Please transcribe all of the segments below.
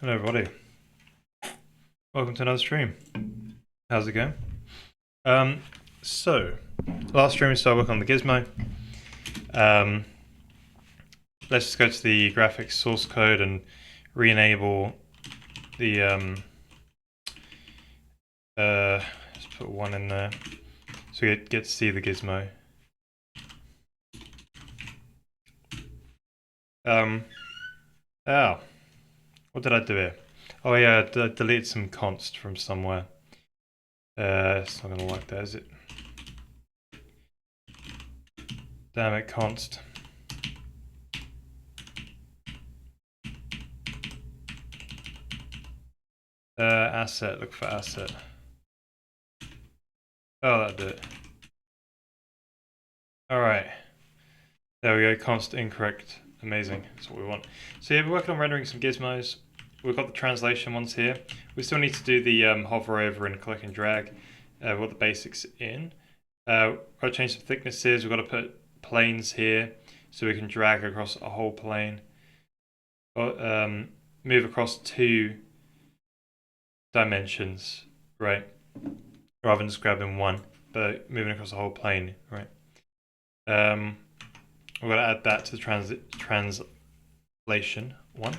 Hello everybody, welcome to another stream. How's it going? So, last stream we started working on the Gizmo. Let's just go to the graphics source code and re-enable the, let's put one in there so we get to see the Gizmo. What did I do here? Oh yeah, I deleted some const from somewhere. It's not gonna like that, is it? Damn it, const. Asset, look for asset. Oh, that did it. Alright. There we go, const incorrect. Amazing, that's what we want. So yeah, we're working on rendering some gizmos. We've got the translation ones here. We still need to do the hover over and click and drag. We've got the basics in. We've got to change some thicknesses. We've got to put planes here so we can drag across a whole plane. Move across 2 dimensions, right? Rather than just grabbing one, but moving across the whole plane, right? We're going to add that to the translation one.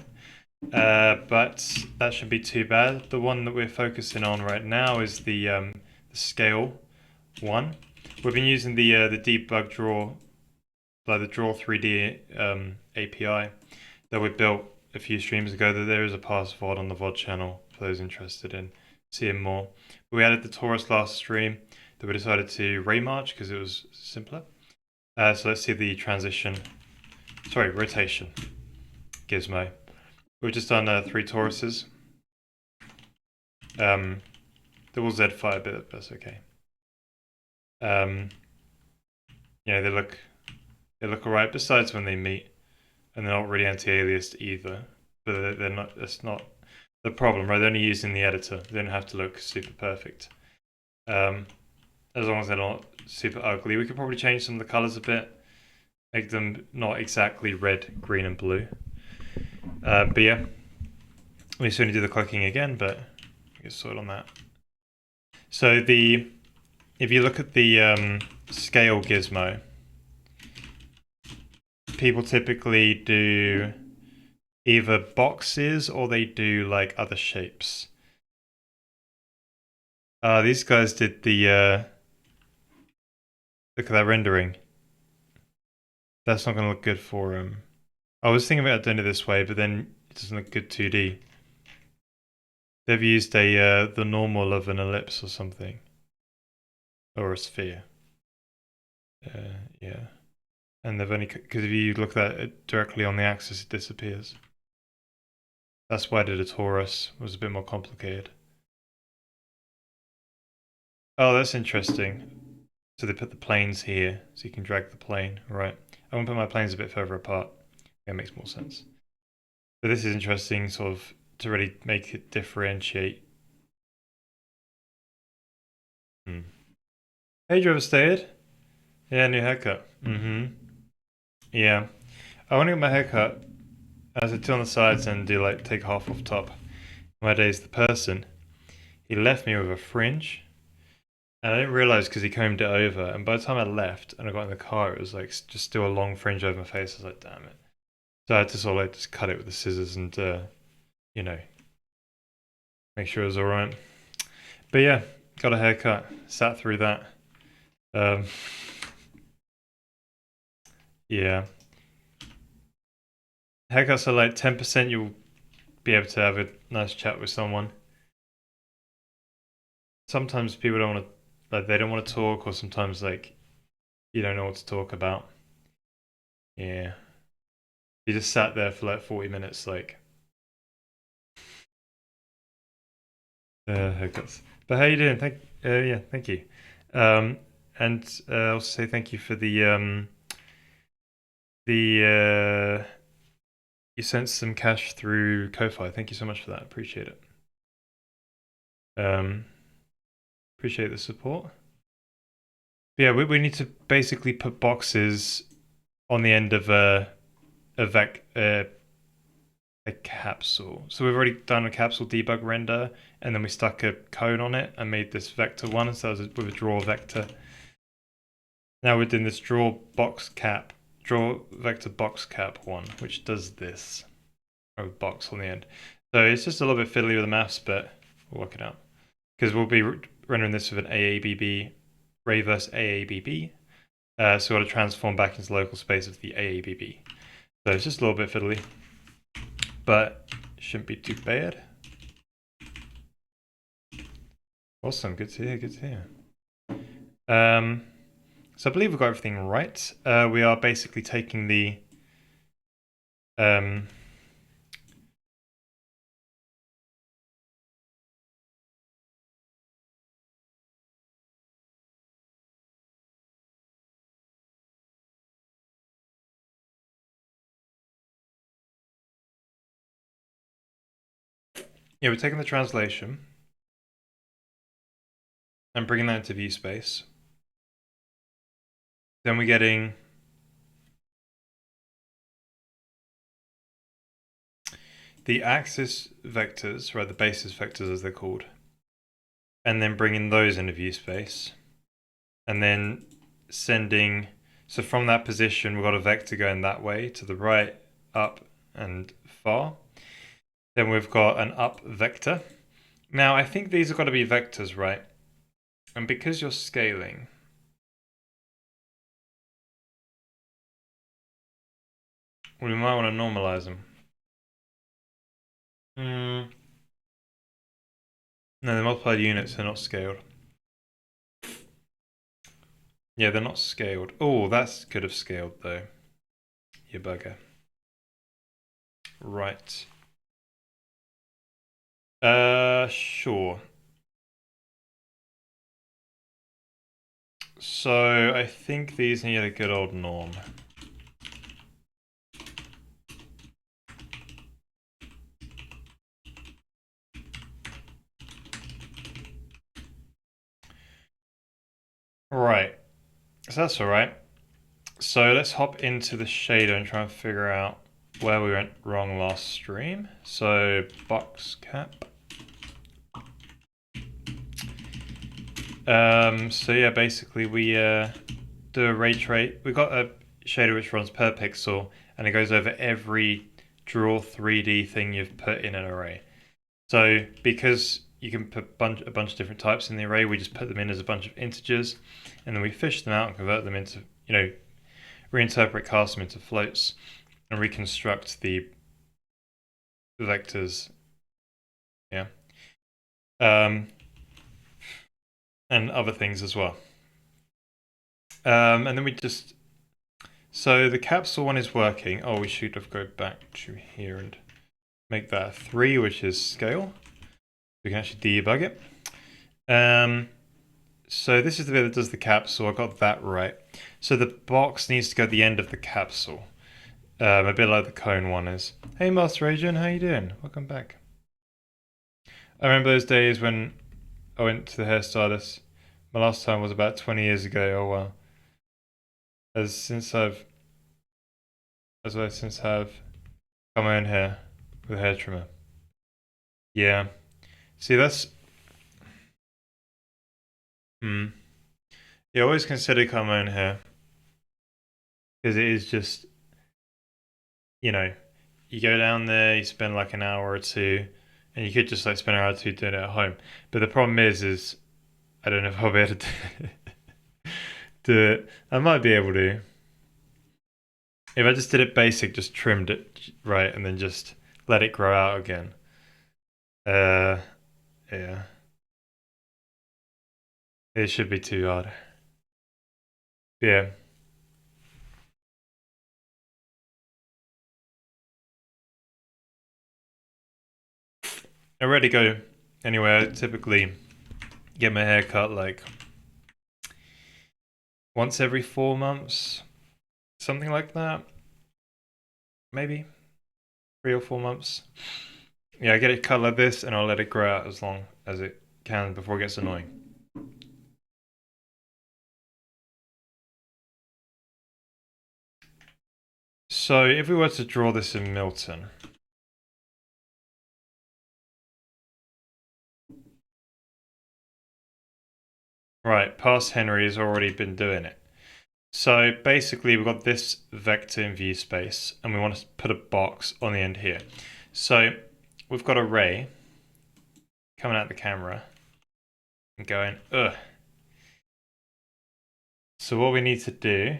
But that shouldn't be too bad. The one that we're focusing on right now is the scale one. We've been using the debug draw, like the draw 3D API that we built a few streams ago. That there is a past VOD on the VOD channel for those interested in seeing more. But we added the torus last stream that we decided to remarch because it was simpler. So let's see the rotation gizmo. We've just done 3 toruses. They will Z-fire a bit, but that's okay. Yeah, they look alright. Besides when they meet, and they're not really anti-aliased either. But they're not. That's not the problem, right? They're only using the editor. They don't have to look super perfect. As long as they're not super ugly, we could probably change some of the colors a bit, make them not exactly red, green, and blue. But yeah, we still need to do the clicking again, but we get sorted on that. So if you look at the scale gizmo, people typically do either boxes or they do like other shapes. These guys did the look at that rendering. That's not going to look good for I was thinking about doing it this way, but then it doesn't look good 2D. They've used the normal of an ellipse or something, or a sphere. Yeah, and they've only because if you look at it directly on the axis, it disappears. That's why I did a torus. It was a bit more complicated. Oh, that's interesting. So they put the planes here, so you can drag the plane. Right. I want to put my planes a bit further apart. That makes more sense. But this is interesting, sort of, to really make it differentiate. Hey, Devastated. Yeah, new haircut. Yeah. I want to get my haircut as I do on the sides and do like take half off top. My day's the person. He left me with a fringe. And I didn't realize because he combed it over. And by the time I left and I got in the car, it was like just still a long fringe over my face. I was like, damn it. So I had to sort of like just cut it with the scissors and, you know, make sure it was alright. But yeah, got a haircut. Sat through that. Yeah. Haircuts are like 10% you'll be able to have a nice chat with someone. Sometimes people don't want to, like, they don't want to talk, or sometimes, like, you don't know what to talk about. Yeah. You just sat there for like 40 minutes, like, haircuts. But how you doing? Yeah, thank you. And I'll say thank you for the you sent some cash through Ko-Fi. Thank you so much for that. Appreciate it. Appreciate the support. But yeah, we need to basically put boxes on the end of a capsule. So we've already done a capsule debug render, and then we stuck a cone on it and made this vector one. So that was with a draw vector. Now we're doing this draw vector box cap one, which does this. Oh, box on the end. So it's just a little bit fiddly with the maths, but we'll work it out. Because we'll be rendering this with an AABB, ray versus AABB. So we've got to transform back into the local space of the AABB. So it's just a little bit fiddly, but shouldn't be too bad. Awesome, good to hear, good to hear. So I believe we've got everything right. We are basically taking the yeah, we're taking the translation and bringing that into view space. Then we're getting the axis vectors, right, the basis vectors as they're called, and then bringing those into view space. And then sending, so from that position, we've got a vector going that way, to the right, up, and far. Then we've got an up vector. Now, I think these have got to be vectors, right? And because you're scaling, we might want to normalize them. No, the multiplied units are not scaled. Yeah, they're not scaled. Oh, that could have scaled though. You bugger. Right. Sure. So I think these need a good old norm. Right. So that's all right. So let's hop into the shader and try and figure out where we went wrong last stream. So box cap. So yeah, basically we do a ray trace. We've got a shader which runs per pixel, and it goes over every draw 3D thing you've put in an array. So because you can put a bunch of different types in the array, we just put them in as a bunch of integers, and then we fish them out and convert them into, reinterpret, cast them into floats, and reconstruct the vectors. Yeah. And other things as well. And then we just, so the capsule one is working. Oh, we should have go back to here and make that a 3, which is scale. We can actually debug it. So this is the bit that does the capsule. I got that right. So the box needs to go at the end of the capsule. A bit like the cone one is. Hey, Master Agent, how you doing? Welcome back. I remember those days when I went to the hairstylist. My last time was about 20 years ago. Oh well. Since I've got my own hair with a hair trimmer. Yeah. See, that's You always consider cutting my own hair because it is just, you go down there, you spend like an hour or two, and you could just like spend an hour or two doing it at home. But the problem is I don't know if I'll be able to do it. I might be able to. If I just did it basic, just trimmed it right, and then just let it grow out again. Yeah. It should be too hard. Yeah. I rarely go anywhere. I typically get my hair cut like once every 4 months, something like that. Maybe 3 or 4 months. Yeah, I get it cut like this, and I'll let it grow out as long as it can before it gets annoying. So if we were to draw this in Milton, Right, past Henry has already been doing it. So basically we've got this vector in view space and we want to put a box on the end here. So we've got a ray coming out the camera and going, ugh. So what we need to do,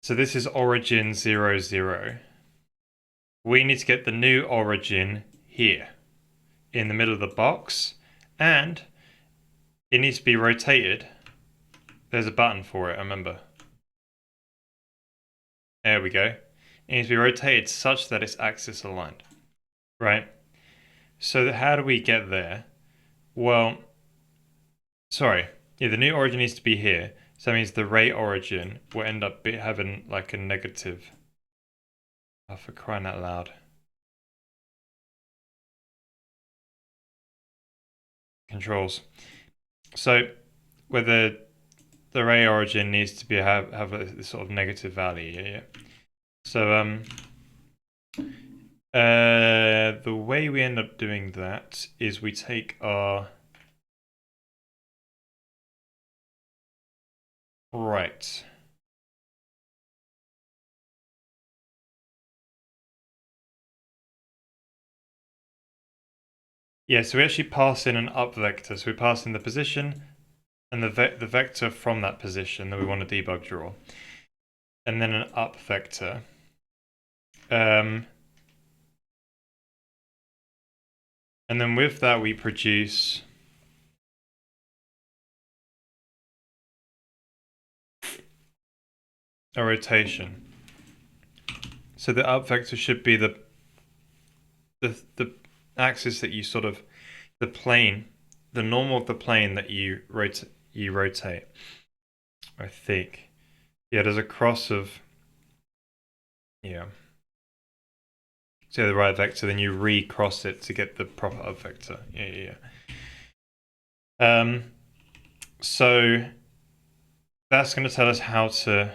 so this is origin 0, 0. We need to get the new origin here in the middle of the box, and it needs to be rotated. There's a button for it, I remember. There we go. It needs to be rotated such that it's axis aligned. Right? So how do we get there? Well, sorry. Yeah, the new origin needs to be here. So that means the ray origin will end up having like a negative. Oh, for crying out loud. Controls. So whether the ray origin needs to be have a sort of negative value. Yeah. So the way we end up doing that is we take our right. Yeah, so we actually pass in an up vector. So we pass in the position and the vector from that position that we want to debug draw. And then an up vector. And then with that we produce a rotation. So the up vector should be the axis that you sort of, the plane, the normal of the plane that you rotate. I think. Yeah, there's a cross of, yeah. So the right vector, then you recross it to get the proper up vector. Yeah. So that's going to tell us how to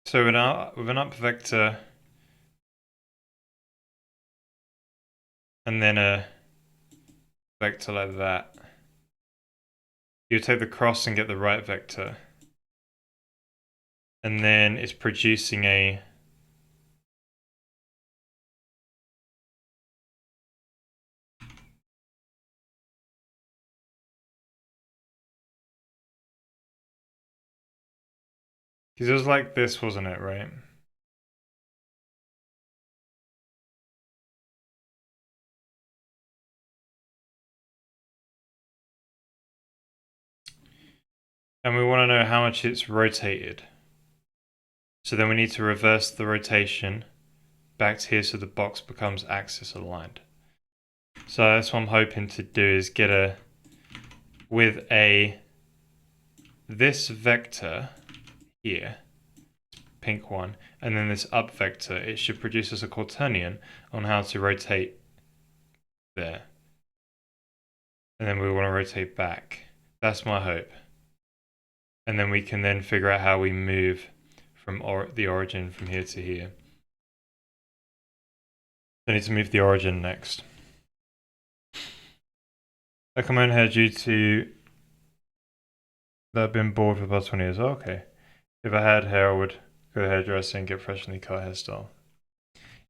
so with an up vector and then a vector like that, you take the cross and get the right vector, and then it's producing a because it was like this, wasn't it, right? And we want to know how much it's rotated. So then we need to reverse the rotation back to here so the box becomes axis aligned. So that's what I'm hoping to do, is get a, with this vector here, pink one, and then this up vector, it should produce us a quaternion on how to rotate there. And then we want to rotate back. That's my hope. And then we can then figure out how we move from the origin from here to here. I need to move the origin next. I come in here due to that I've been bored for about 20 years. Oh, okay. If I had hair, I would go to the hairdresser and get freshly cut hairstyle.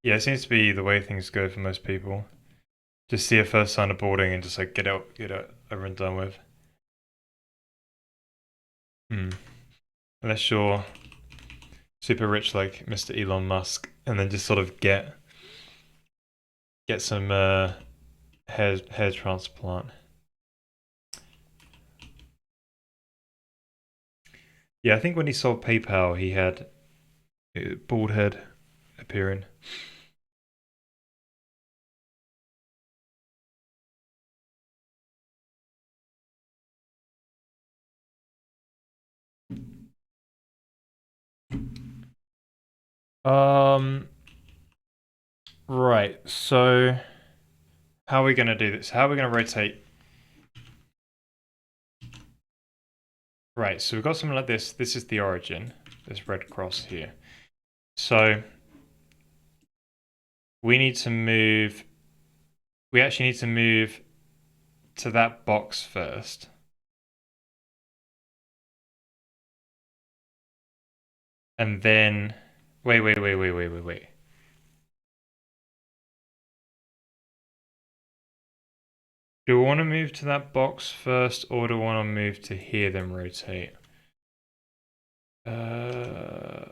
Yeah, it seems to be the way things go for most people. Just see a first sign of boarding and just like get out over and done with. Unless you're super rich like Mr. Elon Musk, and then just sort of get some hair transplant. Yeah, I think when he sold PayPal, he had a bald head appearing. Right, so how are we going to do this? How are we going to rotate? Right, so we've got something like this. This is the origin, this red cross here. So we need to move. We actually need to move to that box first. And then, wait. Do we want to move to that box first, or do we want to move to here, then rotate? Uh,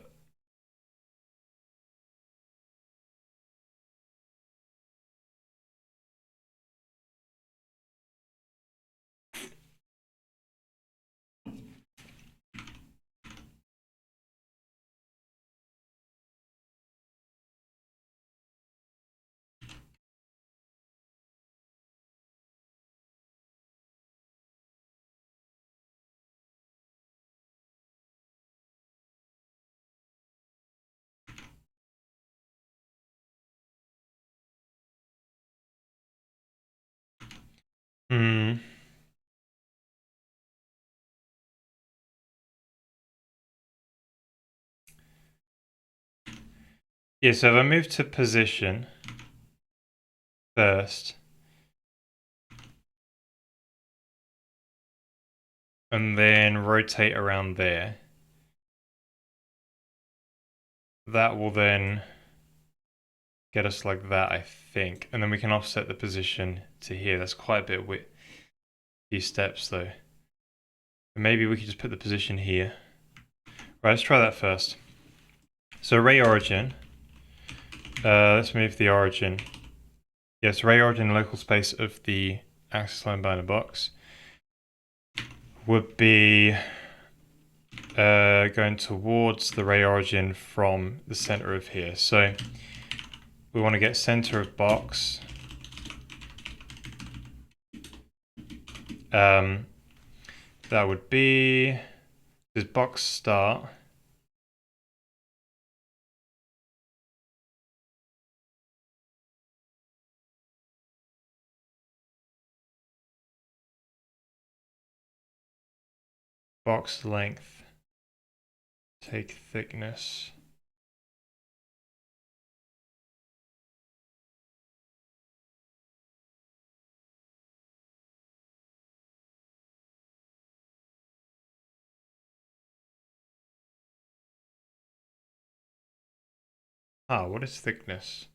hmm. Yeah, so if I move to position first, and then rotate around there, that will then get us like that, I think. And then we can offset the position to here. That's quite a bit with these steps though. Maybe we could just put the position here. Right, let's try that first. So ray origin. Let's move the origin. Yes, ray origin local space of the axis line bounded box would be going towards the ray origin from the center of here. So we want to get center of box. That would be this box start. Box length. Take thickness. What is thickness?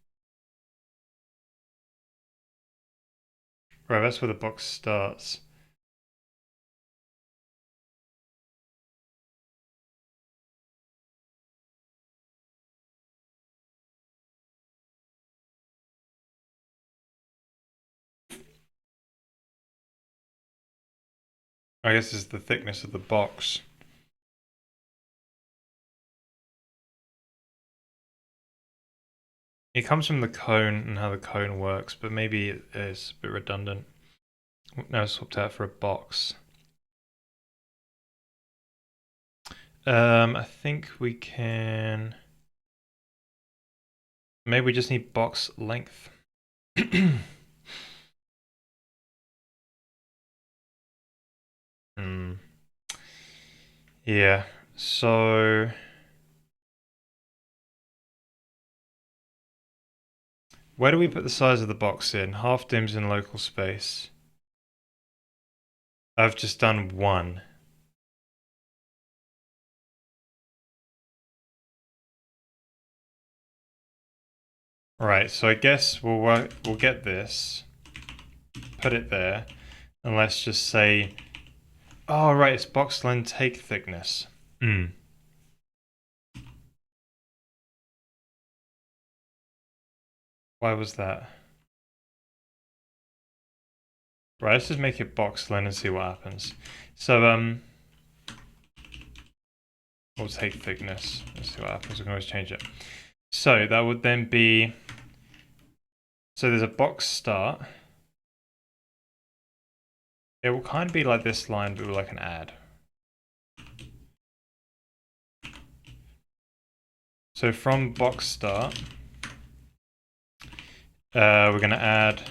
Right, that's where the box starts. I guess this is the thickness of the box. It comes from the cone and how the cone works, but maybe it is a bit redundant. Now swapped out for a box. I think we can. Maybe we just need box length. Hmm. Yeah. So where do we put the size of the box in? Half dims in local space. I've just done one. Right, so I guess we'll get this, put it there, and let's just say, oh right, it's box length take thickness. Why was that? Right, let's just make it box length and see what happens. So we'll take thickness. Let's see what happens. We can always change it. So that would then be, so there's a box start. It will kind of be like this line, but with like an add. So from box start, we're going to add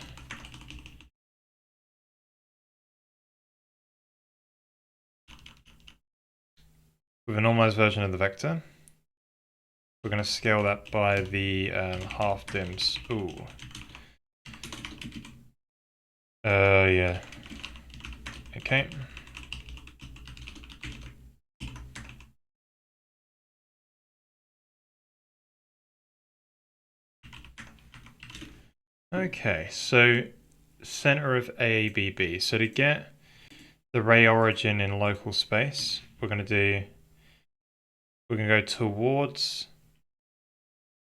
with a normalized version of the vector. We're going to scale that by the half dims. Ooh. Yeah. Okay. Okay, so center of AABB. So to get the ray origin in local space, we're going to go towards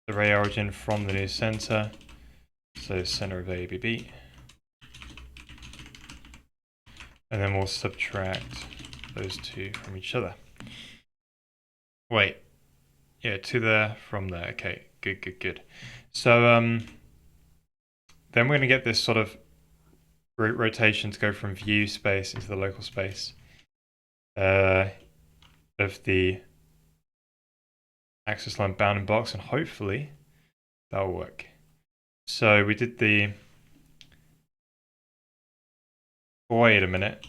the ray origin from the new center. So center of AABB. And then we'll subtract those two from each other. Wait. Yeah, to there, from there. Okay, good. So then we're going to get this sort of rotation to go from view space into the local space of the axis line bounding box, and hopefully that'll work. So we did the... Wait a minute.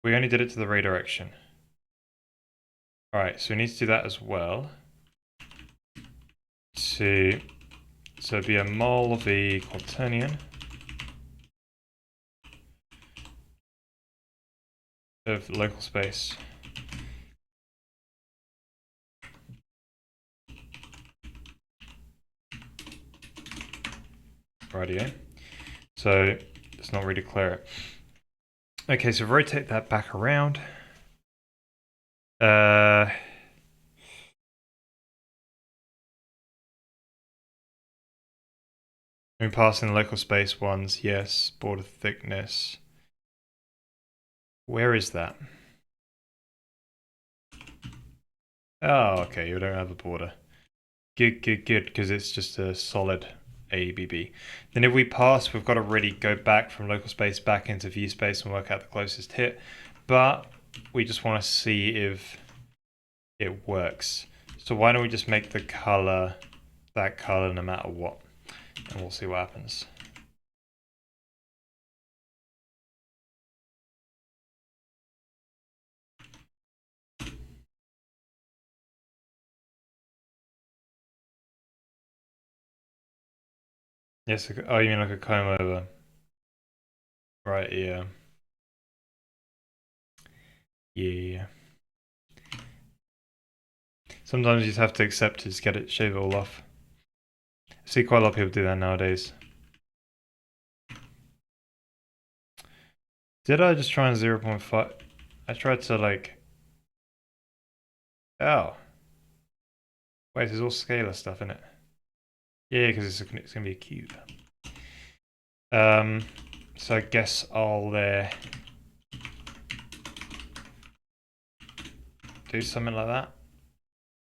We only did it to the ray direction. Alright, so we need to do that as well. So it'd be a mole v quaternion of the local space. Rightio. So let's not really clear it. Okay, so rotate that back around. We pass in the local space ones, yes. Border thickness. Where is that? Oh, okay, you don't have a border. Good, because it's just a solid ABB. Then if we pass, we've got to really go back from local space back into view space and work out the closest hit. But we just want to see if it works. So why don't we just make the color that color no matter what? And we'll see what happens. Yes, oh, you mean like a comb over? Right, yeah. Yeah. Sometimes you just have to accept it, just get it, shave it all off. I see quite a lot of people do that nowadays. Did I just try and 0.5? I tried to like... Oh. Wait, there's all scalar stuff in it. Yeah, because it's going to be a cube. So I guess I'll do something like that.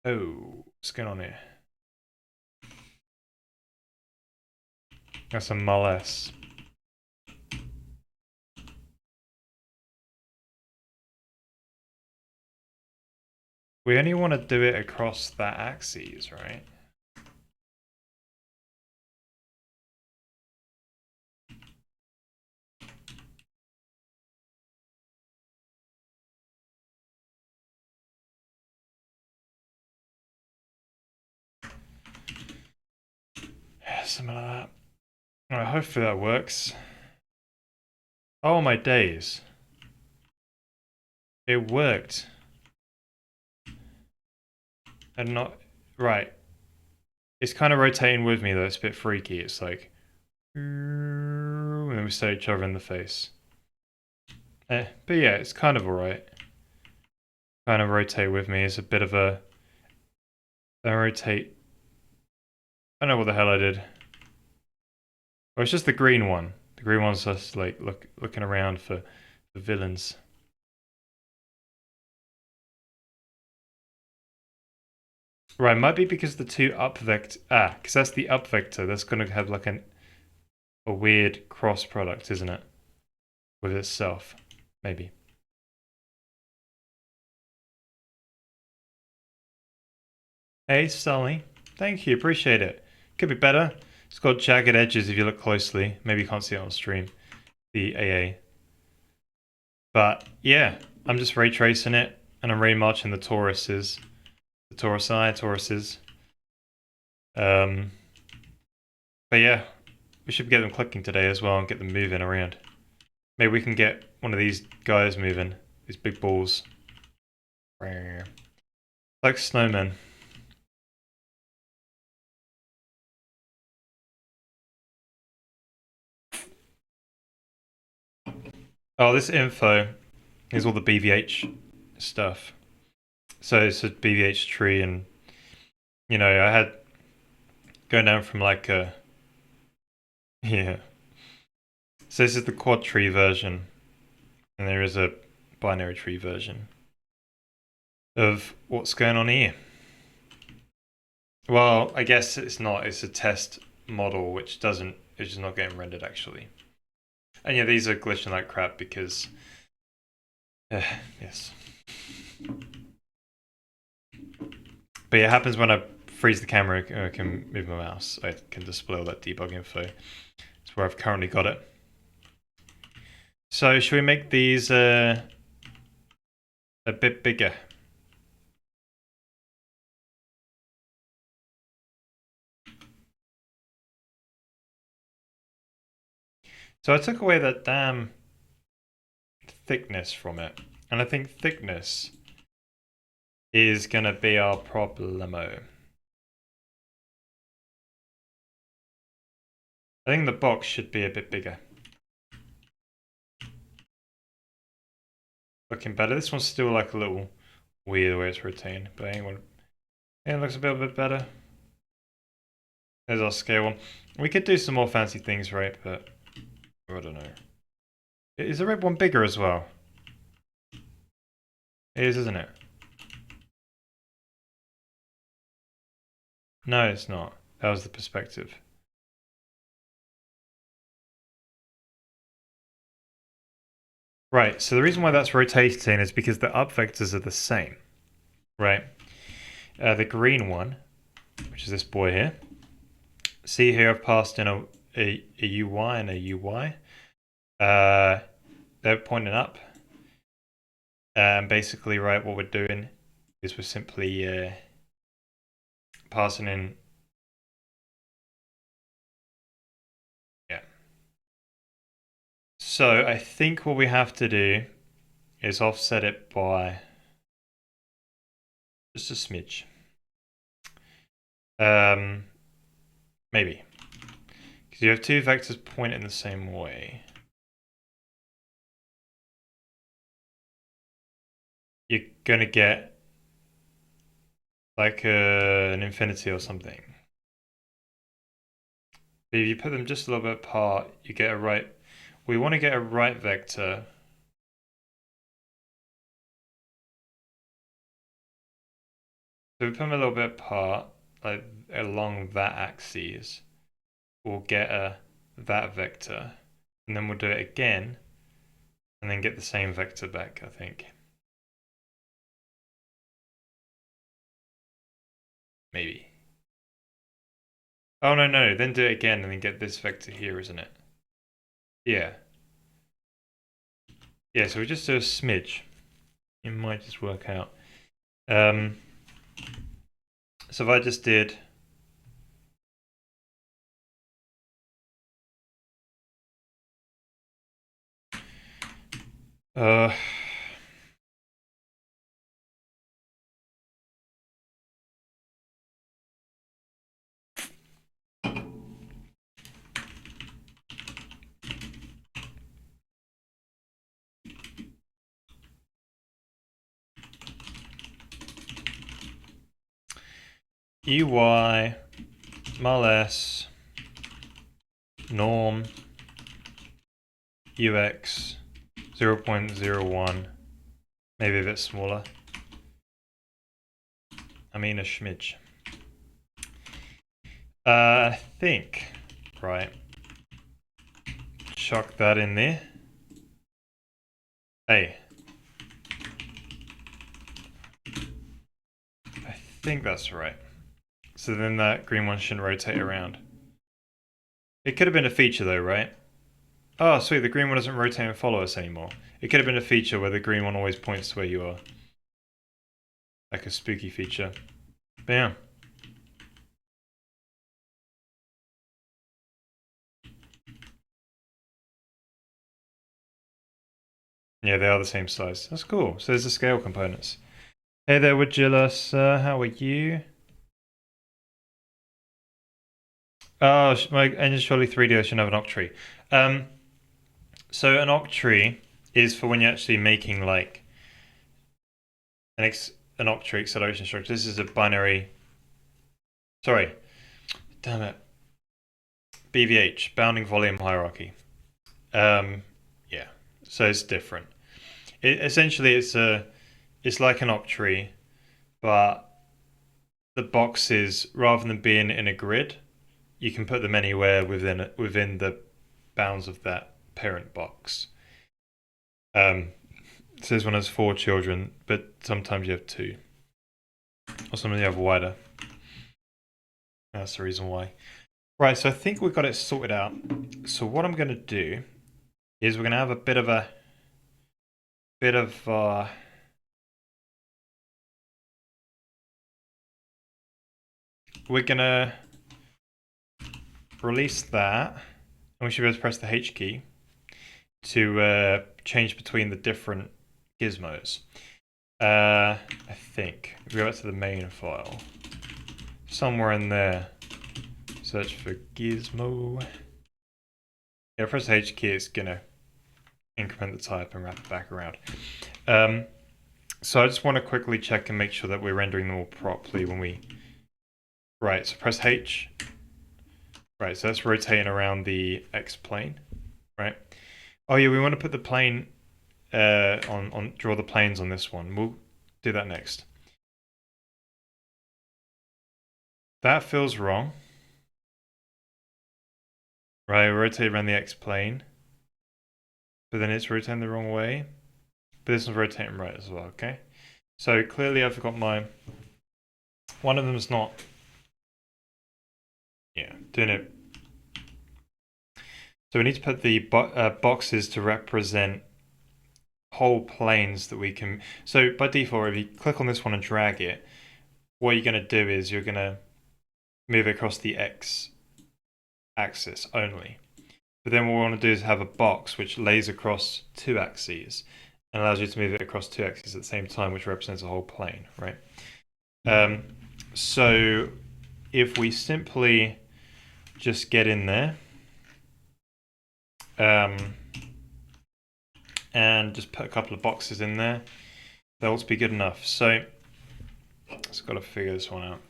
Oh, what's going on here? That's a molest. We only want to do it across that axis, right? Yeah, something like that. Alright, hopefully that works. Oh my days. It worked. And not... Right. It's kind of rotating with me though, it's a bit freaky. It's like... And then we stare each other in the face. But yeah, it's kind of alright. Kind of rotate with me. It's a bit of a... rotate... I don't know what the hell I did. Oh, it's just the green one. The green one's just like looking around for villains. Right, might be because the two up vector... because that's the up vector. That's going to have like a weird cross product, isn't it? With itself. Maybe. Hey, Sully. Thank you, appreciate it. Could be better. It's got jagged edges if you look closely. Maybe you can't see it on stream. The AA. But yeah, I'm just ray tracing it and I'm ray marching the toruses the Tauruses. But yeah, we should get them clicking today as well and get them moving around. Maybe we can get one of these guys moving, these big balls. Like snowmen. Oh, this info is all the BVH stuff. So it's a BVH tree, and you know, I had going down from like a yeah. So this is the quad tree version, and there is a binary tree version of what's going on here. Well, I guess it's not. It's a test model which doesn't. It's just not getting rendered actually. And yeah, these are glitching like crap because yes. But yeah, it happens when I freeze the camera. I can move my mouse. I can display all that debug info. It's where I've currently got it. So should we make these a bit bigger? So I took away that damn thickness from it. And I think thickness is going to be our problemo. I think the box should be a bit bigger. Looking better. This one's still like a little weird the way it's rotating. But anyway, it looks a bit better. There's our scale one. We could do some more fancy things, right? But I don't know. Is the red one bigger as well? It is, isn't it? No, it's not. That was the perspective. Right, so the reason why that's rotating is because the up vectors are the same, right? The green one, which is this boy here. See here I've passed in a UI and a UI. They're pointing up. And basically, right, what we're doing is we're simply passing in. Yeah. So I think what we have to do is offset it by just a smidge. Maybe. Because you have two vectors pointing the same way. You're going to get like an infinity or something. But if you put them just a little bit apart, you get a right. We want to get a right vector. So we put them a little bit apart, like along that axis. We'll get that vector, and then we'll do it again, and then get the same vector back, I think. Maybe. Oh, no, then do it again and then get this vector here, isn't it? Yeah. Yeah, so we just do a smidge. It might just work out. So if I just did... EY mul_s norm UX 0.01, maybe a bit smaller. I mean a schmidge. I think, right, chuck that in there. Hey. I think that's right. So then that green one shouldn't rotate around. It could have been a feature though, right? Oh, sweet, the green one doesn't rotate and follow us anymore. It could have been a feature where the green one always points to where you are. Like a spooky feature. Bam. Yeah, they are the same size. That's cool. So there's the scale components. Hey there, Wagilla, how are you? Oh, my engine surely 3D should have an octree. Um, so an octree is for when you're actually making like an octree acceleration structure. This is a binary. Sorry, damn it. BVH, bounding volume hierarchy. Yeah, so it's different. Essentially, it's like an octree, but the boxes, rather than being in a grid, you can put them anywhere within the bounds of that parent box. So this one has 4 children, but sometimes you have 2, or sometimes you have wider. That's the reason why. Right, so I think we've got it sorted out. So what I'm going to do is we're going to have a bit of we're going to release that, and we should be able to press the H key to change between the different gizmos. I think if we go back to the main file, somewhere in there, search for gizmo. Yeah, press the H key, it's gonna increment the type and wrap it back around. So I just want to quickly check and make sure that we're rendering them all properly when we. Right, so press H. Right, so that's rotating around the X plane, right? Oh yeah, we want to put the plane draw the planes on this one. We'll do that next. That feels wrong. Right, rotate around the X plane. But then it's rotating the wrong way. But this one's rotating right as well, okay? So clearly I've got one of them's not, doing it. So we need to put the boxes to represent whole planes that we can. So by default, if you click on this one and drag it, what you're going to do is you're going to move it across the X axis only. But then what we want to do is have a box which lays across 2 axes and allows you to move it across 2 axes at the same time, which represents a whole plane, right? So if we simply just get in there and just put a couple of boxes in there, that ought to be good enough. So just got to figure this one out.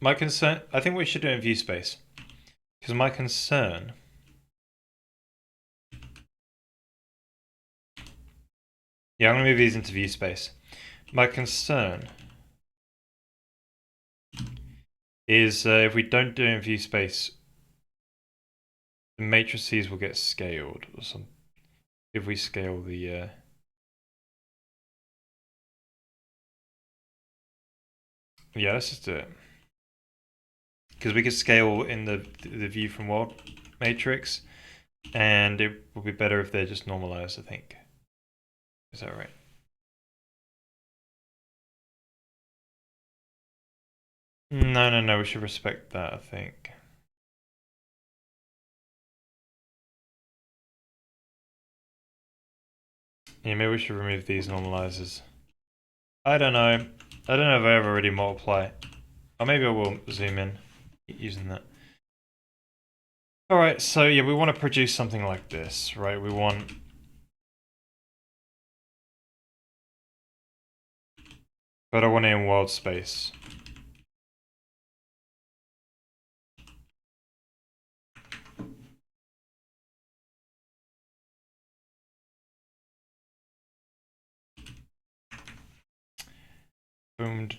My concern, I think we should do it in view space, because my concern I'm going to move these into view space. My concern is if we don't do it in view space, the matrices will get scaled or something. If we scale the yeah, let's just do it, because we could scale in the view from world matrix, and it would be better if they're just normalized, I think. Is that right? No, we should respect that, I think. Yeah, maybe we should remove these normalizers. I don't know. I don't know if I ever really multiply. Or maybe I will zoom in using that. Alright, so yeah, we want to produce something like this, right? We want... But I want it in world space. Boom.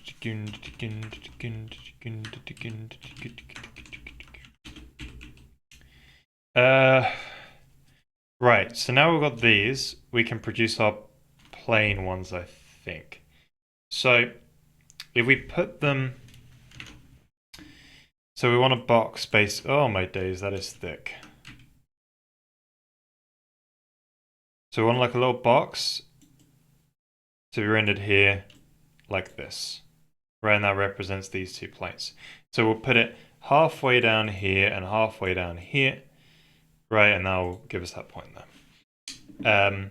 Right, so now we've got these, we can produce our plain ones, I think. So if we put them... So we want a box space. Oh my days, that is thick. So we want like a little box to be rendered here like this. Right, and that represents these two planes. So we'll put it halfway down here and halfway down here. Right, and that'll give us that point there.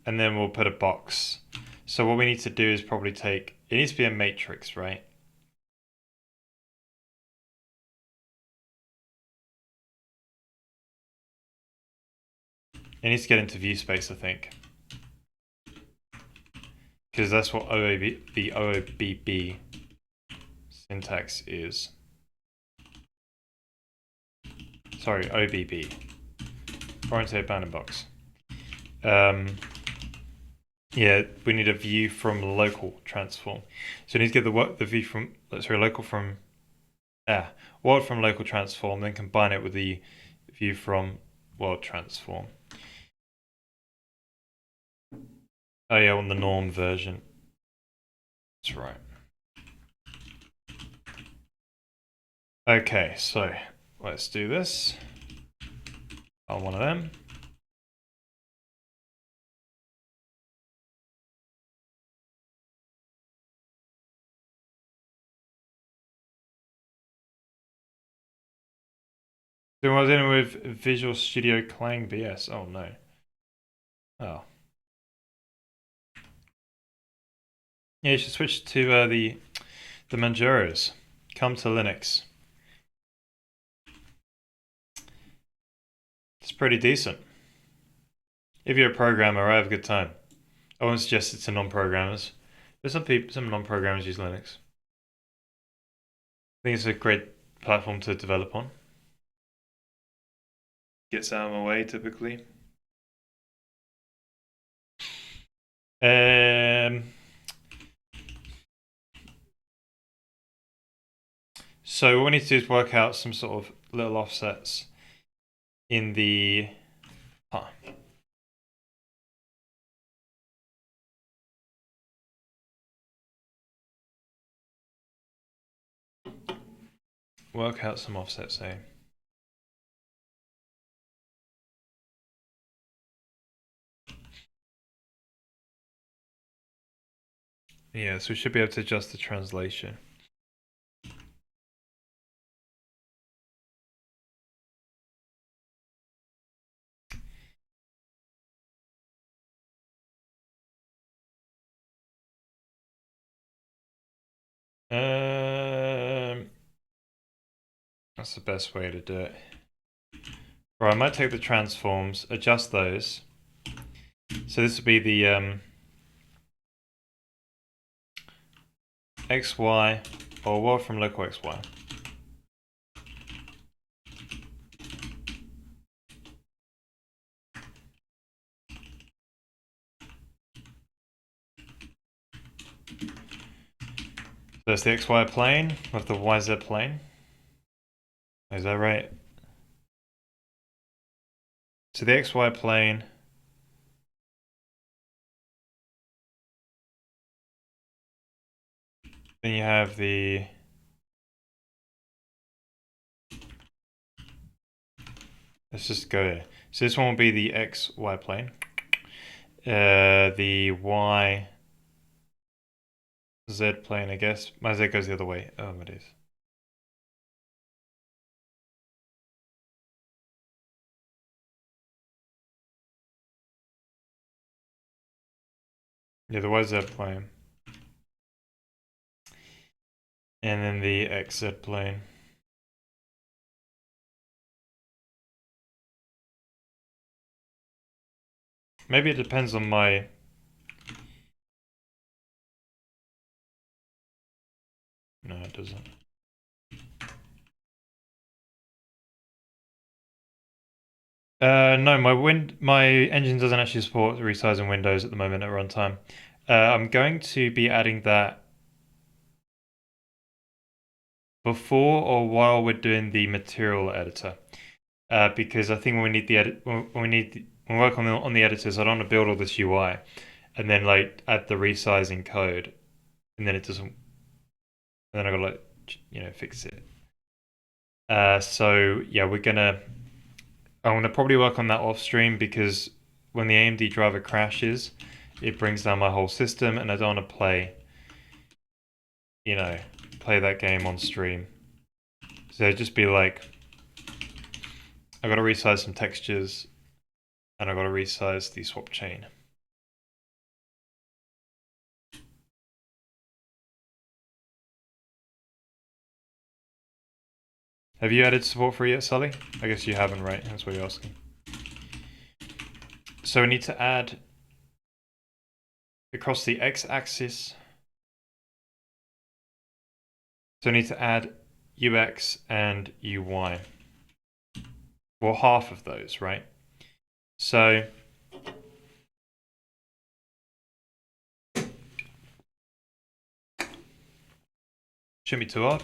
And then we'll put a box. So what we need to do is probably take, it needs to be a matrix, right? It needs to get into view space, I think. Because that's what the OOBB syntax is. Sorry, OBB. Orientate bounding box. Yeah, we need a view from local transform. So we need to get the view from, world from local transform, then combine it with the view from world transform. Oh yeah, on the norm version. That's right. Okay, so let's do this on one of them. So I was in with Visual Studio Clang BS. Oh no. Oh. Yeah, you should switch to the Manjaros. Come to Linux. It's pretty decent. If you're a programmer, I have a good time. I won't suggest it to non-programmers. But some non-programmers use Linux. I think it's a great platform to develop on. Gets out of my way typically. So what we need to do is work out some sort of little offsets in the work out some offsets here. Yeah, so we should be able to adjust the translation. That's the best way to do it. Right, I might take the transforms, adjust those. So this would be the XY or world from local XY. There's the XY plane with the YZ plane. Is that right? So the XY plane then you have the let's just go here. So this one will be the XY plane. The Y Z plane, I guess. My Z goes the other way. Oh, it is. Yeah, the YZ plane. And then the XZ plane. Maybe it depends on my... No, it doesn't. No, my engine doesn't actually support resizing windows at the moment at runtime. I'm going to be adding that before or while we're doing the material editor, because I think when we need the edit, when we work on the editors, I don't want to build all this UI and then like add the resizing code, and then it doesn't. And then I gotta like fix it. So yeah, I'm gonna probably work on that off stream because when the AMD driver crashes, it brings down my whole system, and I don't want to play that game on stream. So just be like, I gotta resize some textures, and I gotta resize the swap chain. Have you added support for it yet, Sully? I guess you haven't, right? That's what you're asking. So we need to add across the x-axis. So we need to add ux and uy. Well, half of those, right? So shouldn't be too hard.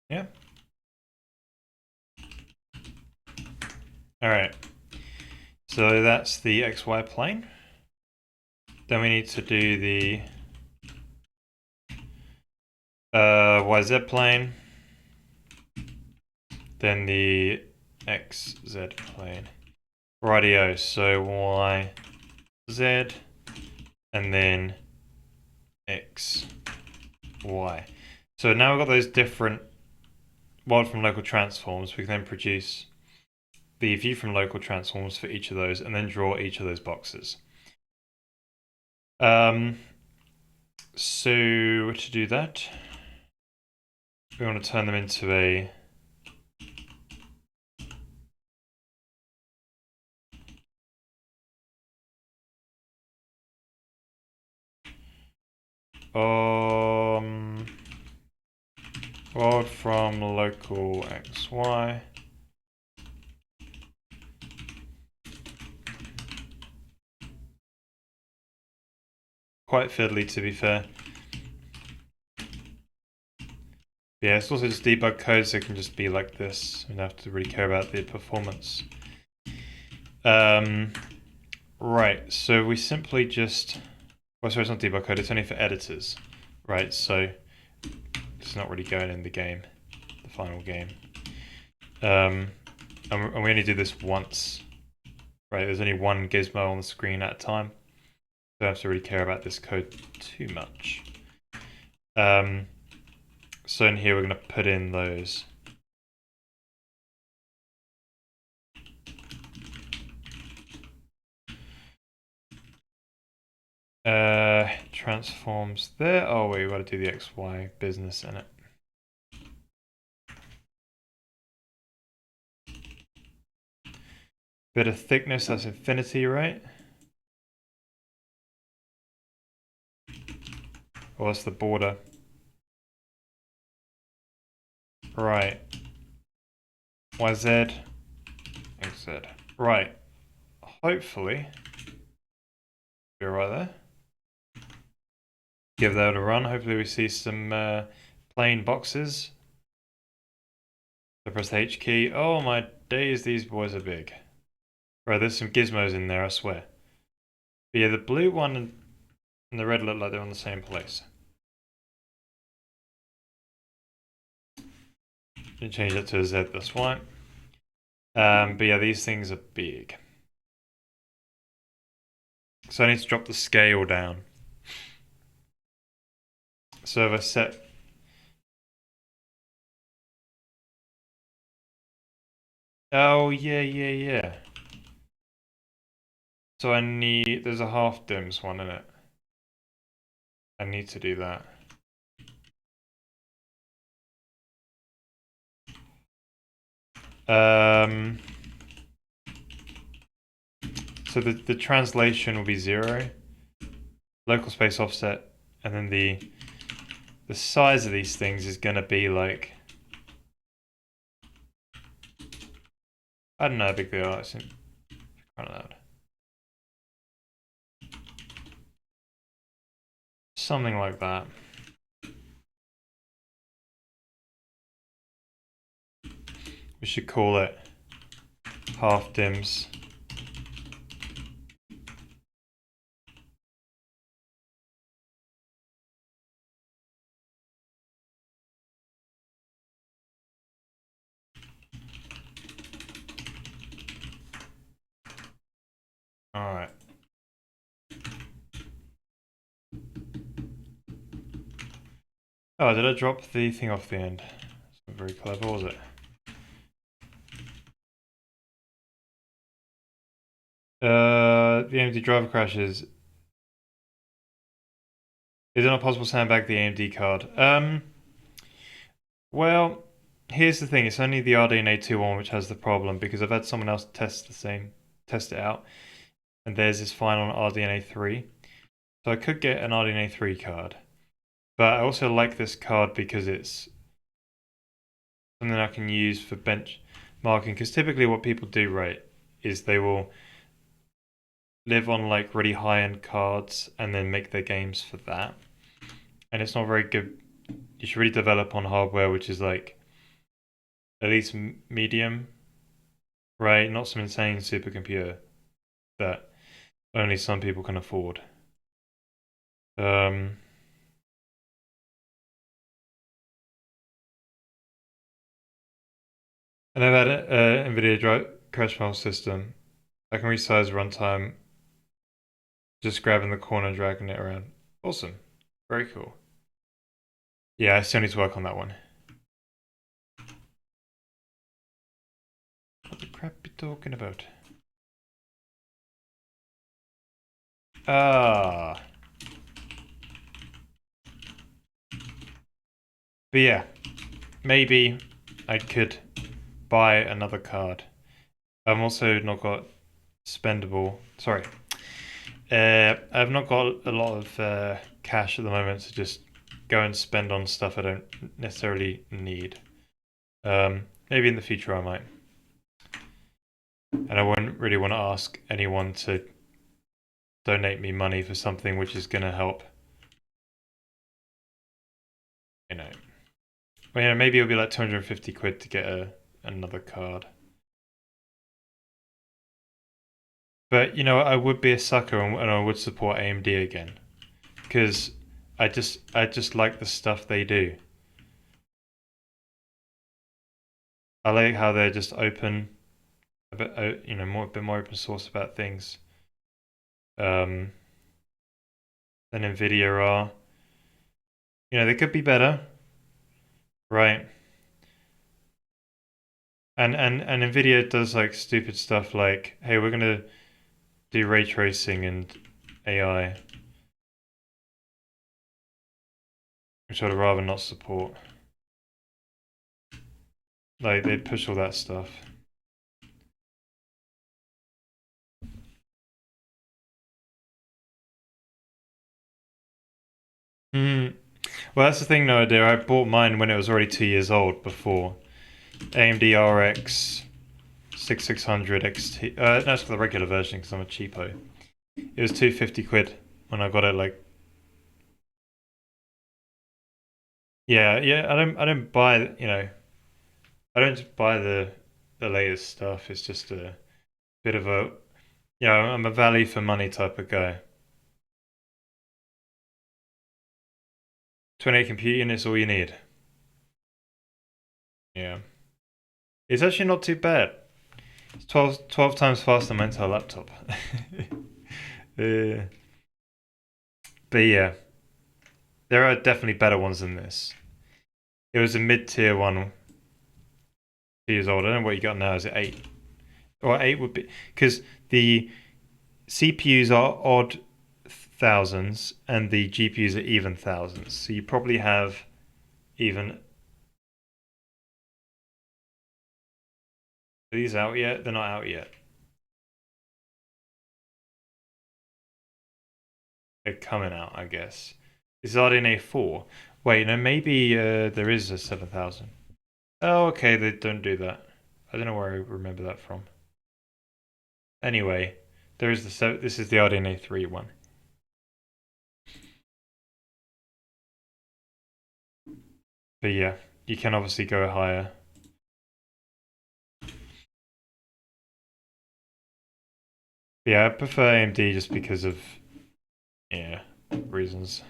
Yeah. All right. So that's the XY plane. Then we need to do the YZ plane. Then the XZ plane. Rightio. So YZ and then XY. So now we've got those different world from local transforms. We can then produce the view from local transforms for each of those and then draw each of those boxes. So to do that, we want to turn them into a world from local XY. Quite fiddly, to be fair. Yeah, it's also just debug code, so it can just be like this. You don't have to really care about the performance. Right, so we simply just... Well, sorry, it's not debug code, it's only for editors. Right, so it's not really going in the game, the final game. And we only do this once. Right, there's only one gizmo on the screen at a time. Don't have to really care about this code too much. So in here we're going to put in those. Transforms there. Oh wait, we got to do the XY business in it. Bit of thickness, that's infinity, right? Or that's the border. Right. YZ, XZ. Right. Hopefully, be right there. Give that a run. Hopefully we see some plain boxes. So press the H key. Oh my days, these boys are big. Right, there's some gizmos in there, I swear. But yeah, the blue one and the red look like they're on the same place. Didn't change that to a Z, that's why. But yeah, these things are big. So I need to drop the scale down. So if I set... Oh, yeah. So I need... There's a half dims one in it. I need to do that. So the translation will be 0. Local space offset. And then the size of these things is going to be like... I don't know how big they are. It's kind of loud. Something like that. We should call it half dims. Alright. Oh, did I drop the thing off the end? It's not very clever, was it? The AMD driver crashes. Is it not possible to sandbag the AMD card? Well, here's the thing. It's only the RDNA 2.1 which has the problem because I've had someone else test it out, and theirs is fine on RDNA 3. So I could get an RDNA 3 card, but I also like this card because it's something I can use for benchmarking. Because typically, what people do, right, is they will live on like really high-end cards and then make their games for that, and it's not very good. You should really develop on hardware which is like at least medium, right? Not some insane supercomputer that only some people can afford. Um, and I've had an NVIDIA crash file system. I can resize runtime, just grabbing the corner and dragging it around. Awesome. Very cool. Yeah, I still need to work on that one. What the crap are you talking about? Ah. But yeah, maybe I could buy another card. I've also not got spendable. Sorry. I've not got a lot of cash at the moment to just go and spend on stuff I don't necessarily need. Maybe in the future I might. And I wouldn't really want to ask anyone to donate me money for something which is going to help. You know. Well, yeah, maybe it'll be like 250 quid to get another card. But, I would be a sucker and I would support AMD again. Because I just like the stuff they do. I like how they're just open, a bit, a bit more open source about things. Than Nvidia are. They could be better, right? And Nvidia does like stupid stuff like, hey, we're gonna do ray tracing and AI, which I'd rather not support. Like they push all that stuff. Hmm. Well, that's the thing, no idea. I bought mine when it was already 2 years old before. AMD RX 6600 XT. No, it's for the regular version because I'm a cheapo. It was 250 quid when I got it. Like, yeah, yeah. I don't buy. I don't buy the latest stuff. It's just a bit of a. I'm a value for money type of guy. 28 compute units, all you need. Yeah. It's actually not too bad. It's 12 times faster than my entire laptop. uh, but yeah, there are definitely better ones than this. It was a mid-tier one, 2 years old. I don't know what you got now. Is it 8? Or 8 would be... Because the CPUs are odd thousands and the GPUs are even thousands. So you probably have even... Are these out yet? They're not out yet. They're coming out, I guess. This is RDNA 4. Wait, no, maybe there is a 7000. Oh, okay, they don't do that. I don't know where I remember that from. Anyway, there is this is the RDNA 3 one. But yeah, you can obviously go higher. Yeah, I prefer AMD just because of, yeah, reasons.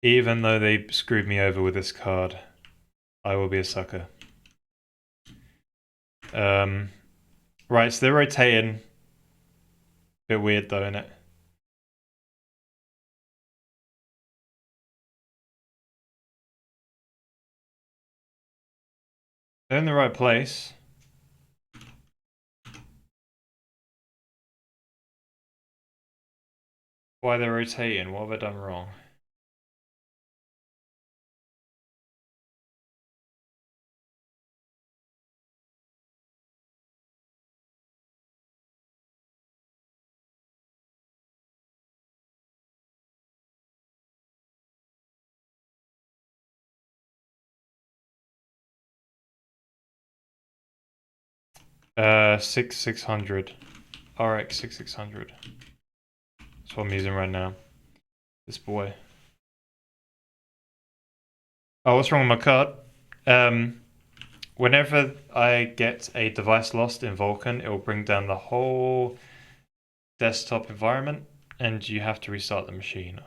Even though they screwed me over with this card, I will be a sucker. Right, so they're rotating. Bit weird though, innit? They're in the right place. Why they're rotating? What have I done wrong? 600. RX 6600. That's what I'm using right now. This boy. Oh, what's wrong with my card? Whenever I get a device lost in Vulkan, it will bring down the whole desktop environment and you have to restart the machine.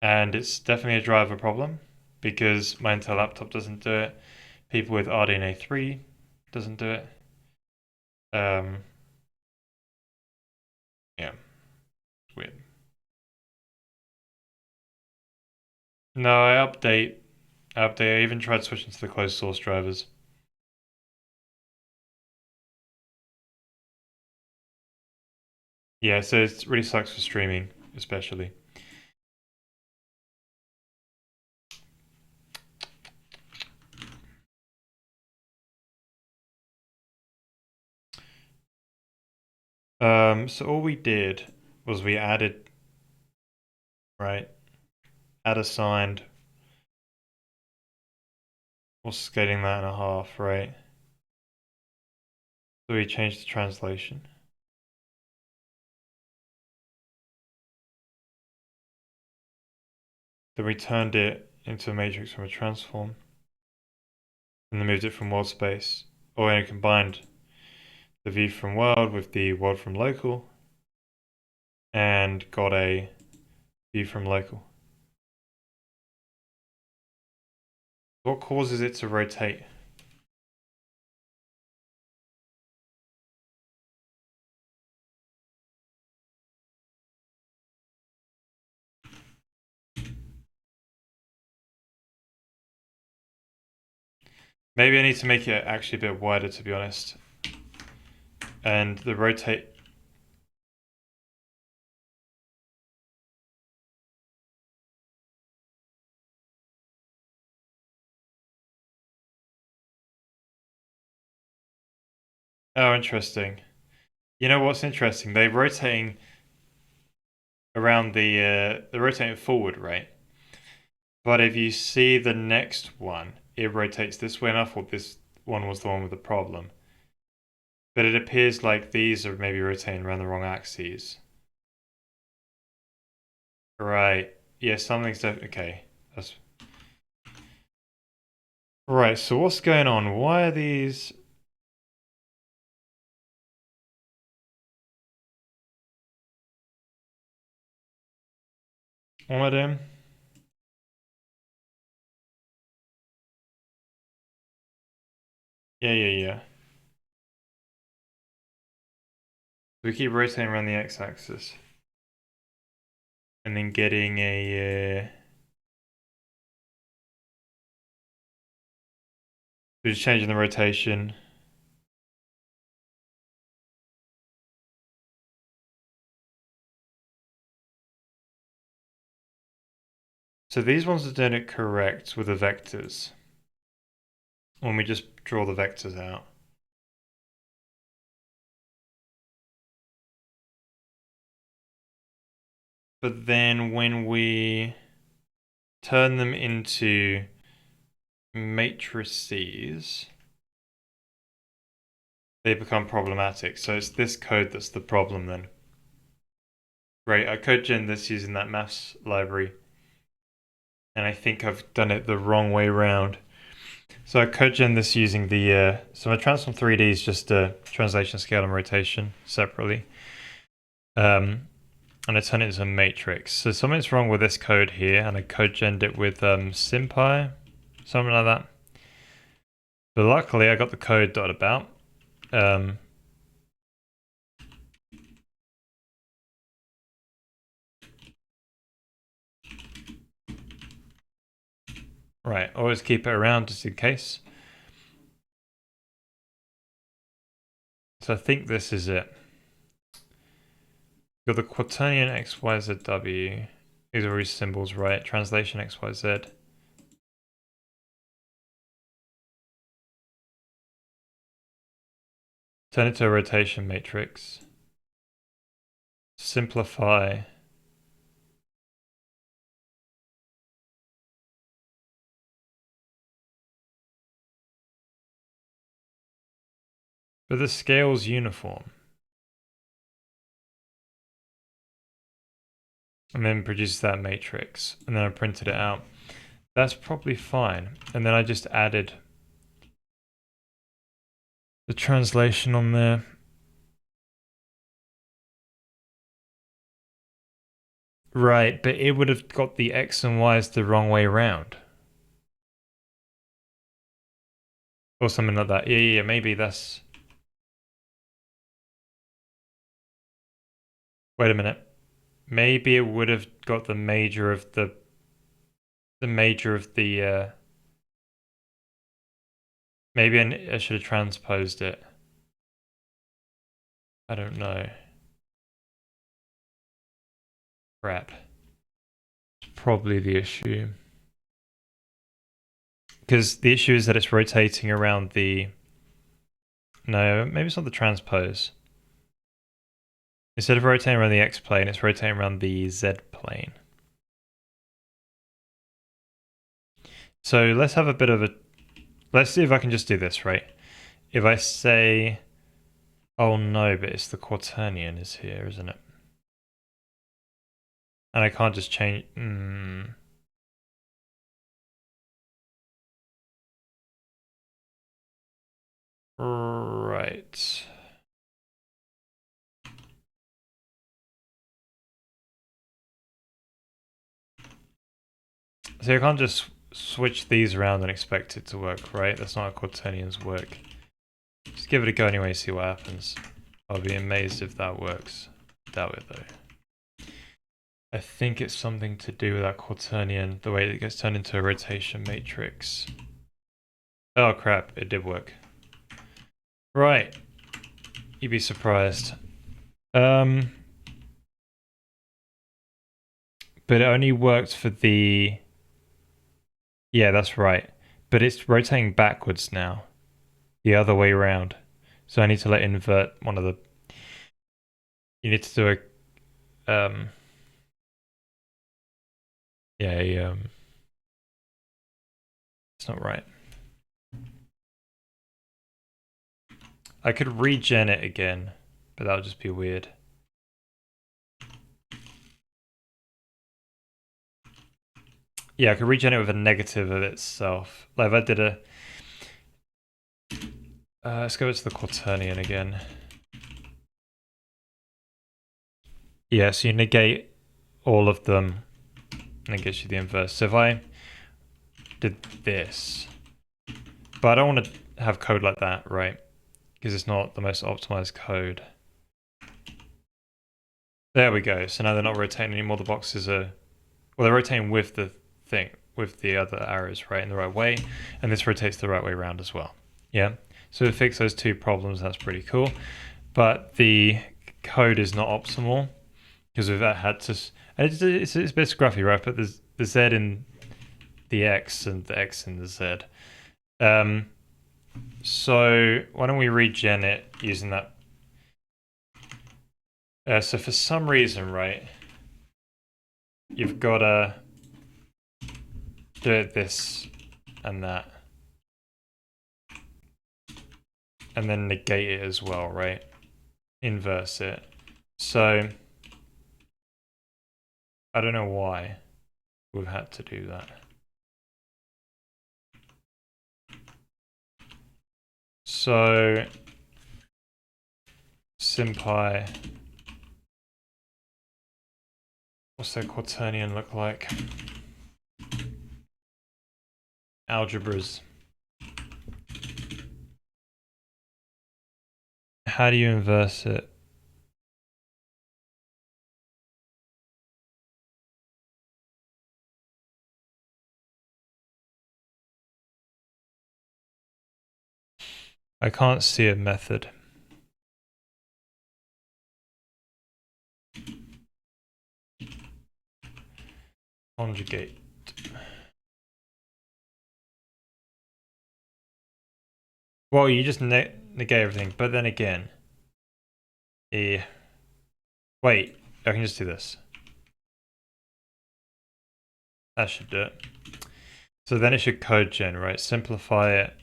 And it's definitely a driver problem because my Intel laptop doesn't do it. People with RDNA 3 doesn't do it. Yeah, it's weird. No, I update. I even tried switching to the closed source drivers. Yeah, so it really sucks for streaming, especially. So all we did was we added, right, add assigned, we're scaling that in a half, right? So we changed the translation. Then we turned it into a matrix from a transform. And then moved it from world space. Or we combined the view from world with the world from local. And got a view from local. What causes it to rotate? Maybe I need to make it actually a bit wider, to be honest. And the rotate. Oh, interesting. You know what's interesting? They're rotating around they're rotating forward, right? But if you see the next one, it rotates this way, and I thought this one was the one with the problem. But it appears like these are maybe rotating around the wrong axes. Right. Yeah, something's definitely okay. That's right. So what's going on? Why are these? What am I doing? Yeah. We keep rotating around the x-axis, and then getting a. We're just changing the rotation. So these ones are doing it correct with the vectors. When we just draw the vectors out. But then when we turn them into matrices, they become problematic. So it's this code that's the problem then. Great, I code gen this using that maths library. and I think I've done it the wrong way round. So I code gen this using the, so my transform 3D is just a translation, scale, and rotation separately. And I turn it into a matrix. So something's wrong with this code here, and I code genned it with SymPy, something like that. But luckily I got the code dot about. Right, always keep it around just in case. So I think this is it. Got the quaternion XYZW. These are all symbols, right? Translation XYZ. Turn it to a rotation matrix. Simplify. But the scale's uniform. And then produces that matrix. And then I printed it out. That's probably fine. And then I just added the translation on there. Right, but it would have got the X and Y's the wrong way around. Or something like that. Yeah, maybe that's... Wait a minute. Maybe it would have got the major of the... Maybe I should have transposed it. I don't know. Crap. It's probably the issue. Because the issue is that it's rotating around the... No, maybe it's not the transpose. Instead of rotating around the X plane, it's rotating around the Z plane. So let's have a bit of a... Let's see if I can just do this, right? If I say... Oh no, but it's the quaternion is here, isn't it? And I can't just change... Right. So I can't just switch these around and expect it to work, right? That's not how quaternions work. Just give it a go anyway, see what happens. I'll be amazed if that works. Doubt it though. I think it's something to do with that quaternion, the way it gets turned into a rotation matrix. Oh crap, it did work. Right. You'd be surprised. But it only worked for the... Yeah, that's right. But it's rotating backwards now. The other way around. So I need to invert one of the... You need to do a... Yeah, it's not right. I could regen it again, but that would just be weird. Yeah, I could regen it with a negative of itself. Like if I did a... let's go to the quaternion again. Yeah, so you negate all of them, and it gets you the inverse. So if I did this, but I don't want to have code like that, right? Because it's not the most optimized code. There we go. So now they're not rotating anymore. The boxes are... Well, they're rotating with the thing, with the other arrows, right, in the right way. And this rotates the right way around as well. Yeah. So to fix those two problems, that's pretty cool. But the code is not optimal because we've had to... It's a bit scruffy, right? But there's the Z in the X and the X in the Z. So why don't we regen it using that? So for some reason, right, you've got to do it this and that. And then negate it as well, right? Inverse it. So I don't know why. we've had to do that. So SymPy, what's their quaternion look like? Algebras. How do you inverse it? I can't see a method. Conjugate. Well, you just negate everything, but then again, yeah. Wait, I can just do this. That should do it. So then it should code gen, right? Simplify it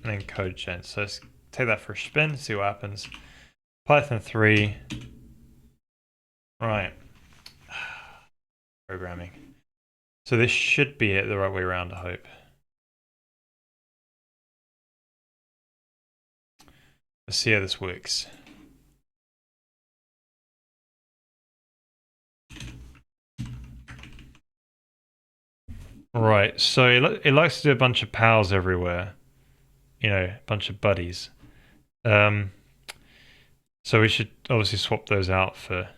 and then code gen. So let's take that for a spin, see what happens. Python 3. Right. Programming. So this should be it the right way around, I hope. Let's see how this works. Right, so it likes to do a bunch of pals everywhere. You know, a bunch of buddies. So we should obviously swap those out for...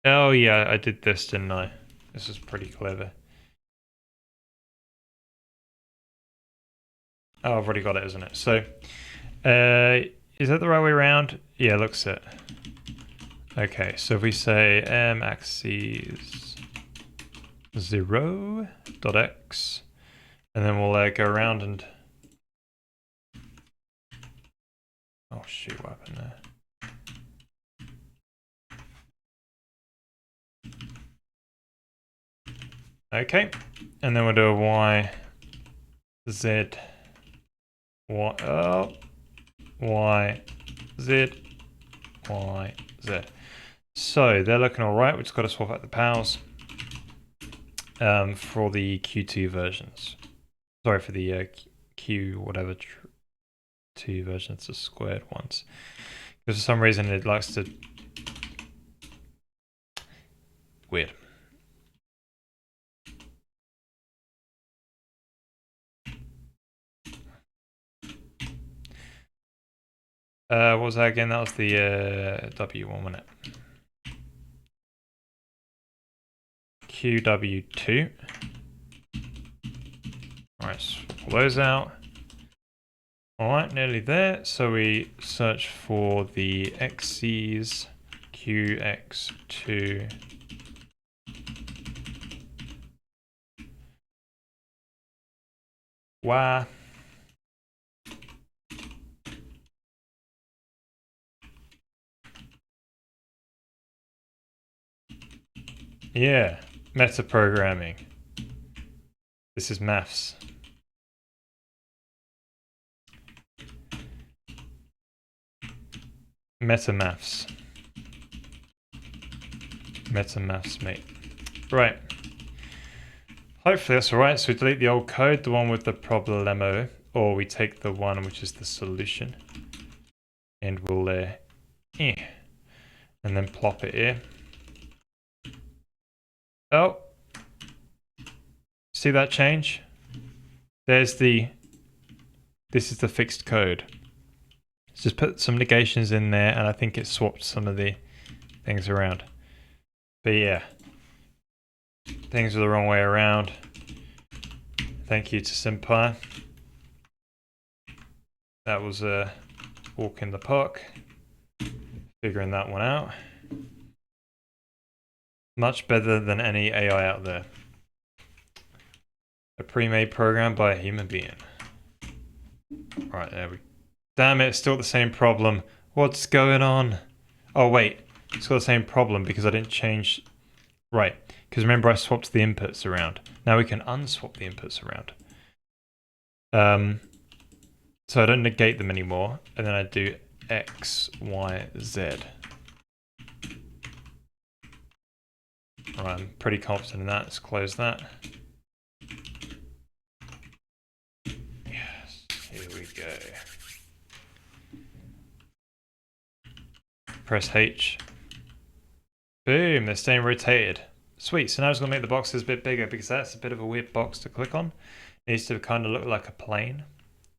Oh yeah, I did this, didn't I? This is pretty clever. Oh, I've already got it, isn't it? So, is that the right way around? Yeah, looks it. Okay, so if we say m-axis 0.x, and then we'll go around and... Oh shoot, what happened there? Okay, and then we'll do a y, z, y, oh, y, z, y, z. So they're looking all right. We've just got to swap out the pals for the Q2 versions. Sorry, for the Q whatever 2 versions, the squared ones. Because for some reason it likes to... Weird. What was that again? That was the W1, wasn't it? QW2. Alright, swap those out. Alright, nearly there. So we search for the XCs, QX2. Y. Yeah, metaprogramming. This is maths. Metamaths. Metamaths, mate. Right. Hopefully that's alright. So we delete the old code, the one with the problemo, or we take the one which is the solution, and we'll and then plop it here. Oh, see that change? There's the... This is the fixed code. Let's just put some negations in there, and I think it swapped some of the things around. But yeah, things are the wrong way around. Thank you to SymPy. That was a walk in the park, figuring that one out. Much better than any AI out there. A pre-made program by a human being. Alright, there we go. Damn it, it's still the same problem. What's going on? Oh wait, it's got the same problem because I didn't change... Right, because remember I swapped the inputs around. Now we can unswap the inputs around. So I don't negate them anymore, and then I do X, Y, Z. Right, I'm pretty confident in that. Let's close that. Yes, here we go. Press H. Boom, they're staying rotated. Sweet, so now I'm just going to make the boxes a bit bigger because that's a bit of a weird box to click on. It needs to kind of look like a plane,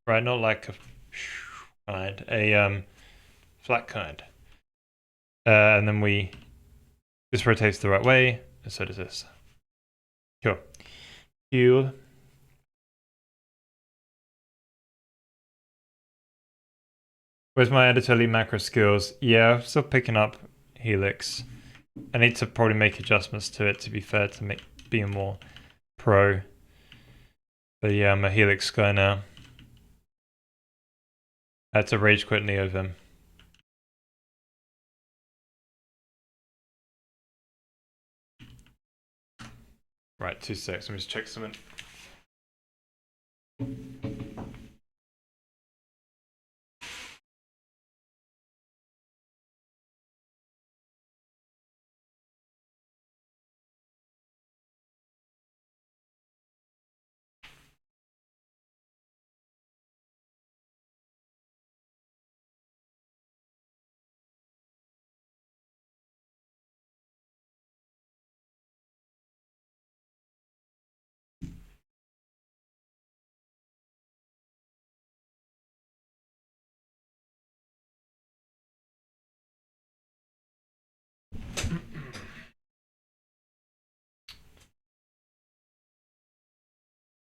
right? Not like a kind, a flat kind. And then this rotates the right way, and so does this. Cool. Cool. Where's my editor macro skills? Yeah, I'm still picking up Helix. I need to probably make adjustments to it, to be fair, to be a more pro. But yeah, I'm a Helix guy now. I had to rage quit NeoVim. Right, 2 seconds. Let me just check something.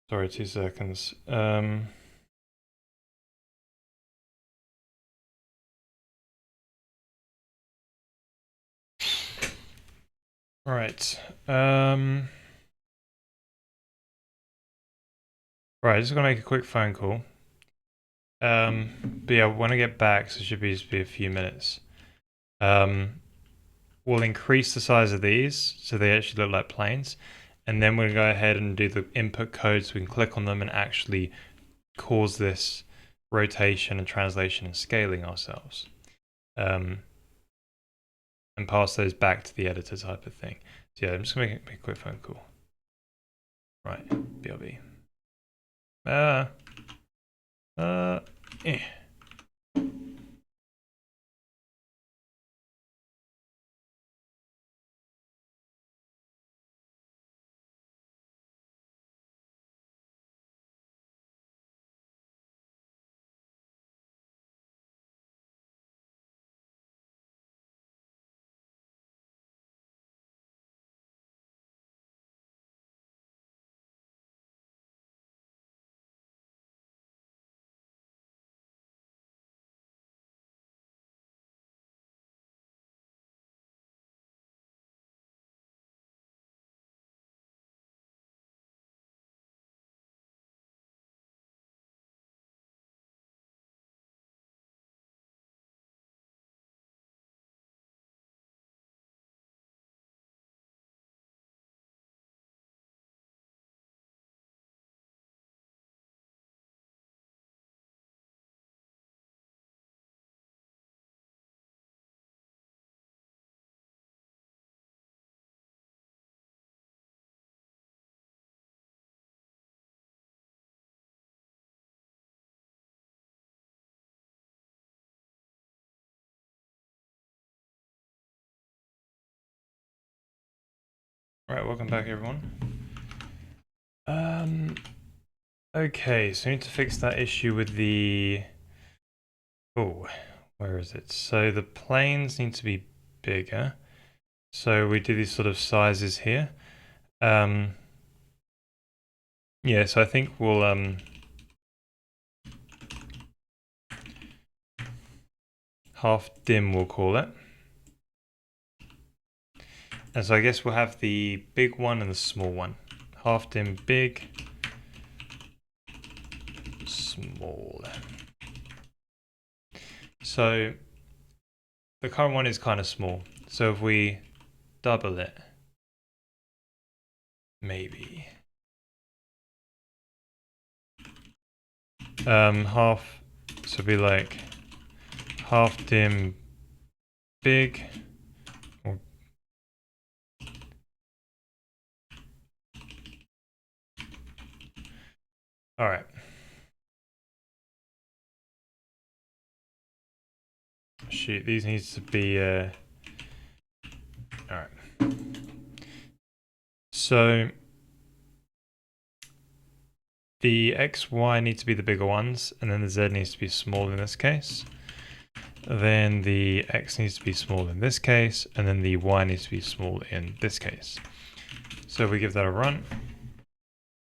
Sorry, 2 seconds. Right. Right, just gonna make a quick phone call. But yeah, when I get back, so it should just be a few minutes. We'll increase the size of these so they actually look like planes, and then we'll go ahead and do the input code so we can click on them and actually cause this rotation and translation and scaling ourselves. And pass those back to the editor type of thing. So yeah, I'm just gonna make a quick phone call. Right, BRB. Eh. Right, welcome back everyone. Okay, so I need to fix that issue with the... Oh, where is it? So the planes need to be bigger. So we do these sort of sizes here. Yeah, so I think we'll half dim we'll call it. And so I guess we'll have the big one and the small one. Half dim big, small. So the current one is kind of small. So if we double it, maybe. Half, so it'd be like half dim big, or All right. Shoot, these needs to be. All right. So the X, Y need to be the bigger ones, and then the Z needs to be small in this case. Then the X needs to be small in this case, and then the Y needs to be small in this case. So we give that a run.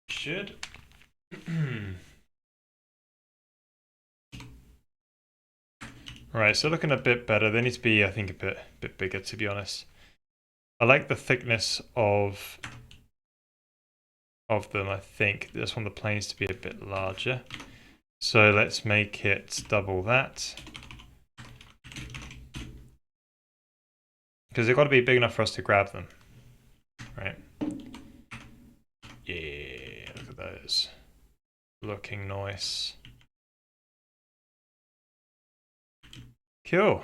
Should. Right, so looking a bit better. They need to be, I think, a bit bigger, to be honest. I like the thickness of them. I think this one, the planes to be a bit larger. So let's make it double that. Because they've got to be big enough for us to grab them. Right? Yeah, look at those. Looking nice. Cool.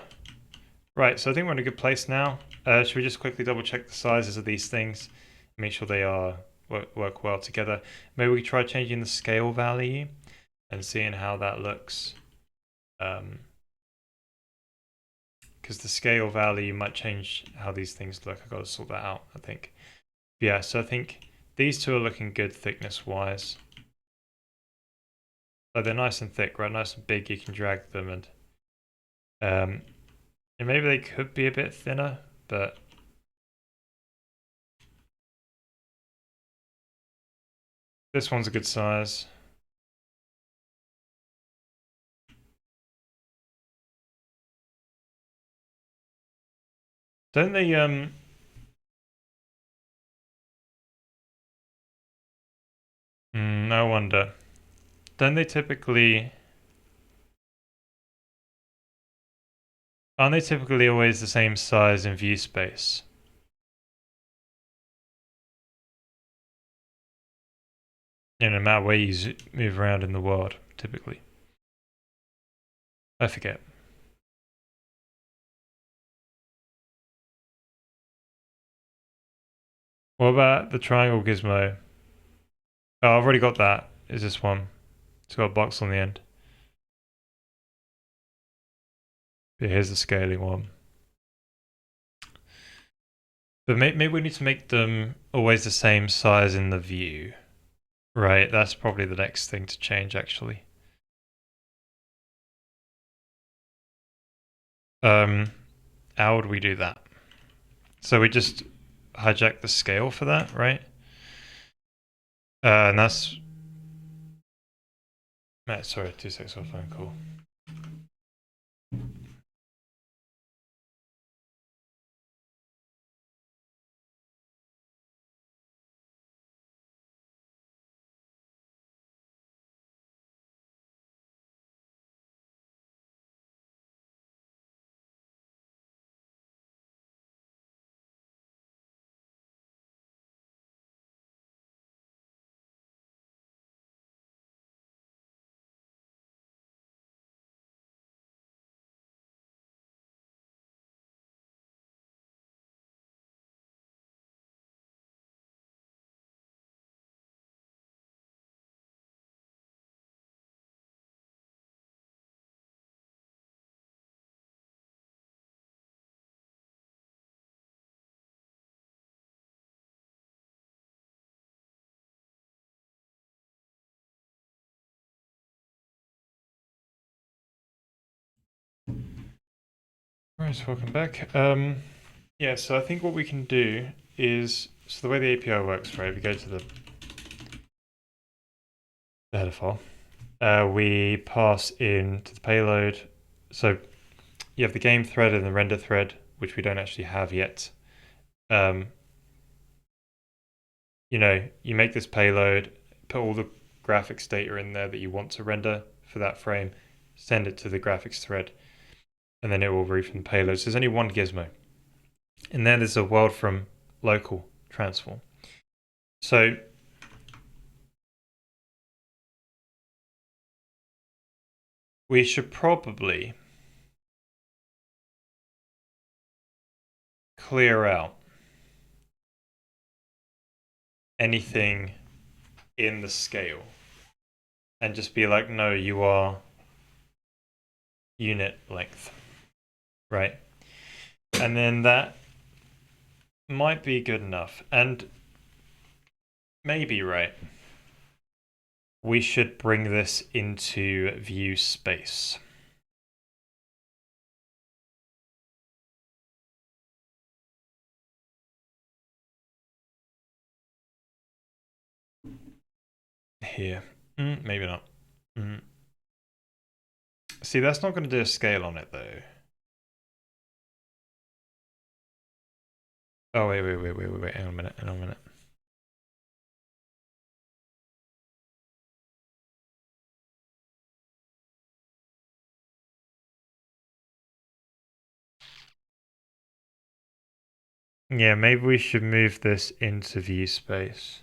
Right, so I think we're in a good place now. Should we just quickly double check the sizes of these things? Make sure they are work well together. Maybe we try changing the scale value and seeing how that looks. Because the scale value might change how these things look. I've got to sort that out, I think. Yeah, so I think these two are looking good thickness wise. But they're nice and thick, right? Nice and big, you can drag them, and maybe they could be a bit thinner, but this one's a good size. Don't they no wonder. Don't they typically aren't they typically always the same size in view space? No matter where you move around in the world, typically. I forget. What about the triangle gizmo? Oh, I've already got that. Is this one? It's got a box on the end. But here's the scaling one. But maybe we need to make them always the same size in the view. Right, that's probably the next thing to change, actually. How would we do that? So we just hijack the scale for that, right? And that's... sorry, 2 seconds off phone call. Right, welcome back. Yeah, so I think what we can do is, so the way the API works, right, we go to the header file, we pass in to the payload. So you have the game thread and the render thread, which we don't actually have yet. You make this payload, put all the graphics data in there that you want to render for that frame, send it to the graphics thread, and then it will read from the payload. So there's only one gizmo. And then there's a world from local transform. So we should probably clear out anything in the scale. and just be like, no, you are unit length, right? And then that might be good enough. And maybe, right, we should bring this into view space. Here. Maybe not. See, that's not going to do a scale on it, though. Oh, wait. Hang on a minute. Yeah, maybe we should move this into view space.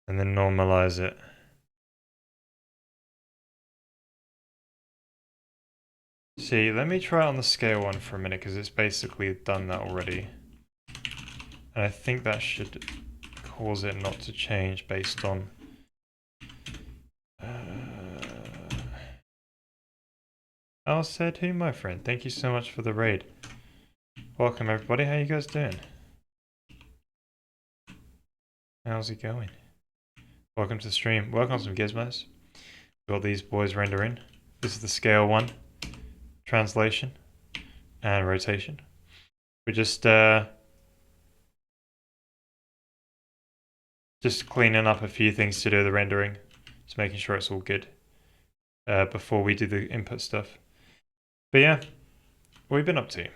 And then normalize it. See, let me try it on the scale one for a minute, because it's basically done that already. And I think that should cause it not to change based on... Al said who, my friend? Thank you so much for the raid. Welcome, everybody. How you guys doing? How's it going? Welcome to the stream. Welcome to some Gizmos. Got these boys rendering. This is the scale one. Translation. And rotation. We're just cleaning up a few things to do with the rendering. Just making sure it's all good. Before we do the input stuff. But yeah. What have you been up to?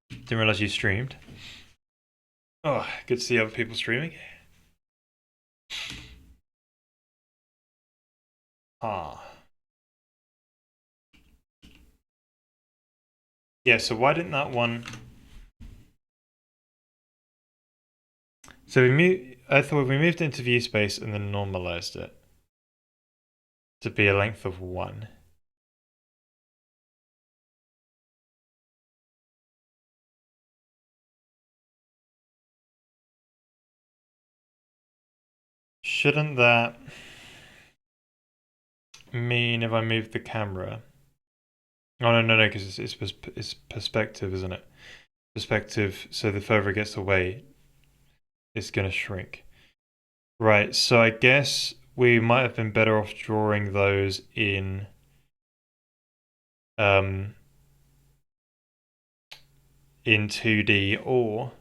Didn't realize you streamed. Oh, good to see other people streaming. Yeah, so why didn't that one... So I thought we moved into view space and then normalized it to be a length of 1. Shouldn't that mean if I move the camera... Oh, no, because it's perspective, isn't it? Perspective, so the further it gets away, it's going to shrink. Right, so I guess we might have been better off drawing those in... in 2D, or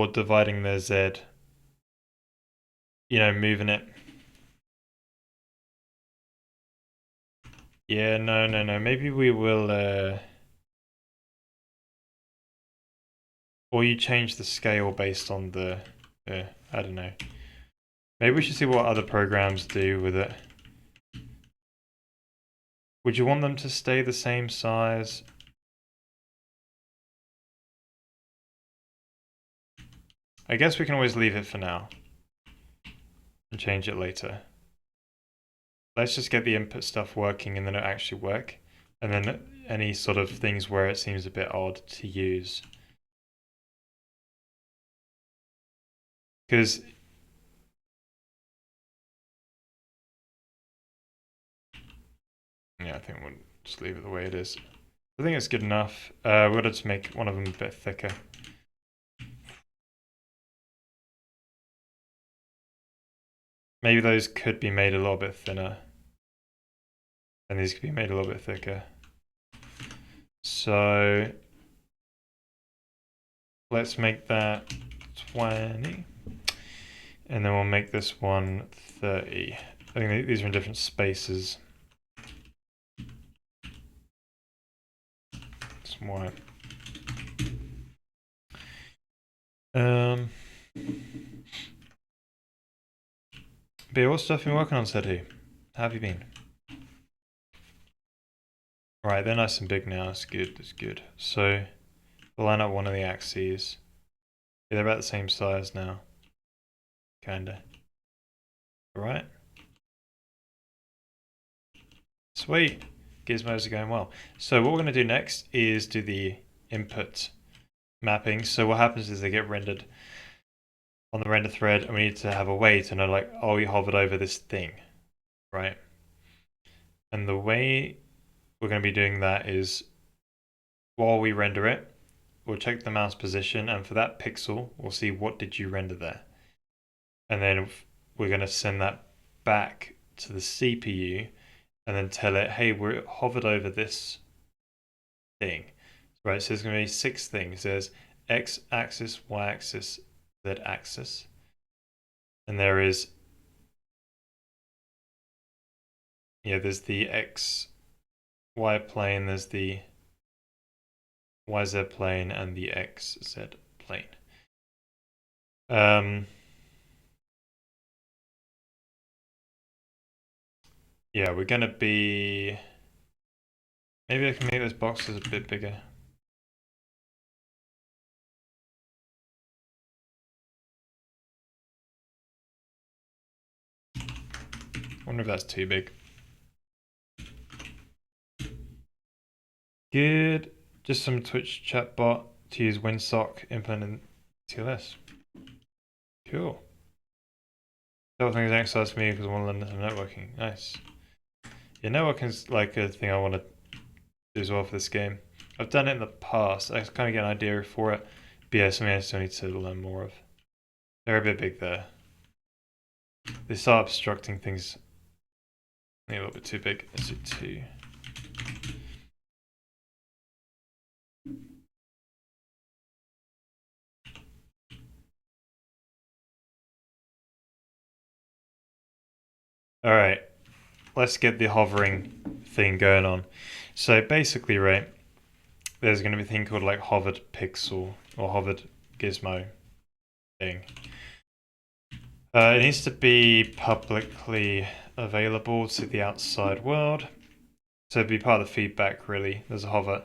dividing their Z. You know, moving it. Yeah, no. Maybe we will, or you change the scale based on the, I don't know. Maybe we should see what other programs do with it. Would you want them to stay the same size? I guess we can always leave it for now and change it later. Let's just get the input stuff working and then it'll actually work. And then any sort of things where it seems a bit odd to use. Because yeah, I think we'll just leave it the way it is. I think it's good enough. We'll just make one of them a bit thicker. Maybe those could be made a little bit thinner. And these could be made a little bit thicker. So let's make that 20. And then we'll make this one 30. I think these are in different spaces. That's why. But yeah, what stuff have you been working on, Sedu? How have you been? Right, they're nice and big now. It's good. So we'll line up one of the axes. Yeah, they're about the same size now. Kinda. Alright. Sweet. Gizmos are going well. So what we're going to do next is do the input mapping. So what happens is they get rendered on the render thread, and we need to have a way to know, like, oh, we hovered over this thing, right? And the way we're going to be doing that is, while we render it, we'll check the mouse position, and for that pixel, we'll see what did you render there. And then we're going to send that back to the CPU and then tell it, hey, we're hovered over this thing. Right, so there's going to be 6 things. There's x-axis, y-axis, z-axis. And there is, there's the x-y plane, there's the YZ plane, and the XZ plane. Yeah, we're gonna be. Maybe I can make those boxes a bit bigger. Wonder if that's too big. Good. Just some Twitch chat bot to use WinSock implemented TLS. Cool. That thing is an exercise for me because I want to learn some networking. Nice. Yeah, networking is like a thing I want to do as well for this game. I've done it in the past. I kind of get an idea for it. But yeah, something I still need to learn more of. They're a bit big there. They start obstructing things a little bit too big. Is it too? All right, let's get the hovering thing going on. So basically, right, there's going to be a thing called like hovered pixel or hovered gizmo thing. It needs to be publicly available to the outside world. So it'd be part of the feedback, really. There's a hover.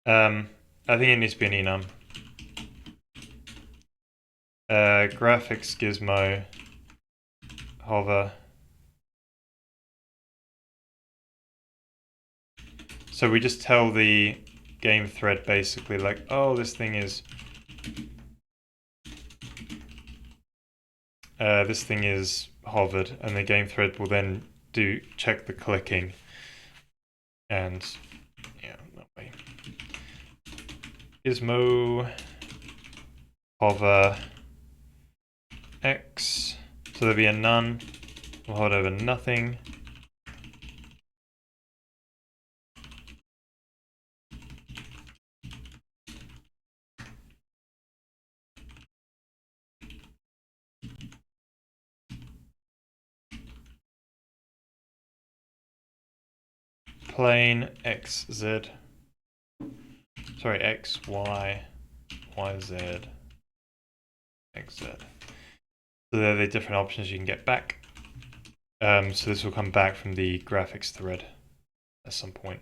I think it needs to be an enum. Graphics gizmo hover. So we just tell the game thread basically like, oh, this thing is hovered, and the game thread will then check the clicking, and yeah, that way. Gizmo hover X, so there'll be a none. We'll hover over nothing. Plane XZ. Sorry, X, Y, YZ, XZ. So they're the different options you can get back. So this will come back from the graphics thread at some point.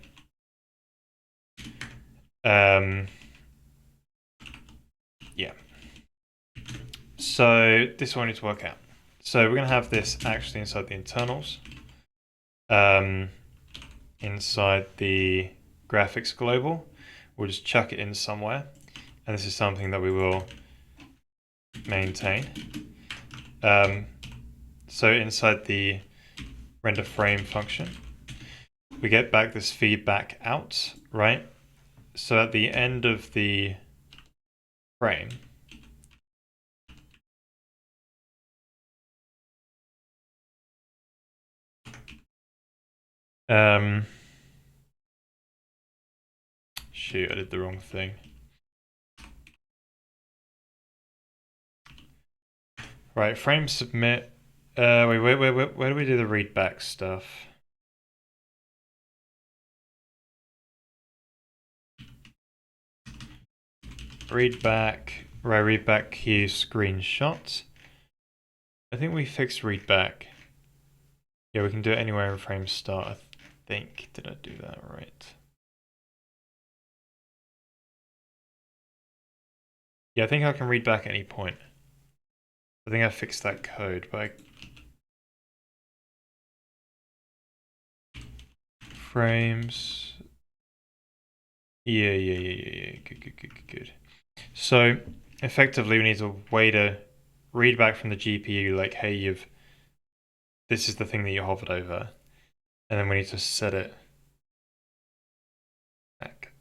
Yeah. So this is what I need to work out. So we're going to have this actually inside the internals. Inside the graphics global. We'll just chuck it in somewhere. And this is something that we will maintain. So inside the render frame function, we get back this feedback out, right? So at the end of the frame, shoot, I did the wrong thing. Right, frame submit. Wait, where do we do the readback stuff? Readback, right, readback queue screenshot. I think we fixed readback. Yeah, we can do it anywhere in frame start, I think. Did I do that right? Yeah, I think I can read back at any point. I think I fixed that code, but frames. Yeah. Good. So effectively, we need a way to read back from the GPU, like, hey, this is the thing that you hovered over, and then we need to set it back.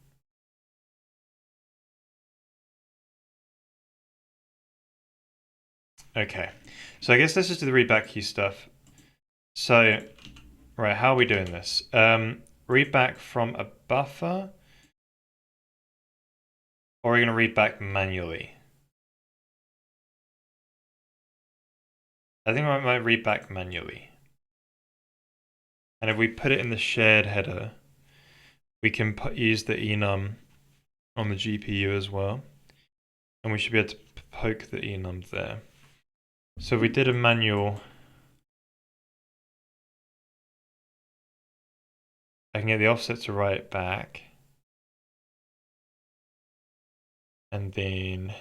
Okay, so I guess let's just do the read back queue stuff. So, right, how are we doing this? Read back from a buffer, or are we going to read back manually? I think I might read back manually. And if we put it in the shared header, we can use the enum on the GPU as well. And we should be able to poke the enum there. So if we did a manual, I can get the offset to write back. And then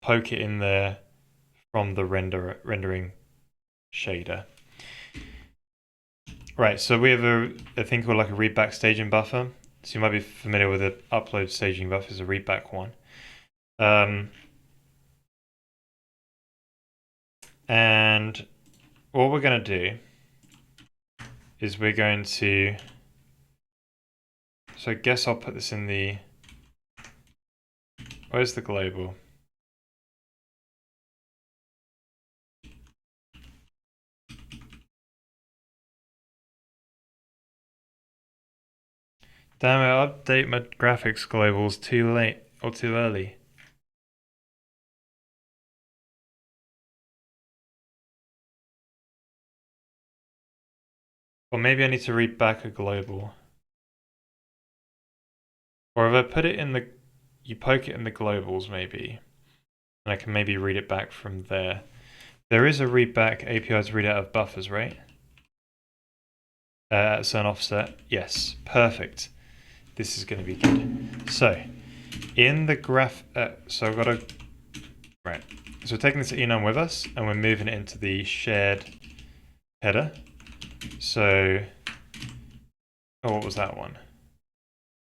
poke it in there from the rendering shader. Right, so we have a thing called like a readback staging buffer. So you might be familiar with the upload staging buffer as a readback one. And what we're going to do is we're going to, so I guess I'll put this in the, where's the global? Damn it, I update my graphics globals too late or too early. Or maybe I need to read back a global. Or if I put it in the, you poke it in the globals maybe, and I can maybe read it back from there. There is a readback API to read out of buffers, right? At a certain offset. Yes, perfect. This is going to be good. So, in the graph, so I've got a, right. So we're taking this enum with us, and we're moving it into the shared header. So, oh, what was that one?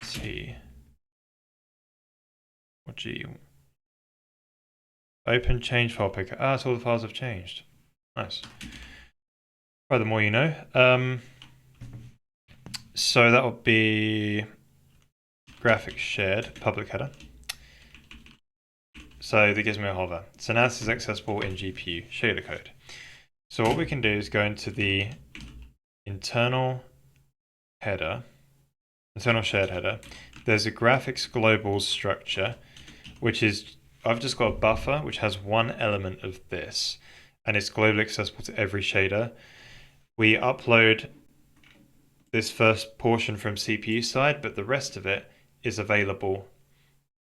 T. Or G. Open change file picker. Ah, so all the files have changed. Nice. Well, the more you know. So that would be graphics shared, public header. So the Gizmo hover. So now this is accessible in GPU shader code. So what we can do is go into the internal header, internal shared header. There's a graphics globals structure, which is, I've just got a buffer which has one element of this, and it's globally accessible to every shader. We upload this first portion from CPU side, but the rest of it is available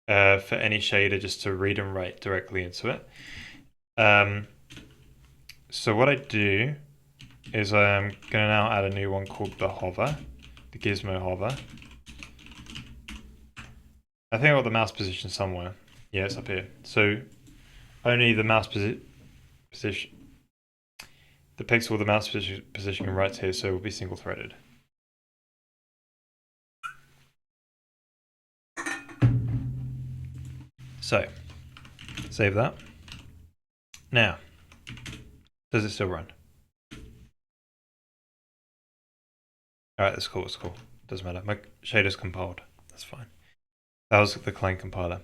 for any shader just to read and write directly into it. So what I do is I'm going to now add a new one called the hover, the Gizmo hover. I think I got the mouse position somewhere. Yeah, it's up here. So only the mouse position, the pixel with the mouse position right here, so it will be single threaded. So save that. Now, does it still run? Alright, that's cool, it's cool. Doesn't matter. My shader's compiled. That's fine. That was the client compiler.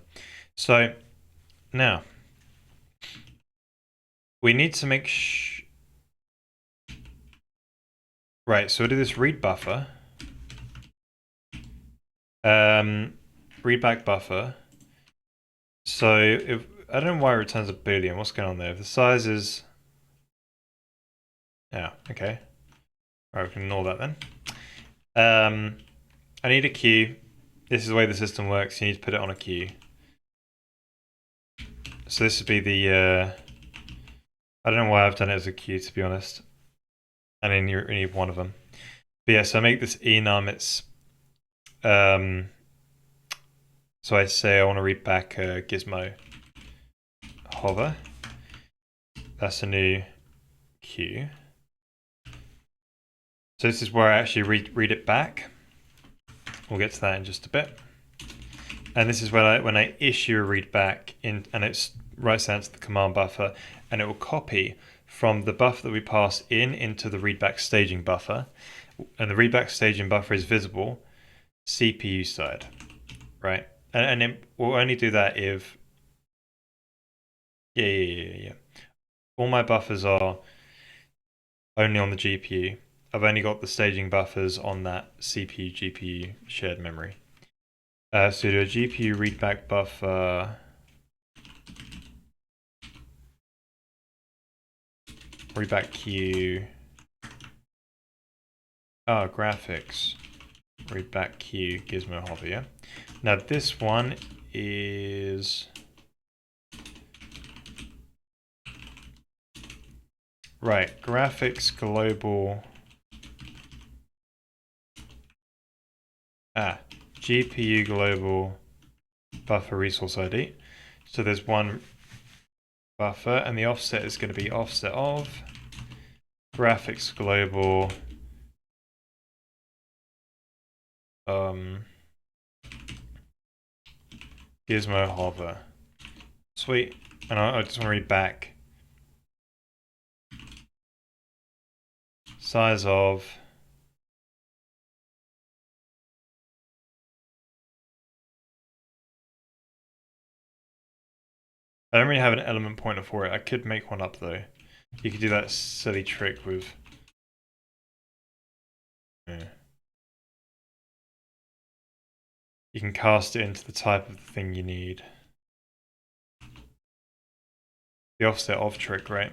So now we need to make right, so we'll do this read buffer. Read back buffer. So if I don't know why it returns a boolean. What's going on there? If the size is, yeah, okay. All right, we can ignore that then. I need a queue. This is the way the system works. You need to put it on a queue. So this would be the, I don't know why I've done it as a queue, to be honest. And then you need one of them. But yeah, so I make this enum, it's, so I say I want to read back Gizmo hover. That's a new queue. So this is where I actually read it back. We'll get to that in just a bit. And this is when I issue a read back in, and it writes down to the command buffer, and it will copy from the buffer that we pass in into the readback staging buffer, and the readback staging buffer is visible CPU side, right? And it will only do that if yeah. All my buffers are only on the GPU. I've only got the staging buffers on that CPU GPU shared memory. So do a GPU readback buffer. Readback queue. Oh, graphics. Readback queue Gizmo hover, yeah? Now this one is... Right, graphics global... GPU global buffer resource ID. So there's one buffer, and the offset is going to be offset of graphics global Gizmo hover. Sweet. And I just want to read back. Size of I don't really have an element pointer for it. I could make one up though. You could do that silly trick with You can cast it into the type of the thing you need. The offset of trick, right?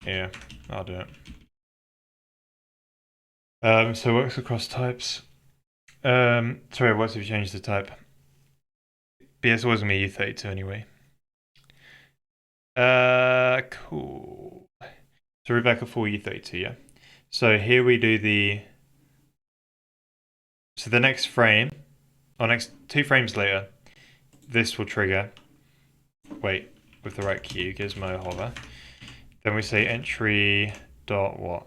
Yeah, I'll do it. So it works across types. Sorry, what if you change the type? But yeah, it's always gonna be U32 anyway. Cool. So we're back at full U32, yeah. So here we do so the next frame, or next 2 frames later, this will trigger. Wait, with the right key, Gizmo hover. Then we say entry dot what?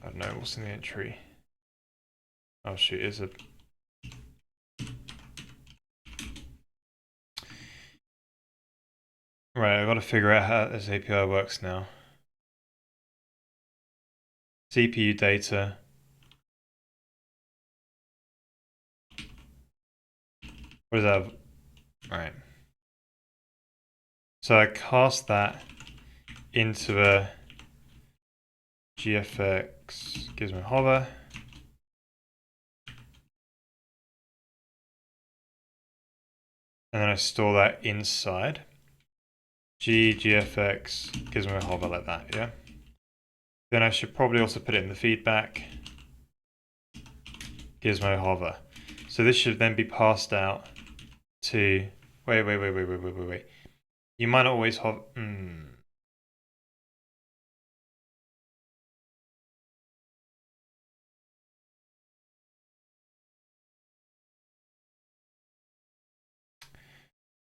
I don't know, what's in the entry? Oh shoot, is a... Right, I've got to figure out how this API works now. CPU data. What is that? Right. So I cast that into a GFX Gizmo hover. And then I store that inside GFX Gizmo hover like that, yeah? Then I should probably also put it in the feedback Gizmo hover. So this should then be passed out to... Wait. You might not always hover...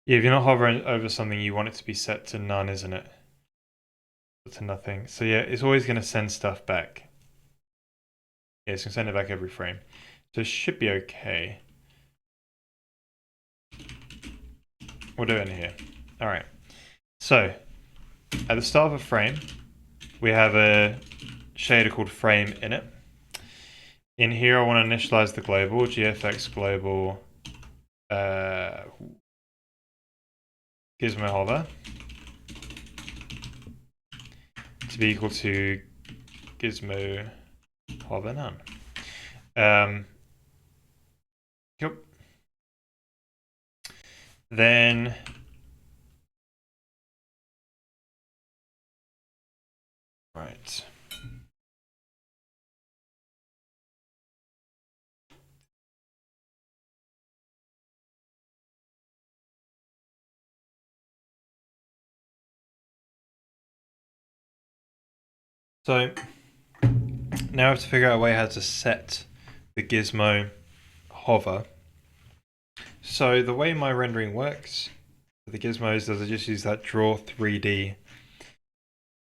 Yeah, if you're not hovering over something, you want it to be set to none, isn't it? To nothing. So yeah, it's always going to send stuff back. Yeah, it's going to send it back every frame. So it should be okay. We'll do it in here. All right. So at the start of a frame, we have a shader called frame in it. In here, I want to initialize the global, GFX global Gizmo hover to be equal to Gizmo hover none. Yep. Then right. So now I have to figure out a way how to set the gizmo hover. So the way my rendering works for the gizmos is I just use that draw 3D,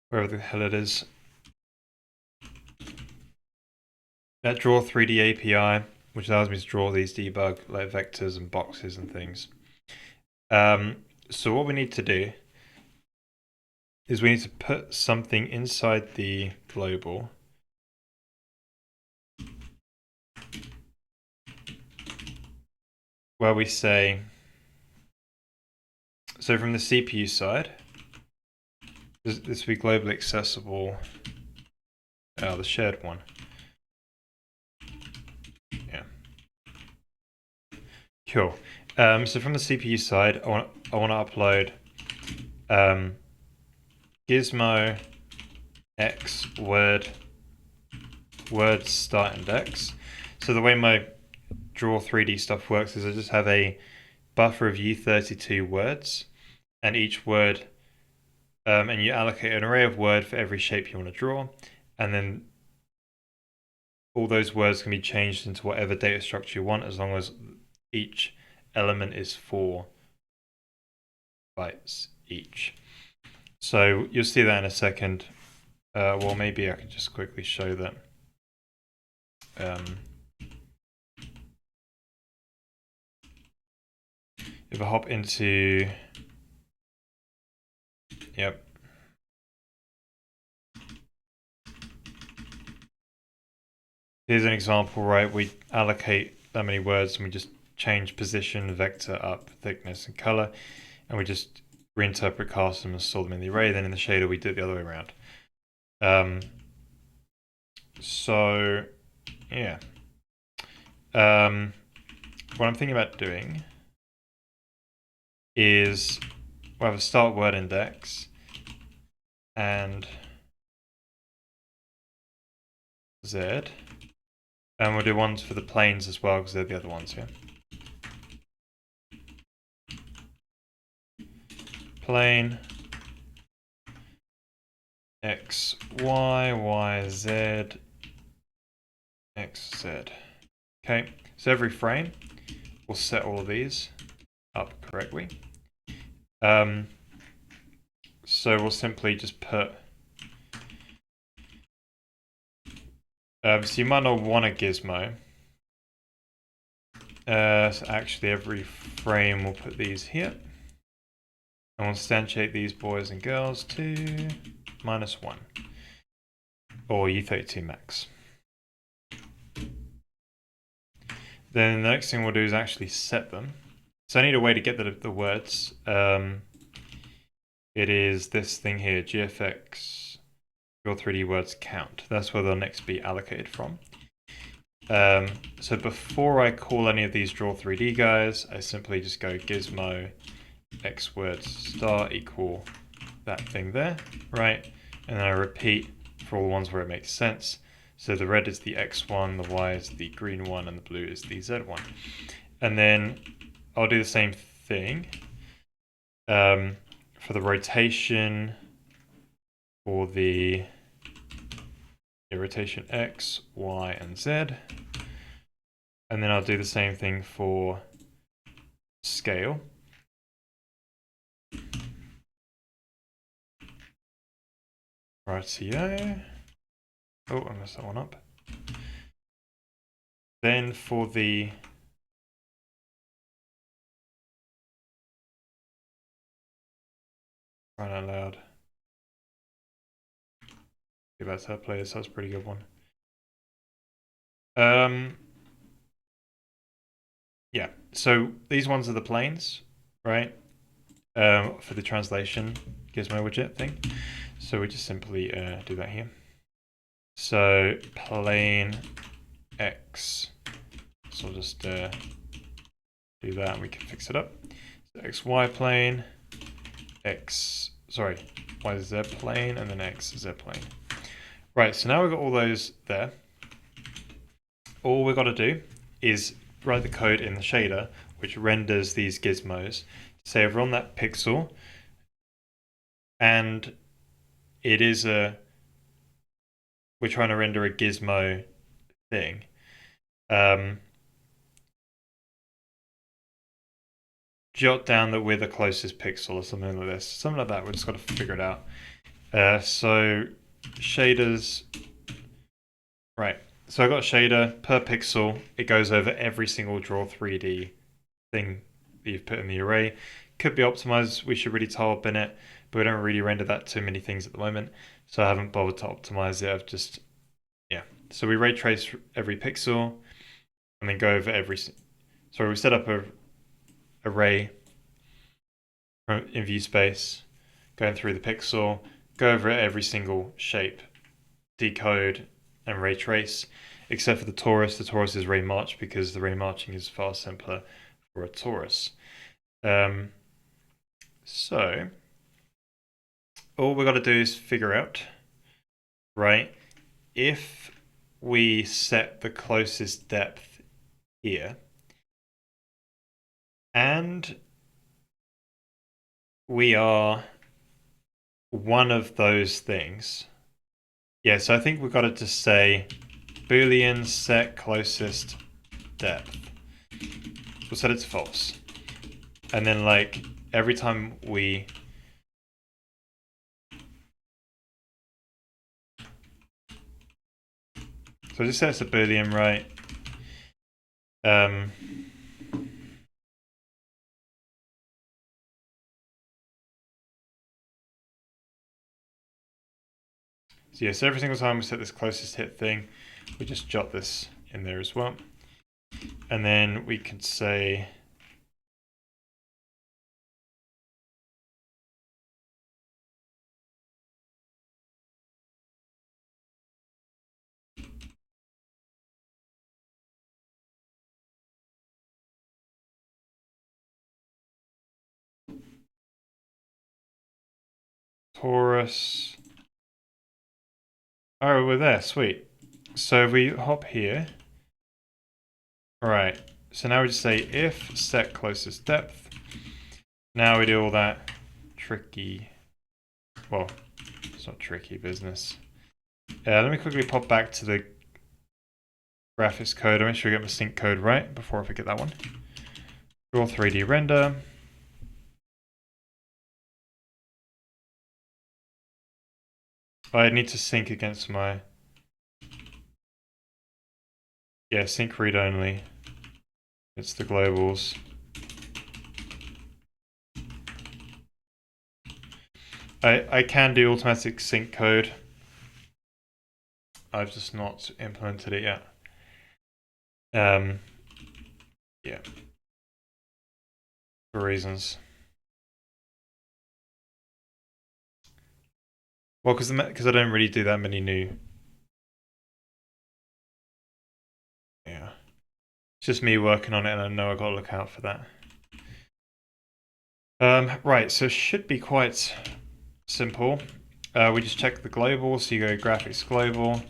wherever the hell it is. That draw 3D API, which allows me to draw these debug like vectors and boxes and things. So what we need to do is we need to put something inside the global where we say, so from the CPU side, this will be globally accessible, the shared one. Yeah. Cool. So from the CPU side, I want to upload Gizmo X word start index. So the way my draw 3D stuff works is I just have a buffer of U32 words, and each word, and you allocate an array of word for every shape you want to draw, and then all those words can be changed into whatever data structure you want, as long as each element is 4 bytes each. So you'll see that in a second. Well, maybe I could just quickly show that. If I hop into, yep. Here's an example, right? We allocate that many words and we just change position, vector, up, thickness, and color, and we just reinterpret, cast them, and store them in the array. Then in the shader, we do it the other way around. So, yeah. What I'm thinking about doing is we'll have a start word index and Z, and we'll do ones for the planes as well because they're the other ones here. Plane X, Y, Y, Z, X, Z. Okay, so every frame we'll set all of these up correctly. So we'll simply just put, so you might not want a gizmo. So actually every frame we'll put these here. And we'll instantiate these boys and girls to -1, or U32 max. Then the next thing we'll do is actually set them. So I need a way to get the words. It is this thing here, GFX, your 3D words count. That's where they'll next be allocated from. So before I call any of these draw 3D guys, I simply just go gizmo x words star equal that thing there, right? And then I repeat for all the ones where it makes sense. So the red is the X one, the Y is the green one, and the blue is the Z one. And then I'll do the same thing for the rotation for the rotation X, Y, and Z. And then I'll do the same thing for scale. Rightio. Oh, I messed that one up. Then for the run out loud. Okay, that's how play this. That's a pretty good one. Yeah. So these ones are the planes, right? For the translation gizmo widget thing. So we just simply do that here. So plane X. So I'll just do that and we can fix it up. So XY plane, X, sorry, YZ plane, and then XZ plane. Right, so now we've got all those there. All we've got to do is write the code in the shader, which renders these gizmos. Say over on that pixel, and it is a we're trying to render a gizmo thing. Jot down that we're the closest pixel or something like this. Something like that. We've just got to figure it out. So shaders, right. So I got shader per pixel. It goes over every single draw 3D thing that you've put in the array. Could be optimized. We should really tie up in it, but we don't really render that too many things at the moment. So I haven't bothered to optimize it. I've just, yeah. So we ray trace every pixel and then go over every, so we set up a array in view space, going through the pixel, go over every single shape, decode and ray trace, except for the torus. The torus is ray march because the ray marching is far simpler for a torus. So all we got to do is figure out, right, if we set the closest depth here and we are one of those things. Yeah, so I think we've got to just say Boolean set closest depth. We'll set it to false. And then like every time we so just set it to Boolean, right? So yeah, so every single time we set this closest hit thing, we just jot this in there as well. And then we can say torus. Oh, we're there, sweet. So if we hop here, all right, so now we just say if set closest depth. Now we do all that tricky, well, it's not tricky business. Let me quickly pop back to the graphics code. I'll make sure I get my sync code right before I forget that one. Draw 3D render. I need to sync against my, yeah, sync read only. It's the globals. I can do automatic sync code. I've just not implemented it yet. Yeah, for reasons. Well, because I don't really do that many new. Yeah, it's just me working on it, and I know I got to look out for that. Right, so it should be quite simple. We just check the global, so you go graphics global,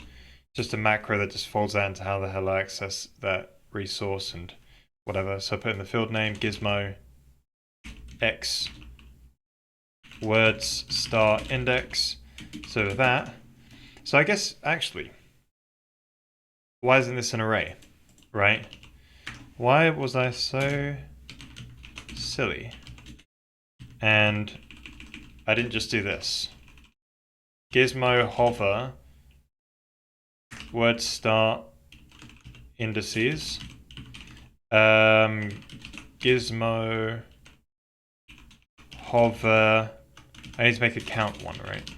just a macro that just folds out into how the hell I access that resource and whatever. So I put in the field name, Gizmo, X, words, star, index. So that. So I guess, actually, why isn't this an array, right? Why was I so silly? And I didn't just do this. Gizmo hover word start indices. Gizmo hover. I need to make a count one, right?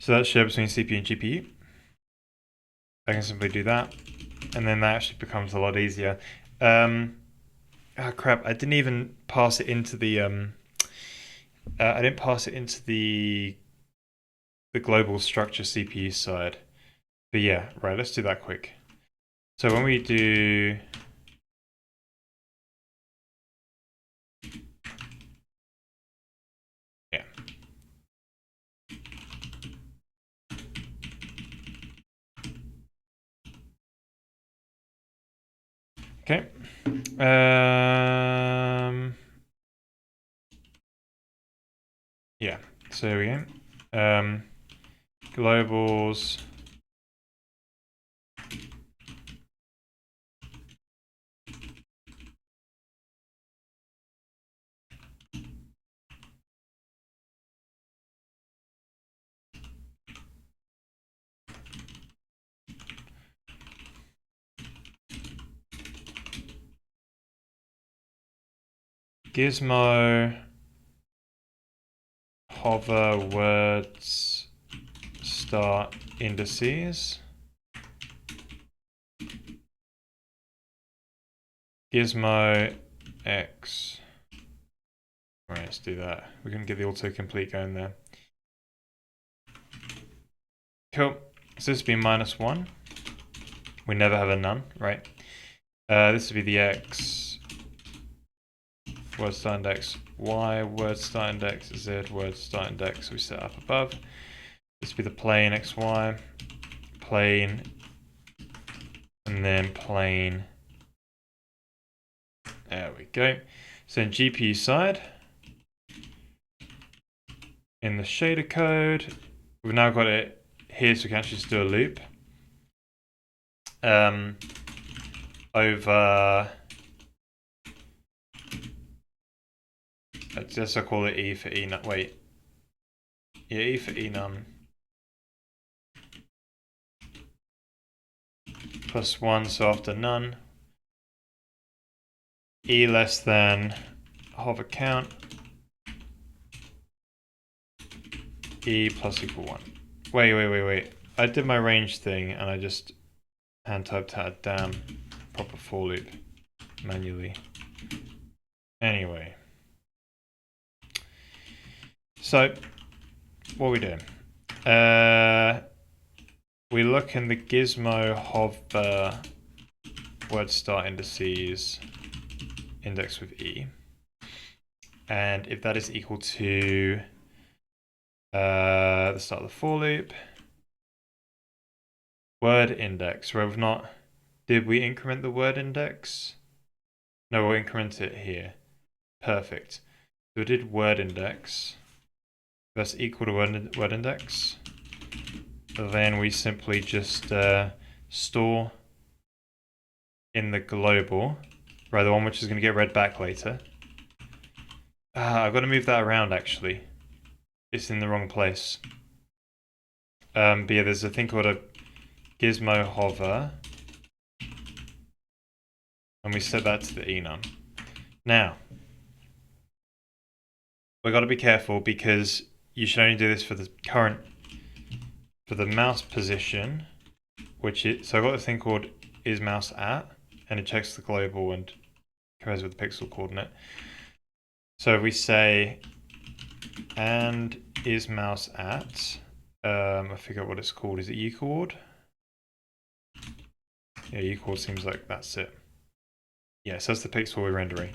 So that's shared between CPU and GPU. I can simply do that, and then that actually becomes a lot easier. Oh crap! I didn't even pass it into the I didn't pass it into the global structure CPU side. But yeah, right. Let's do that quick. So when we do yeah. Okay. Yeah, so there we go. Globals. Gizmo. Hover words start indices. Gizmo X. Right, let's do that. We're going to get the autocomplete going there. Cool. So this would be -1. We never have a none, right? This would be the X. Word start index Y. Word start index Z. Word start index we set up above. This would be the plane XY. Plane. And then plane. There we go. So in GPU side, in the shader code, we've now got it here, so we can actually just do a loop over. I guess I'll call it E for E none. Wait, yeah, E for E none. +1, so after none. E less than hover count. E plus equal 1. Wait. I did my range thing and I just hand typed out a damn proper for loop manually. Anyway. So, what are we doing? We look in the Gizmo hover word start indices index with E. And if that is equal to the start of the for loop, word index, where we've not, did we increment the word index? No, we'll increment it here. Perfect. So we did word index. That's equal to word index. Then we simply just store in the global, right, the one which is going to get read back later. I've got to move that around actually. It's in the wrong place. But yeah, there's a thing called a Gizmo hover. And we set that to the enum. Now, we've got to be careful because you should only do this for the current, for the mouse position, which is, so I've got a thing called is mouse at, and it checks the global and compares with the pixel coordinate. So if we say, and is mouse at, I figure out what it's called. Is it ucoord? Yeah, ucoord seems like that's it. Yeah, so that's the pixel we're rendering.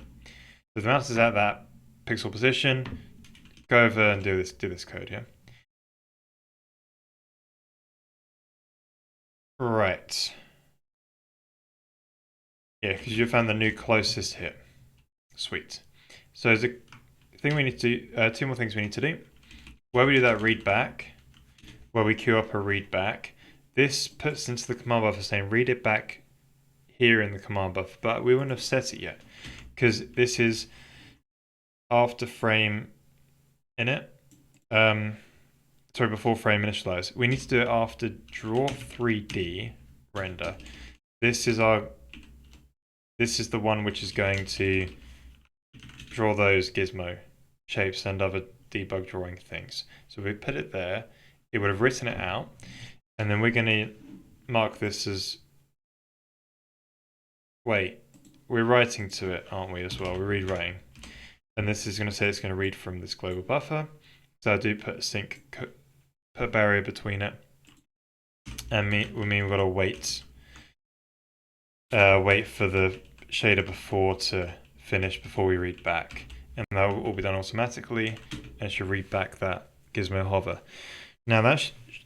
So the mouse is at that pixel position. Go over and do this code, yeah? Right. Yeah, because you found the new closest hit. Sweet. So there's a thing we need to do, two more things we need to do. Where we do that read back, where we queue up a read back, this puts into the command buffer saying read it back here in the command buffer, but we wouldn't have set it yet because this is after frame init. Sorry, before frame initialize. We need to do it after draw 3D render. This is the one which is going to draw those gizmo shapes and other debug drawing things. So if we put it there, it would have written it out, and then we're going to mark this as, wait, we're writing to it, aren't we, as well? We're rewriting. And this is going to say it's going to read from this global buffer. So I do put a sync, put a barrier between it. And we mean we've got to wait for the shader before to finish before we read back. And that will all be done automatically, and it should read back that Gizmo hover. Now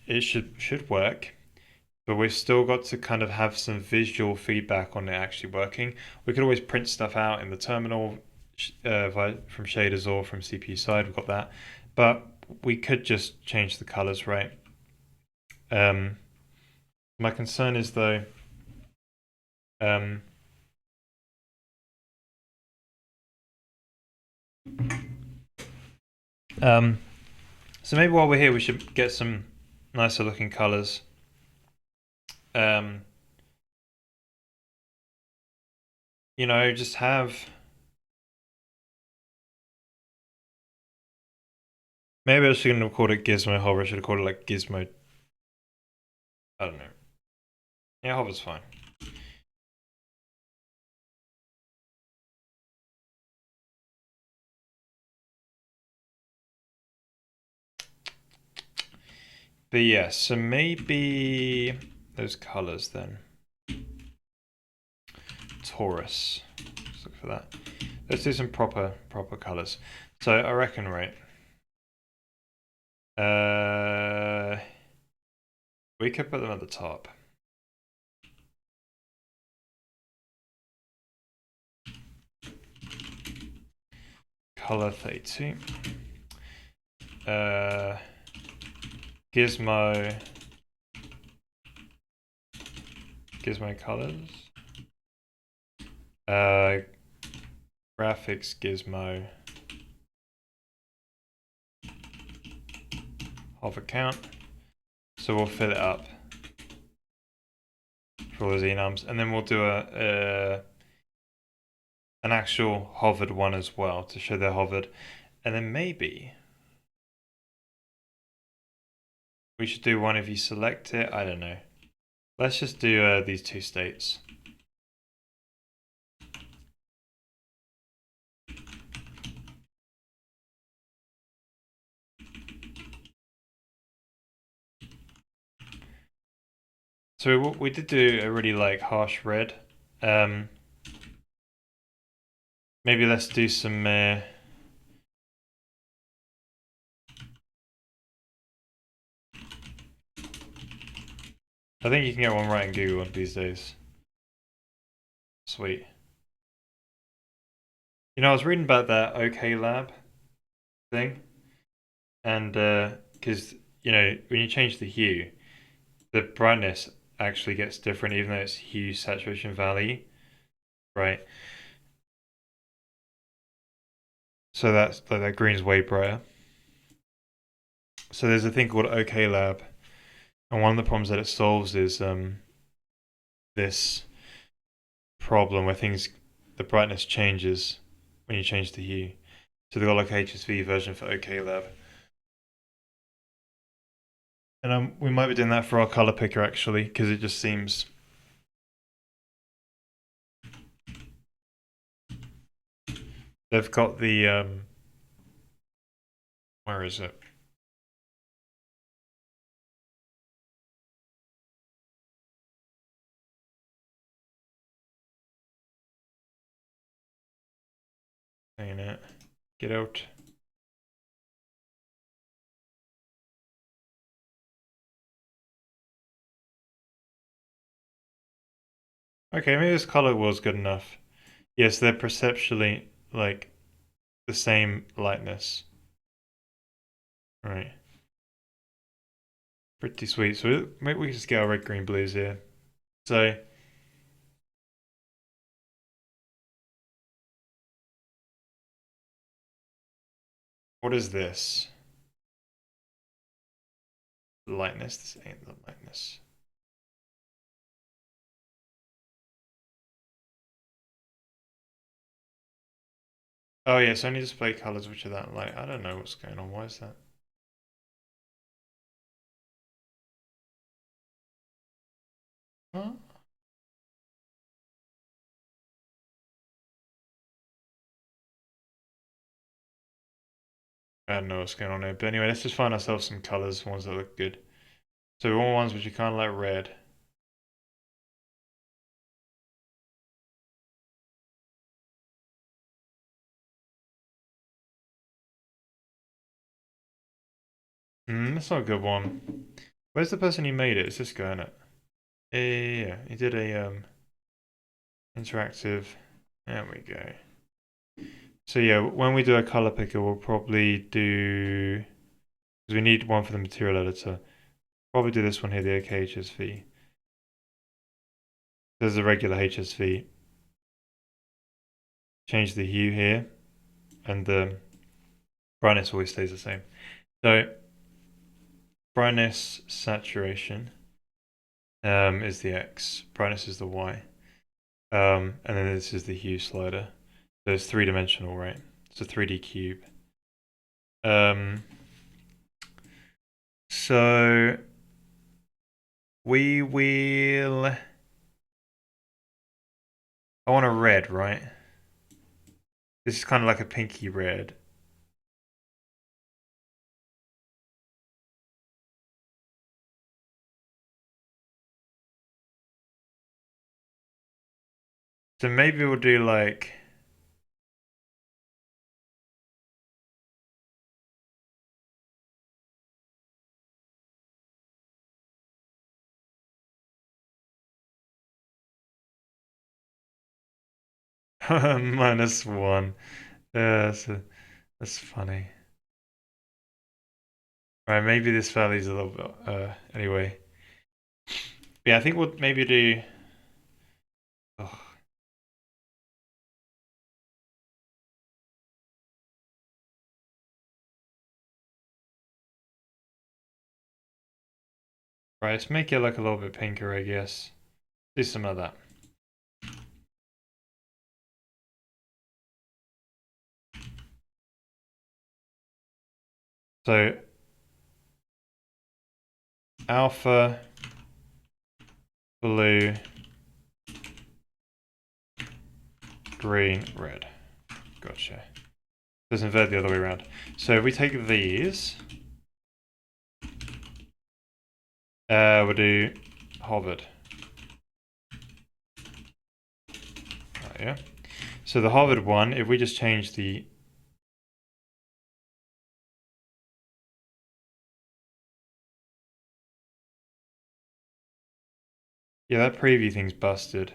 it should work, but we've still got to kind of have some visual feedback on it actually working. We could always print stuff out in the terminal from shaders or from CPU side. We've got that, but we could just change the colors, right? My concern is though, um, um, so maybe while we're here, we should get some nicer looking colors. You know, just have. Maybe I shouldn't have called it Gizmo Hover. I should have called it like Gizmo. I don't know. Yeah, Hover's fine. But yeah, so maybe those colors then. Taurus. Let's look for that. Let's do some proper colors. So I reckon, right? We could put them at the top. Color 32. Gizmo colors. Graphics Gizmo. Hover count. So we'll fill it up for all the enums, and then we'll do an actual hovered one as well to show they're hovered, and then maybe we should do one if you select it. I don't know. Let's just do these two states. So we did do a really like harsh red. Maybe let's do some. I think you can get one right in Google these days. Sweet. You know, I was reading about that OK Lab thing, and because you know when you change the hue, the brightness actually gets different, even though it's hue saturation value, right? So that's like that green is way brighter. So there's a thing called OK Lab, and one of the problems that it solves is this problem where the brightness changes when you change the hue. So they've got like HSV version for OK Lab. And we might be doing that for our color picker actually, because it just seems. They've got the where is it? Saying it. Get out. Okay, maybe this color was good enough. Yes, they're perceptually like the same lightness. Right. Pretty sweet. So maybe we just get our red, green, blues here. So what is this? Lightness. This ain't the lightness. Oh yes, only display colors which are that light. I don't know what's going on. Why is that? Huh? I don't know what's going on here. But anyway, let's just find ourselves some colors, ones that look good. So we want ones which are kind of like red. That's not a good one. Where's the person who made it? It's this guy, isn't it? Yeah, he did a interactive. There we go. So yeah, when we do a color picker, we'll probably do because we need one for the material editor. Probably do this one here, the OK HSV. There's a regular HSV. Change the hue here, and the brightness always stays the same. So brightness saturation is the X, brightness is the Y, and then this is the hue slider. So it's three-dimensional, right? It's a 3D cube. So we will. I want a red, right? This is kind of like a pinky red. So maybe we'll do like. -1. Yeah, that's funny. Right, maybe this valley's a little bit. Anyway. Yeah, I think we'll maybe do. Oh, right, let's make it like a little bit pinker, I guess. Do some of that. So alpha, blue, green, red. Gotcha. Let's invert the other way around. So if we take these, we'll do hovered. Yeah. So the hovered one, if we just change the yeah, that preview thing's busted.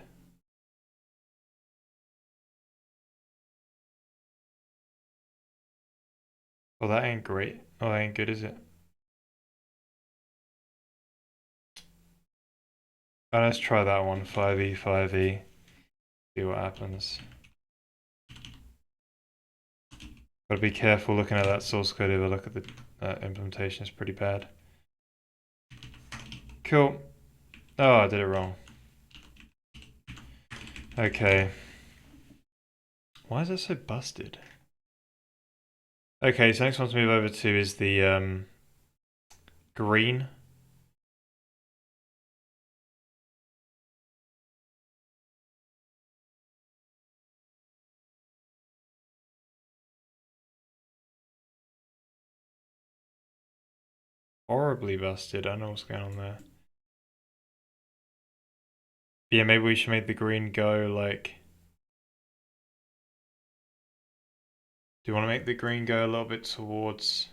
Well, that ain't great. Oh, that ain't good, is it? Oh, let's try that one. 5e, 5e. See what happens. Gotta be careful looking at that source code. If I look at the implementation, it's pretty bad. Cool. Oh, I did it wrong. Okay. Why is that so busted? Okay, so next one to move over to is the green. Horribly busted. I don't know what's going on there. Yeah, maybe we should make the green go like. Do you want to make the green go a little bit towards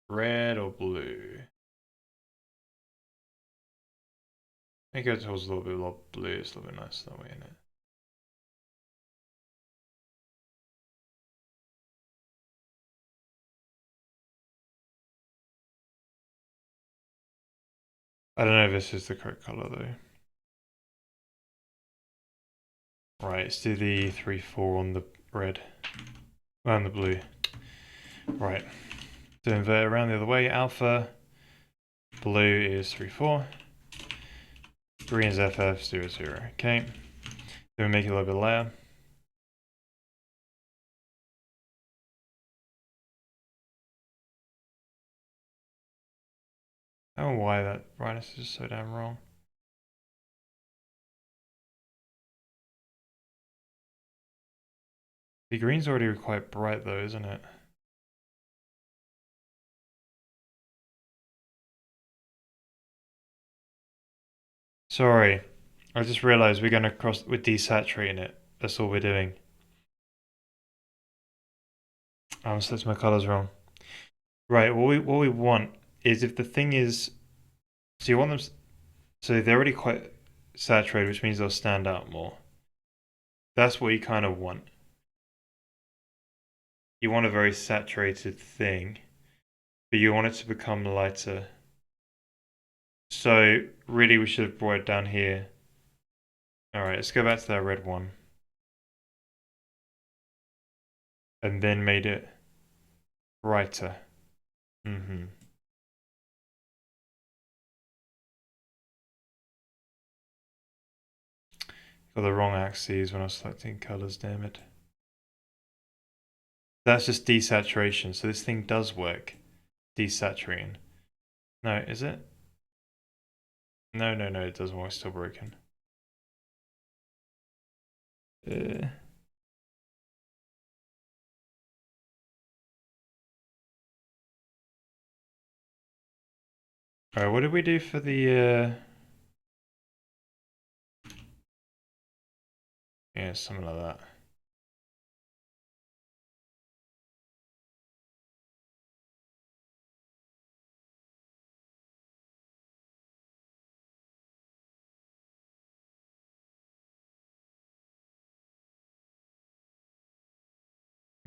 red or blue? Make it towards a little bit of blue. It's a little bit nicer that way, isn't it? I don't know if this is the correct color though. Right, let's do the 3-4 on the red. And the blue. Right. So invert around the other way. Alpha. Blue is 3-4. Green is FF 0-0. Okay. Then we make it a little bit lighter. I don't know why that brightness is so damn wrong. The green's already quite bright though, isn't it? Sorry. I just realized we're desaturating it. That's all we're doing. I selected my colors wrong. Right, what we want is if the thing is, so you want them, so they're already quite saturated, which means they'll stand out more. That's what you kind of want. You want a very saturated thing, but you want it to become lighter. So really we should have brought it down here. Alright, let's go back to that red one. And then made it brighter. Mm-hmm. Got the wrong axes when I was selecting colors, damn it. That's just desaturation, so this thing does work. Desaturating. No, is it? No, it doesn't work, it's still broken. Alright, what did we do for the, yeah, something like that.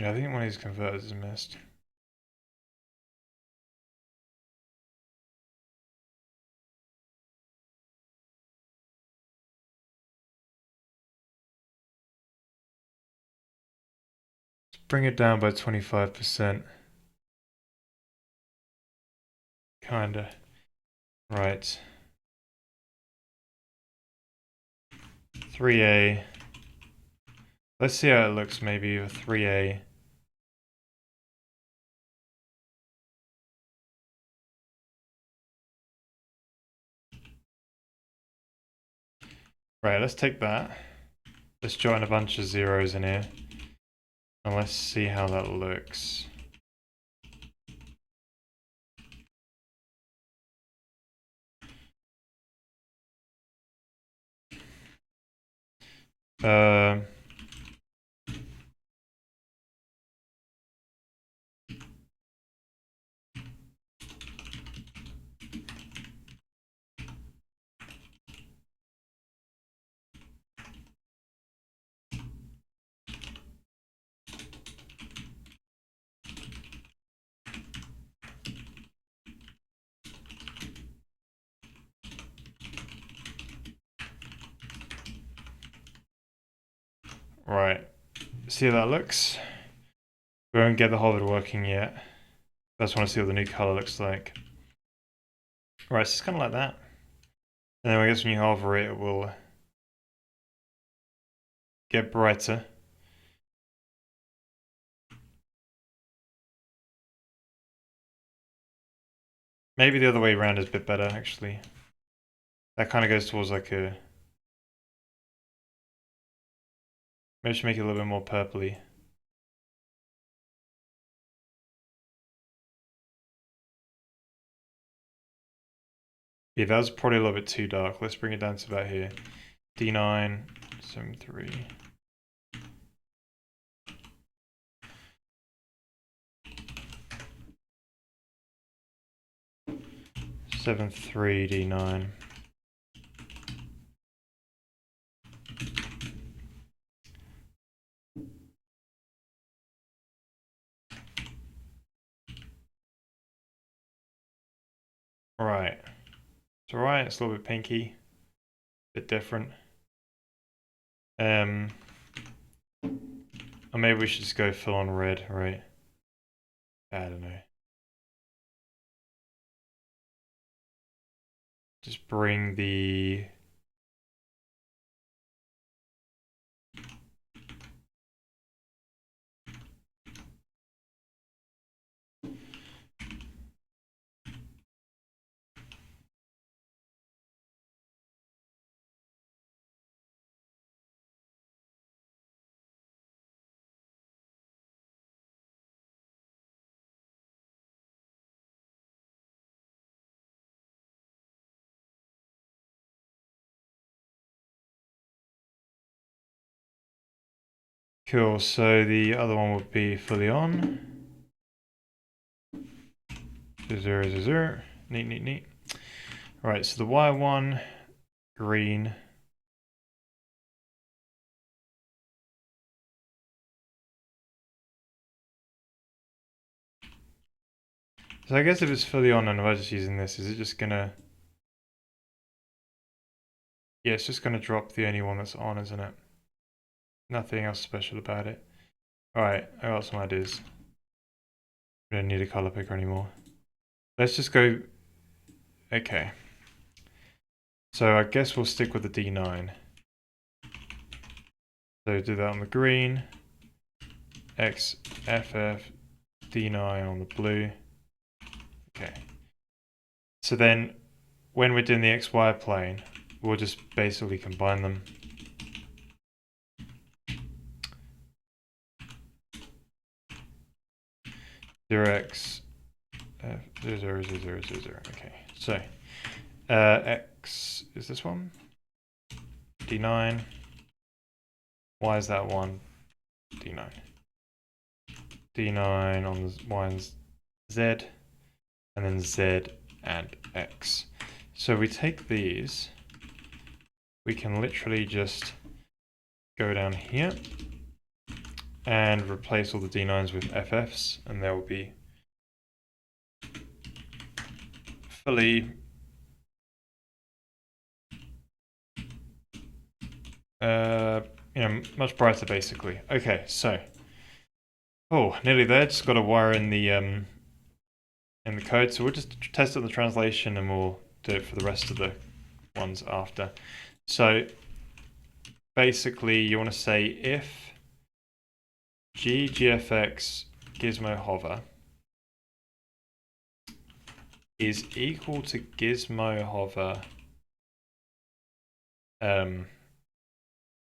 Yeah, I think one of these converters is missed. Let's bring it down by 25%. Kinda. Right. 3A. Let's see how it looks maybe with 3A. Right, let's take that. Let's join a bunch of zeros in here. And let's see how that looks. Uh, right. See how that looks? We won't get the whole of it working yet. I just want to see what the new color looks like. Right, so it's kind of like that. And then I guess when you hover it, it will get brighter. Maybe the other way around is a bit better, actually. That kind of goes towards like a... Maybe I should make it a little bit more purpley. Yeah, that was probably a little bit too dark. Let's bring it down to about here. D9, 7-3. Seven three D9. Right. It's alright, it's a little bit pinky. Bit different. Or maybe we should just go full on red, right? I don't know. Just bring the... Cool, so the other one would be fully on. 0, 0, 0. Neat, neat, neat. Right, so the Y1, green. So I guess if it's fully on and I was just using this, is it just gonna... Yeah, it's just gonna drop the only one that's on, isn't it? Nothing else special about it. Alright, I got some ideas. We don't need a color picker anymore. Let's just go... Okay. So I guess we'll stick with the D9. So do that on the green. X, FF, D9 on the blue. Okay. So then when we're doing the XY plane, we'll just basically combine them. Zero X, F, 0, 0, 0, 0, 0, 0. Okay, so X is this one. D9. Y is that one. D9. D9 on the Y and Z, and then Z and X. So we take these, we can literally just go down here and replace all the D9s with FFs, and there will be fully much brighter basically. Okay, so nearly there. Just got to wire in the code. So we'll just test it in the translation and we'll do it for the rest of the ones after. So basically you want to say if GFX gizmo hover is equal to gizmo hover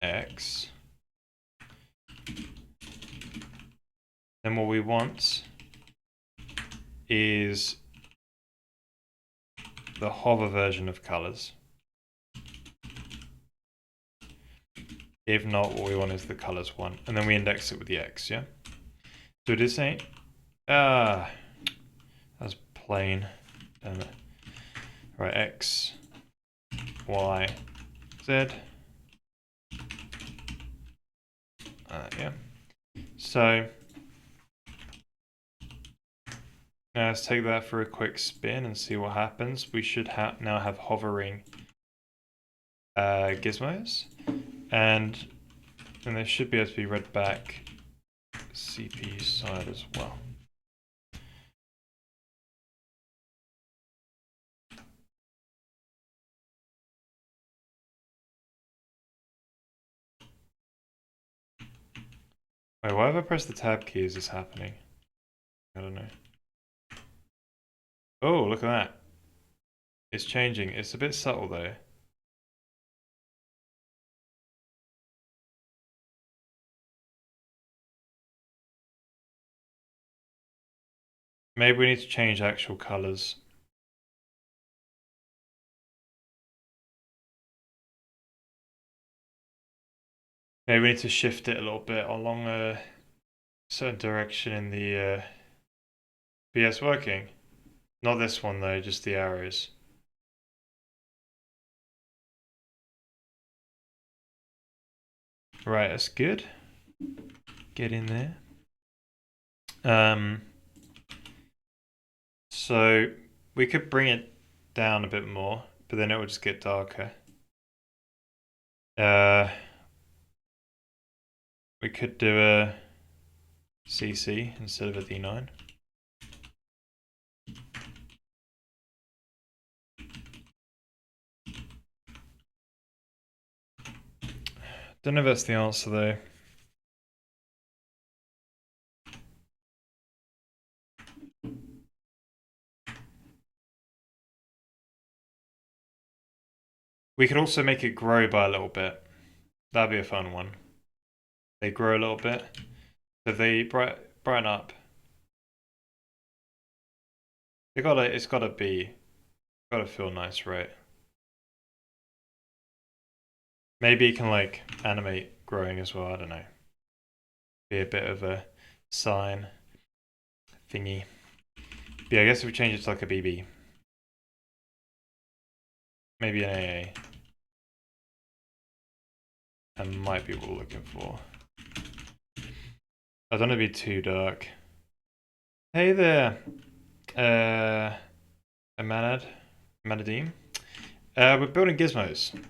X, then what we want is the hover version of colors. If not, what we want is the colors one, and then we index it with the X, yeah? So it is saying, that's plain, damn it. Right, X, Y, Z. Yeah. So now let's take that for a quick spin and see what happens. We should now have hovering gizmos, and they should be able to be read back CPU side as well. Wait, why have I pressed the tab key? Is this happening? I don't know. Oh, look at that. It's changing. It's a bit subtle though. Maybe we need to change actual colors. Maybe we need to shift it a little bit along a certain direction in the BS working. Not this one though, just the arrows. Right, that's good. Get in there. So we could bring it down a bit more, but then it would just get darker. We could do a CC instead of a D9. Don't know if that's the answer though. We could also make it grow by a little bit. That'd be a fun one. They grow a little bit. So they brighten up. It's gotta feel nice, right? Maybe you can like animate growing as well, I don't know. Be a bit of a sign thingy. But yeah, I guess if we change it to like a BB. Maybe an AA. That might be what we're looking for. I don't want to be too dark. Hey there, Amanadim. We're building Gizmos.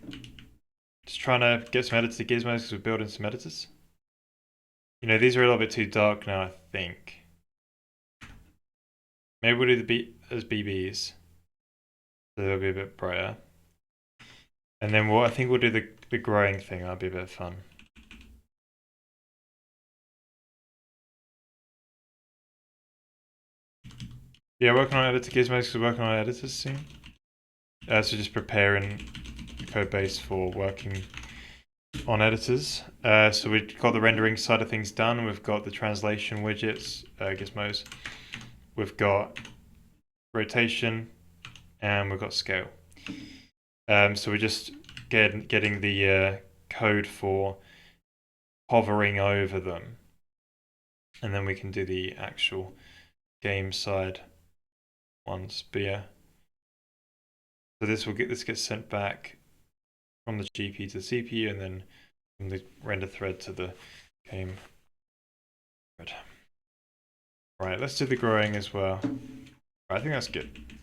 Just trying to get some edited Gizmos because we're building some editors. You know, these are a little bit too dark now, I think. Maybe we'll do the as BBs. So they'll be a bit brighter. And then I think we'll do the growing thing. That'll be a bit of fun. Yeah, working on editor Gizmos because we're working on editors soon. So just preparing the code base for working on editors. So we've got the rendering side of things done. We've got the translation widgets, Gizmos. We've got rotation, and we've got scale. So we're just getting the code for hovering over them, and then we can do the actual game side ones. But yeah, so this gets sent back from the GPU to the CPU, and then from the render thread to the game thread. Right, let's do the growing as well. Right, I think that's good.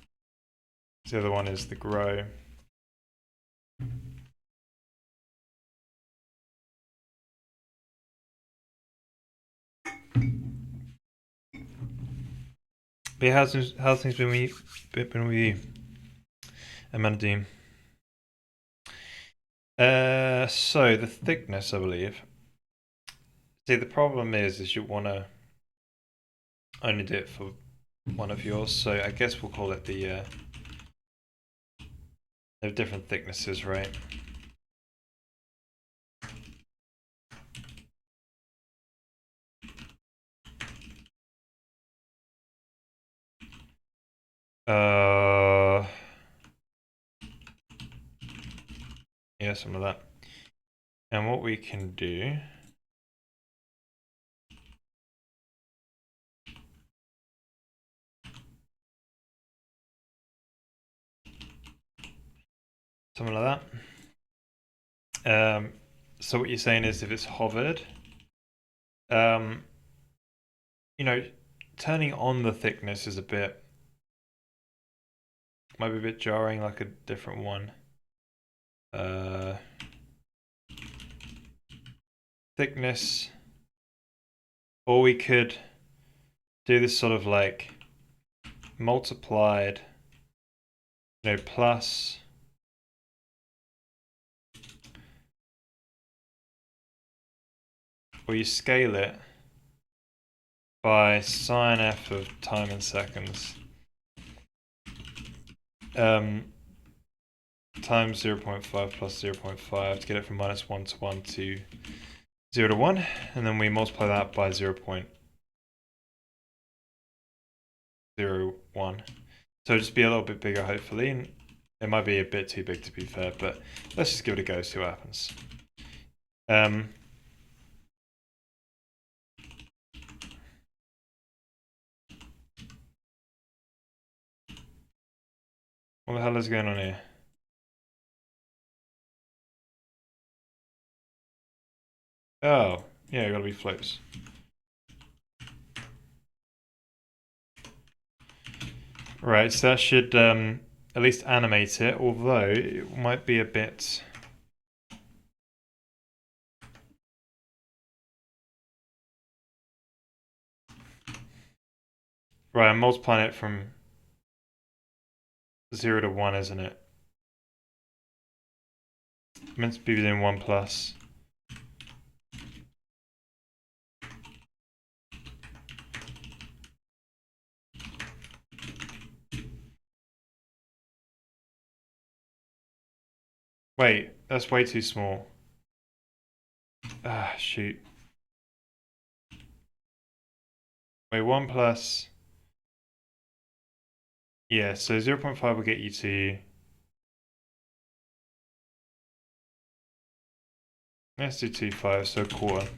The other one is the grow. But how's things been with you, Amanda? So the thickness, I believe. See, the problem is you want to only do it for one of yours. So I guess we'll call it the. They have different thicknesses, right? Yeah, some of that. And what we can do. Something like that. So what you're saying is if it's hovered, you know, turning on the thickness is might be a bit jarring, like a different one. Thickness, or we could do this sort of like multiplied, plus or you scale it by sine f of time in seconds times 0.5 plus 0.5 to get it from -1 to 1 to 0 to 1, and then we multiply that by 0.01. So just be a little bit bigger, hopefully. And it might be a bit too big to be fair, but let's just give it a go, see what happens. What the hell is going on here? Oh, yeah, gotta be floats. Right, so that should at least animate it, although it might be a bit... Right, I'm multiplying it from 0 to 1, isn't it? It's meant to be within 1 plus. Wait, that's way too small. Ah, shoot. Wait, 1 plus... Yeah, so 0.5 will get you to... Let's do 2.5, so a quarter.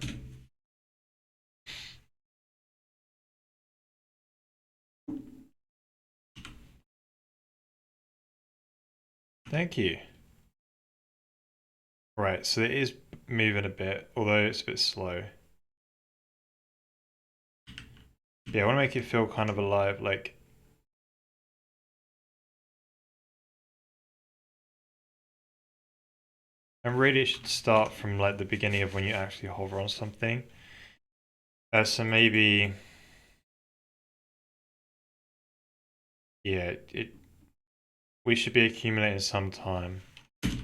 Thank you. Right, so it is moving a bit, although it's a bit slow. Yeah, I want to make it feel kind of alive, like... And really it should start from like the beginning of when you actually hover on something. So maybe... Yeah, we should be accumulating some time,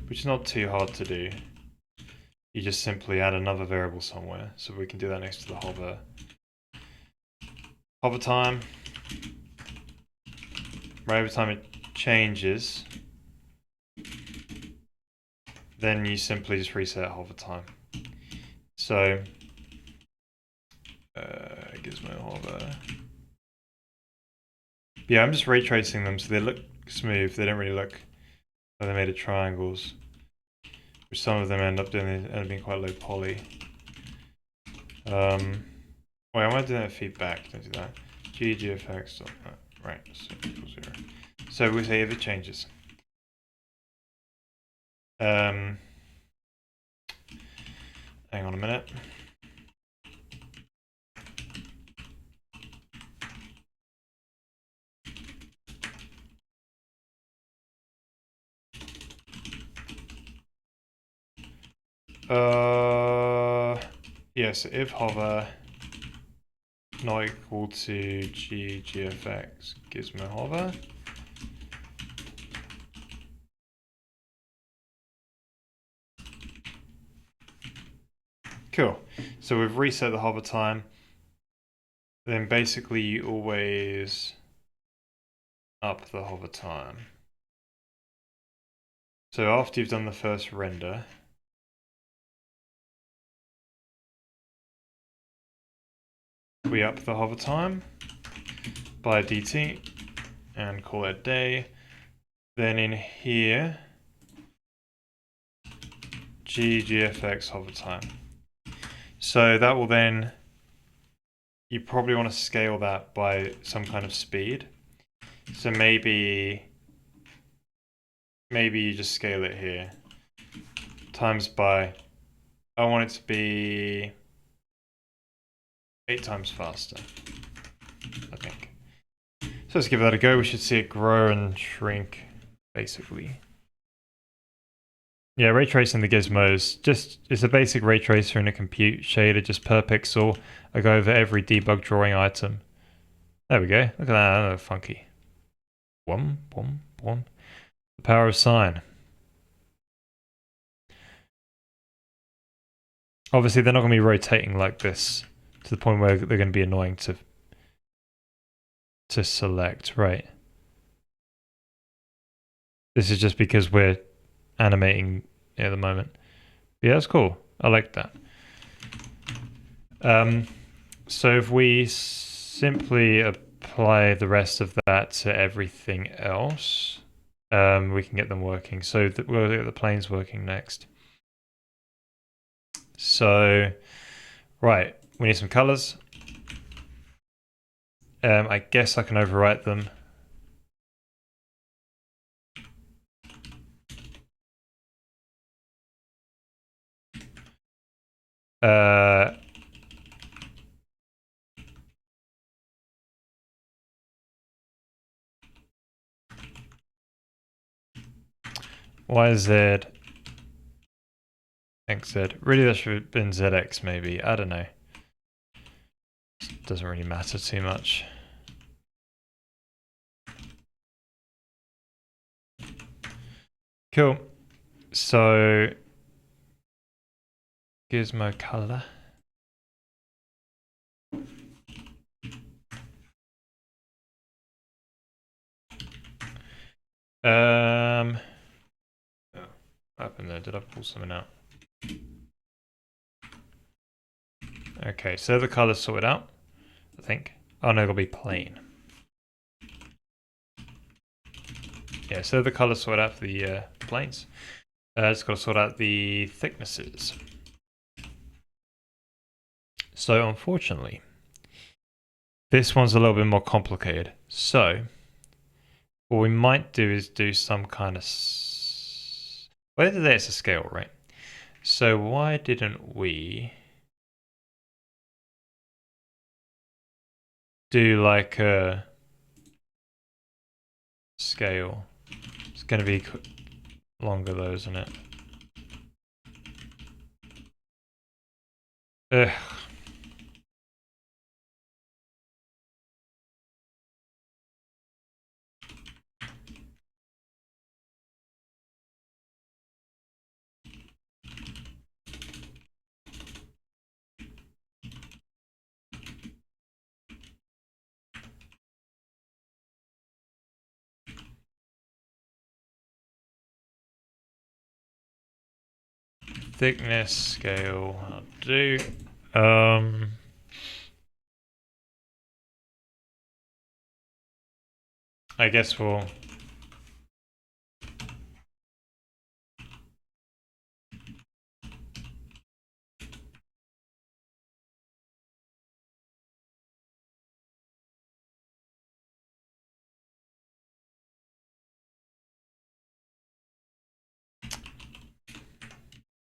which is not too hard to do. You just simply add another variable somewhere, so we can do that next to the hover. Hover time. Right, every time it changes, then you simply just reset hover time. So, Gizmo hover. Yeah, I'm just ray tracing them so they look smooth. They don't really look like they're made of triangles, which some of them end up doing. They end up being quite low poly. Wait, I want to do that feedback. Don't do that. GGFX. Right. So we say if it changes. Hang on a minute. Yes, if hover not equal to ggfx gizmo hover. Cool. So we've reset the hover time. Then basically you always up the hover time. So after you've done the first render, we up the hover time by dt and call it day. Then in here, ggfx hover time. So that will then, you probably want to scale that by some kind of speed. So maybe you just scale it here times by, I want it to be 8 times faster, I think. So let's give that a go. We should see it grow and shrink, basically. Yeah, ray tracing the gizmos, it's a basic ray tracer in a compute shader, just per pixel. I go over every debug drawing item. There we go. Look at that, funky. Boom, boom, boom. The power of sine. Obviously, they're not going to be rotating like this to the point where they're going to be annoying to select, right? This is just because we're animating at the moment. Yeah, that's cool. I like that. So if we simply apply the rest of that to everything else, we can get them working. So we'll get the planes working next. So, right, we need some colors. I guess I can overwrite them. YZ, XZ. Really, that should have been ZX maybe. I don't know. Doesn't really matter too much. Cool. So, Gizmo color. Oh, what happened there? Did I pull something out? Okay, so the color's sorted out, I think. Oh no, it'll be plain. Yeah, so the color's sorted out for the planes. Just got to sort out the thicknesses. So unfortunately, this one's a little bit more complicated. So what we might do is do some kind of Whether there's a scale, right? So why didn't we do like a scale? It's going to be longer though, isn't it? Ugh. Thickness scale, I'll do. I guess we'll.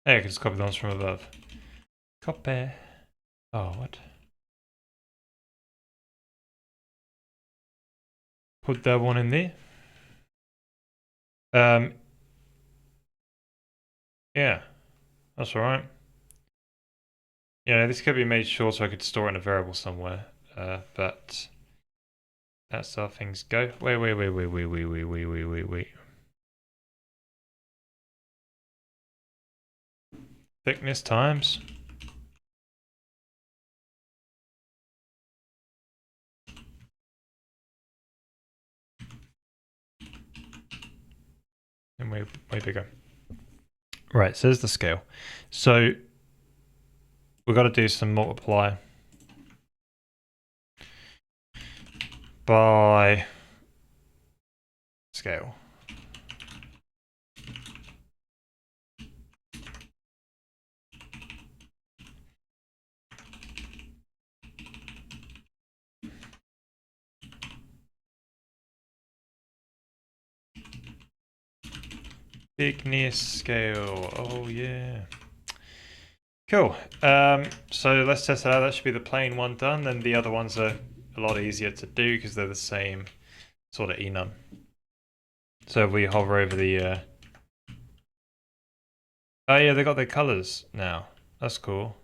Yeah, I can just copy the ones from above. Copy. Oh, what? Put that one in there. Yeah, that's alright. Yeah, this could be made short so I could store it in a variable somewhere. But that's how things go. Wait. Thickness times. And way bigger. Right, so there's the scale. So we've got to do some multiply by scale. Thickness scale. Oh yeah. Cool. So let's test it out. That should be the plain one done. Then the other ones are a lot easier to do because they're the same sort of enum. So if we hover over the oh yeah, they got their colors now. That's cool.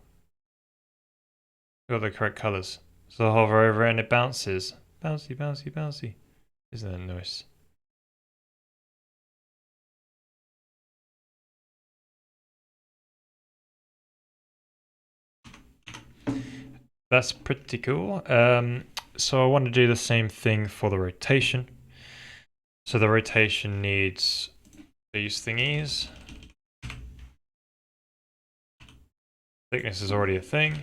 They got the correct colors. So I hover over it and it bounces. Bouncy. Isn't that nice? That's pretty cool. So I want to do the same thing for the rotation. So the rotation needs these thingies. Thickness is already a thing.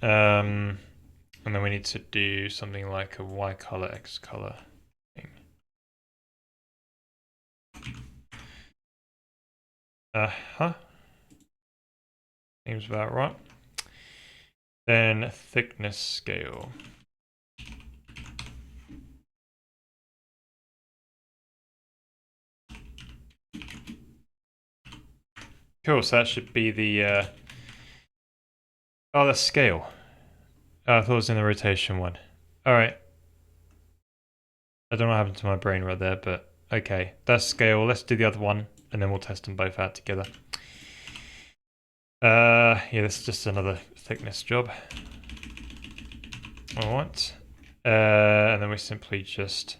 And then we need to do something like a Y color, X color thing. Seems about right. Then thickness scale. Cool, so that should be the oh, the scale. Oh, I thought it was in the rotation one. Alright. I don't know what happened to my brain right there, but okay. That's scale. Let's do the other one, and then we'll test them both out together. Yeah, this is just another thickness job. Alright. And then we simply just...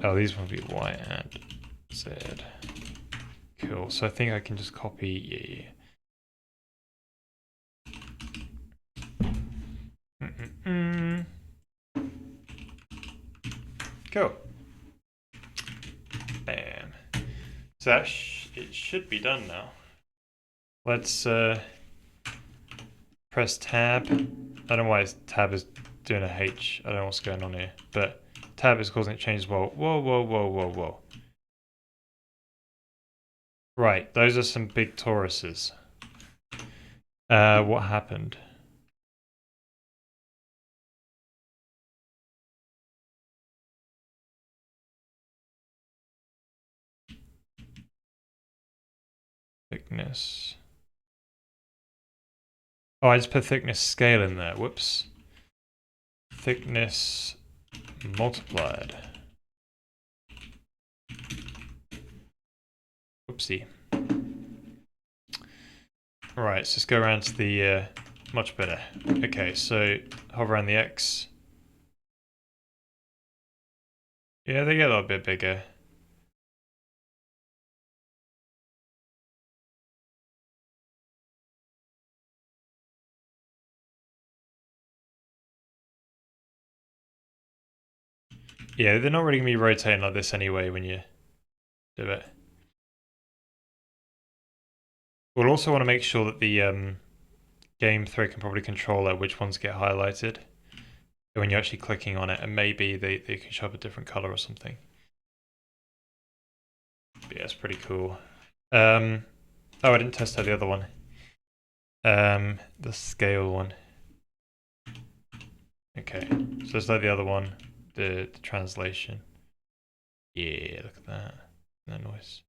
Oh, these will be Y and Z. Cool, so I think I can just copy... Yeah. Cool. Bam. So that it should be done now. Let's press tab. I don't know why tab is doing a H. I don't know what's going on here, but tab is causing it to change as well. Whoa. Right, those are some big toruses. What happened? Thickness. Oh, I just put thickness scale in there. Whoops. Thickness multiplied. Whoopsie. Right, so let's go around to the much better. Okay, so hover around the X. Yeah, they get a little bit bigger. Yeah, they're not really going to be rotating like this anyway when you do it. We'll also want to make sure that the game thread can probably control which ones get highlighted when you're actually clicking on it, and maybe they can show up a different color or something. But yeah, it's pretty cool. Oh, I didn't test out the other one. The scale one. Okay, so it's like the other one, the translation. Yeah, look at that. That noise.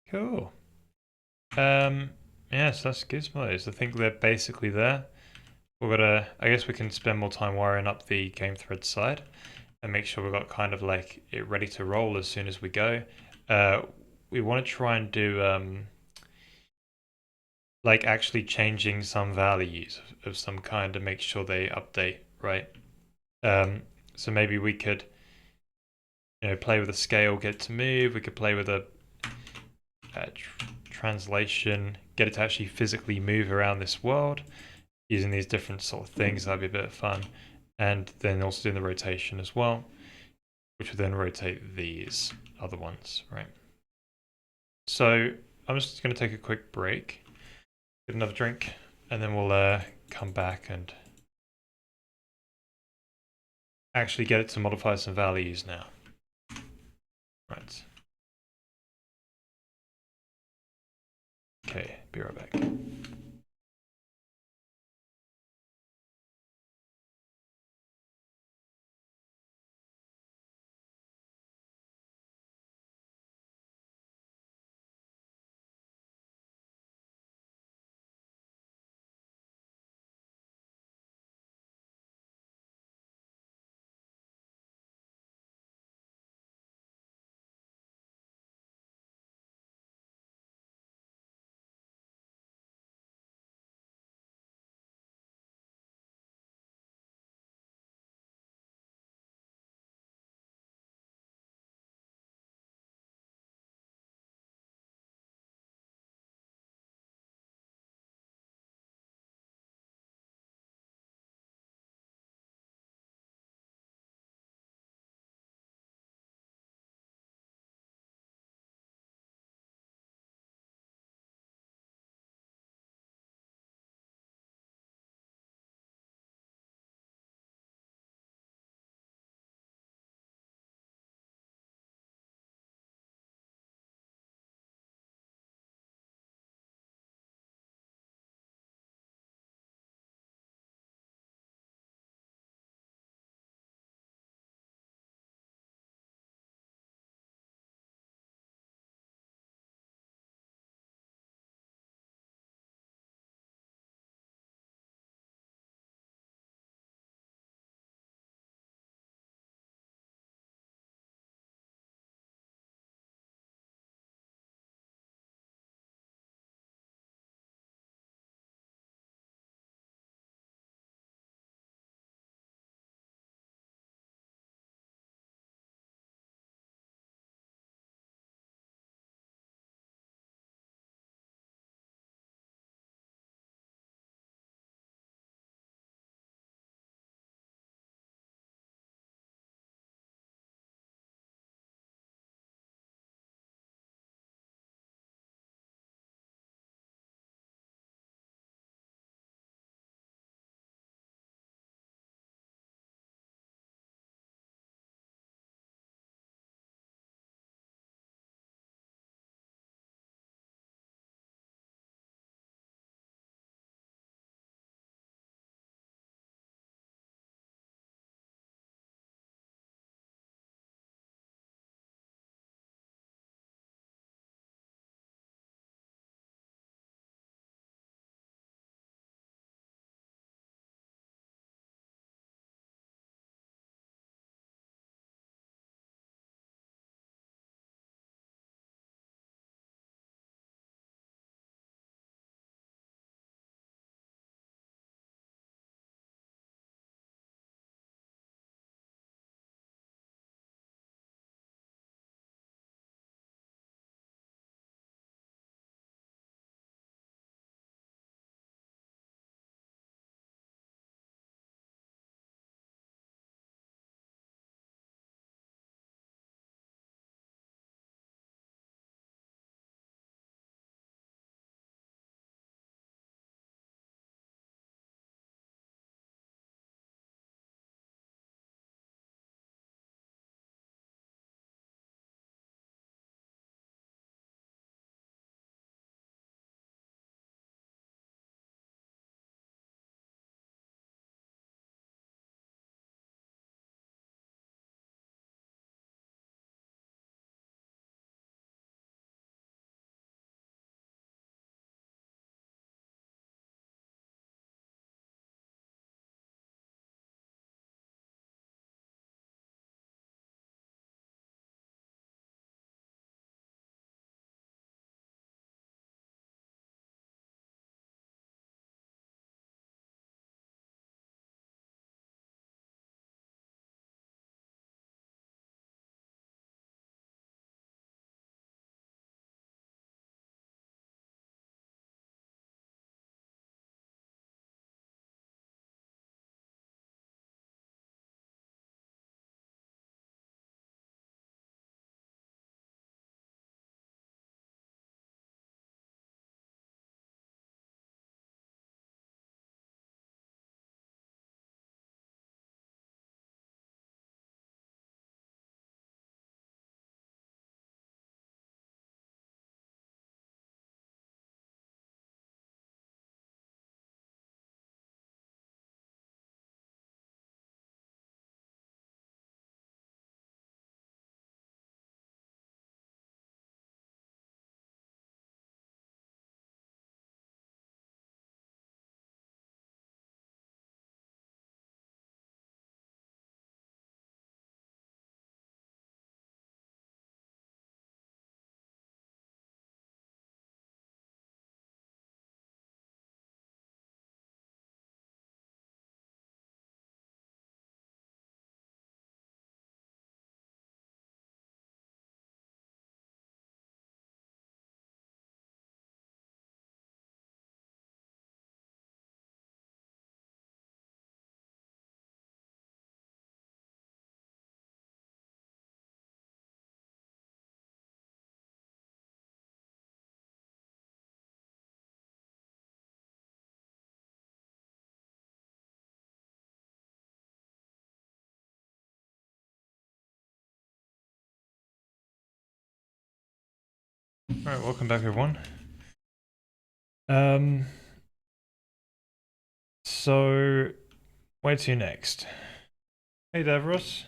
Cool. Yeah, so that's Gizmos. I think they're basically there. We're gonna, I guess we can spend more time wiring up the game thread side and make sure we've got kind of like it ready to roll as soon as we go. We want to try and do like actually changing some values of some kind to make sure they update, right? So maybe we could, play with a scale, get it to move. We could play with a translation, get it to actually physically move around this world using these different sort of things. That'd be a bit of fun. And then also doing the rotation as well, which would then rotate these other ones, right? So I'm just going to take a quick break, get another drink, and then we'll come back and actually get it to modify some values now. Right. Okay, be right back. Alright, welcome back everyone. So where to next? Hey Davros.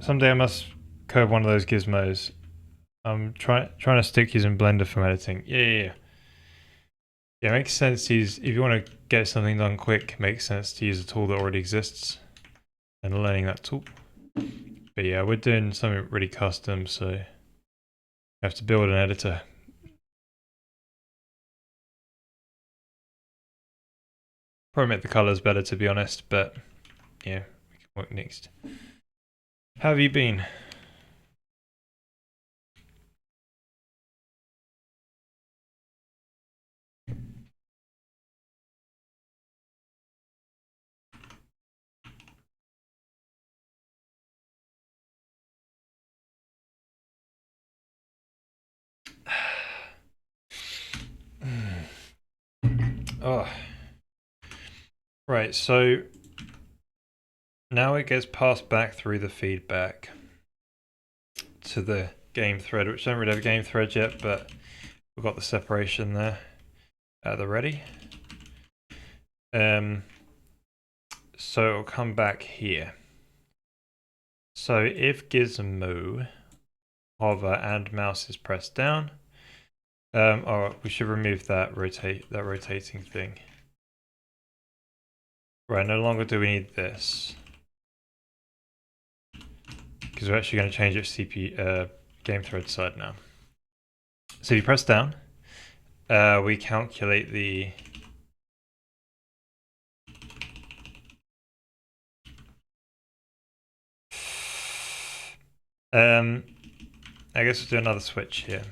Someday I must code one of those gizmos. I'm trying to stick using Blender for editing. Yeah. Yeah, it makes sense to use, if you want to get something done quick, it makes sense to use a tool that already exists and learning that tool. But yeah, we're doing something really custom, so you have to build an editor. Probably make the colors better to be honest, but yeah, we can work next. How have you been? Oh. Right, so now it gets passed back through the feedback to the game thread, which don't really have a game thread yet, but we've got the separation there. They're ready. So it'll come back here. So if Gizmo, hover, and mouse is pressed down, oh, we should remove that rotating thing. Right, no longer do we need this. Because we're actually going to change it to CPU game thread side now. So if you press down, we calculate the I guess we'll do another switch here.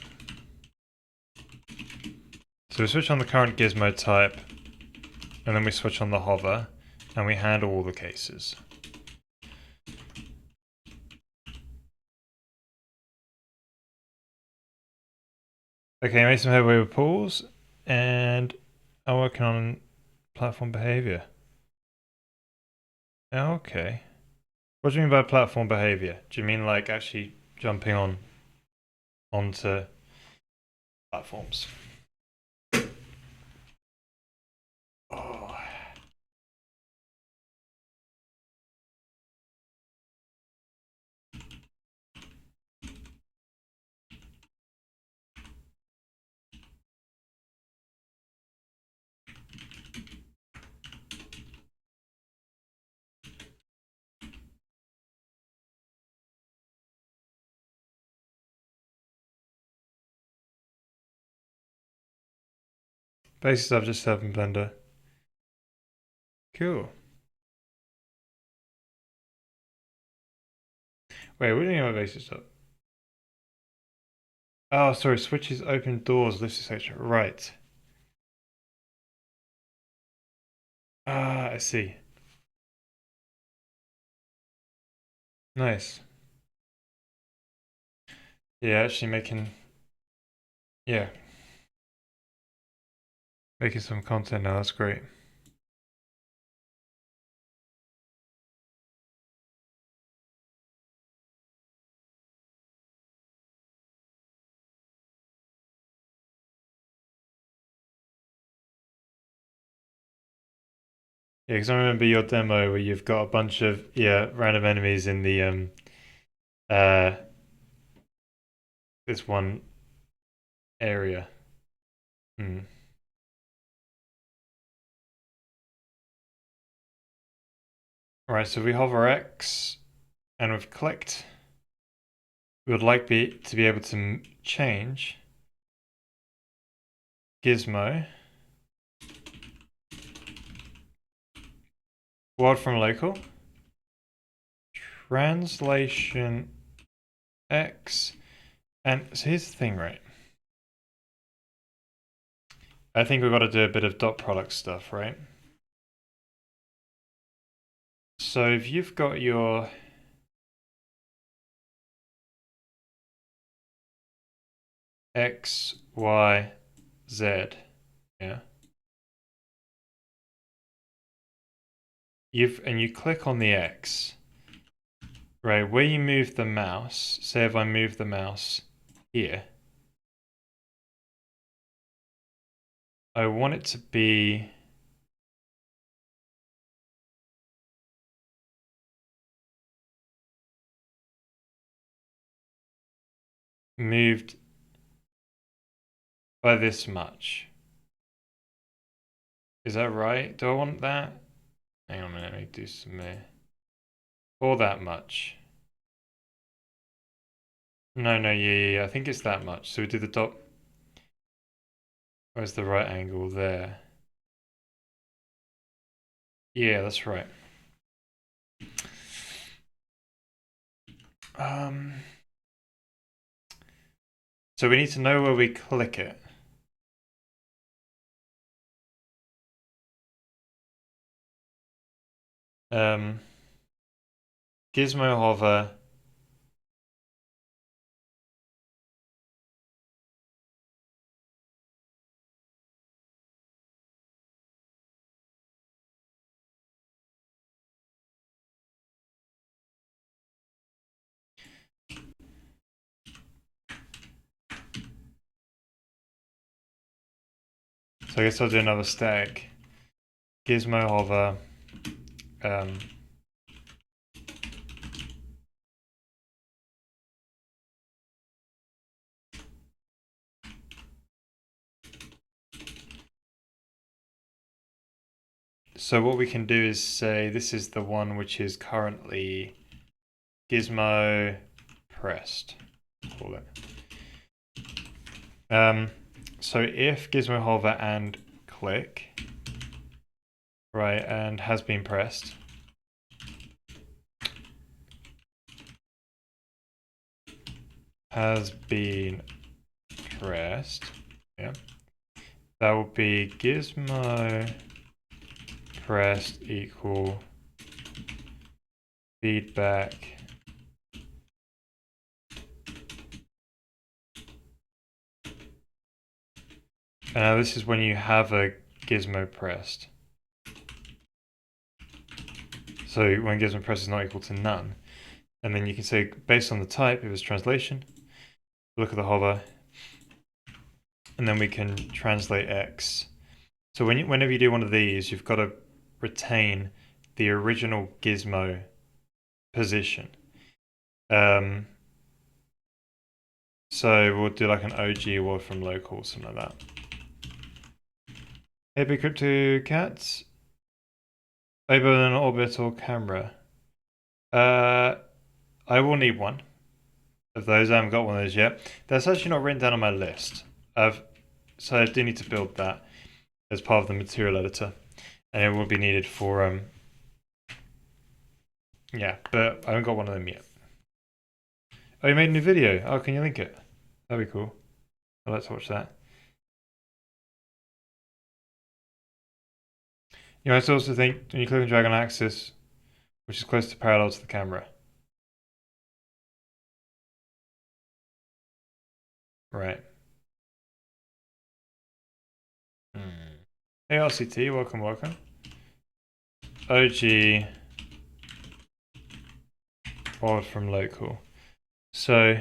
So we switch on the current gizmo type, and then we switch on the hover, and we handle all the cases. Okay, made some headway with pools, and I'm working on platform behavior. Okay. What do you mean by platform behavior? Do you mean like actually jumping onto platforms? Oh. Basic stuff just set up in Blender. Cool. Wait, what do you mean by basic stuff? Oh, sorry, switches open doors, lifts etc. Right. Ah, I see. Nice. Yeah, actually yeah, making some content now, that's great. Yeah, because I remember your demo where you've got a bunch of, random enemies in the, uh, this one area. Hmm. Alright, so we hover X, and we've clicked. We would like to be able to change Gizmo, world from local, translation X, and so here's the thing, right? I think we've got to do a bit of dot product stuff, right? So if you've got your X, Y, Z, yeah. You click on the X, right? Where you move the mouse, say if I move the mouse here, I want it to be moved by this much. Is that right? Do I want that? Hang on a minute, let me do some or that much. No, yeah, I think it's that much. So we do the dot. Where's the right angle there? Yeah, that's right. So we need to know where we click it. Gizmo hover. So I guess I'll do another stack. Gizmo hover. So what we can do is say this is the one which is currently Gizmo pressed. Call it. So if Gizmo hover and click, right, and has been pressed, yeah, that will be Gizmo pressed equal feedback and now this is when you have a Gizmo pressed. So when Gizmo pressed is not equal to none. And then you can say, based on the type, if it's translation, look at the hover, and then we can translate X. So whenever you do one of these, you've got to retain the original Gizmo position. So we'll do like an OG award from local, something like that. Hey, big crypto cats. Open an orbital camera. I will need one of those. I haven't got one of those yet. That's actually not written down on my list. So I do need to build that as part of the material editor, and it will be needed for yeah. But I haven't got one of them yet. Oh, you made a new video. Oh, can you link it? That'd be cool. I'd like to watch that. You might also think when you click and drag on axis, which is close to parallel to the camera. Right. Hey RCT, welcome. OG forward from local. So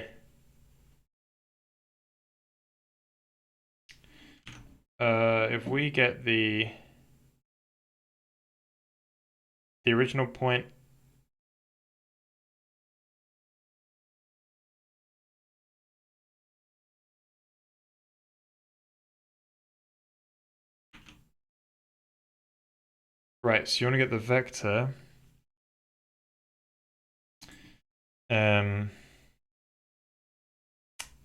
if we get the original point, right, so you want to get the vector.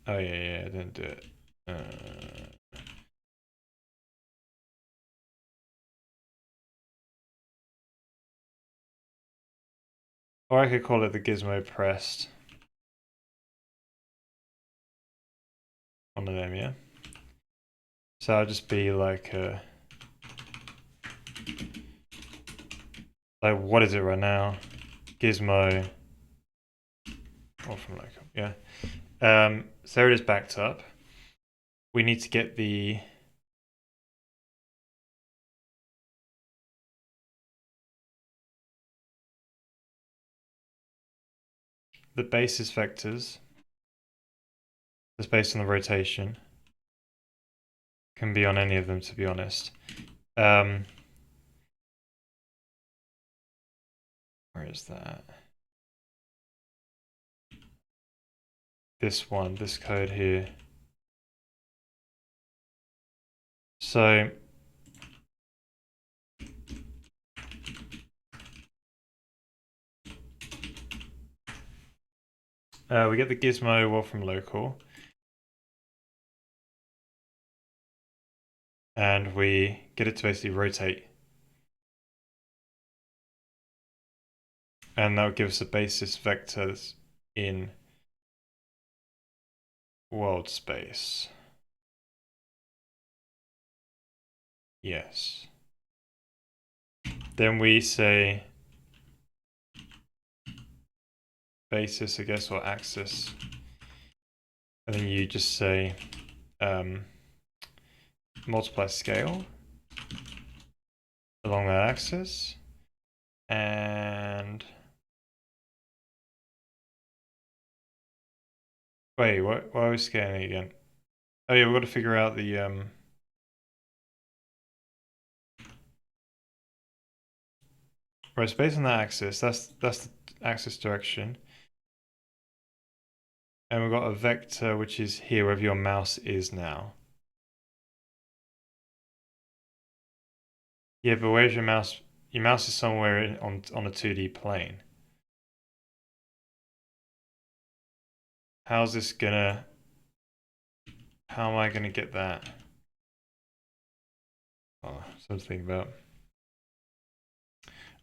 Oh yeah, I didn't do it. Or I could call it the Gizmo pressed. One of them, yeah. So I'll just be like what is it right now? Gizmo. Or from local, yeah. So there it is backed up. We need to get the basis vectors. That's based on the rotation. can be on any of them, to be honest. Where is that? This one, this code here. So we get the gizmo well from local. And we get it to basically rotate. And that will give us a basis vectors in world space. Yes. Then we say basis, I guess, or axis. And then you just say multiply scale along that axis. And wait, why are we scaling again? Oh yeah, we've got to figure out the right, so based on that axis, that's the axis direction. And we've got a vector which is here wherever your mouse is now. Yeah, but where's your mouse? Your mouse is somewhere on a 2D plane. How's this gonna... How am I gonna get that? Oh, something to think about.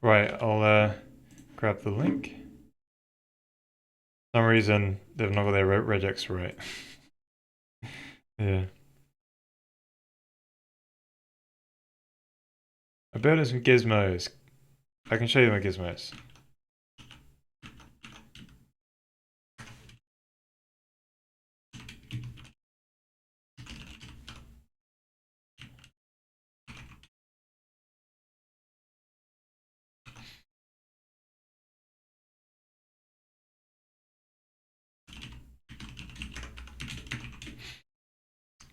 Right, I'll grab the link. For some reason, they've not got their regex right. Yeah. I'm building some gizmos. I can show you my gizmos.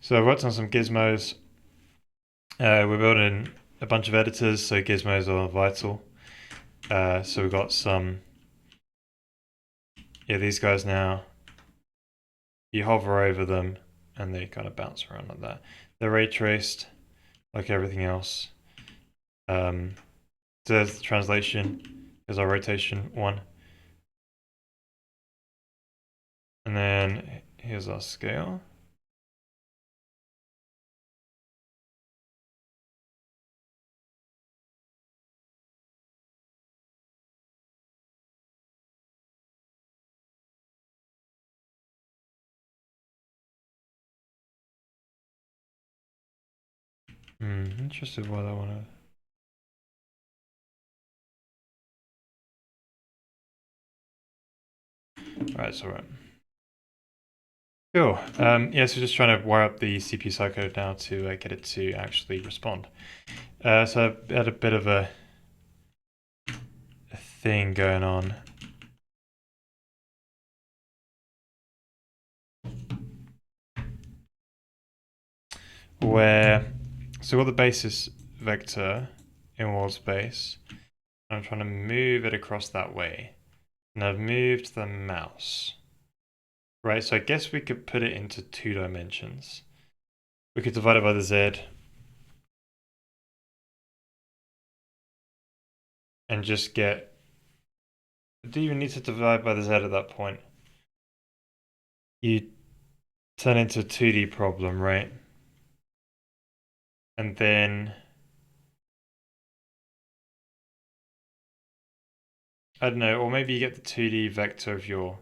So I've worked on some gizmos. We're building a bunch of editors, so gizmos are vital. So we've got some... Yeah, these guys now. You hover over them and they kind of bounce around like that. They're ray traced, like everything else. There's the translation, there's our rotation one. And then here's our scale. Interested why they want to... Alright, so right. Cool. Yeah, so just trying to wire up the CPU side code now to get it to actually respond. So I had a bit of a thing going on. Where, so we've got the basis vector in world space. I'm trying to move it across that way. And I've moved the mouse. Right, so I guess we could put it into 2 dimensions. We could divide it by the Z. And just get... Do you even need to divide by the Z at that point? You turn into a 2D problem, right? And then... I don't know, or maybe you get the 2D vector of your...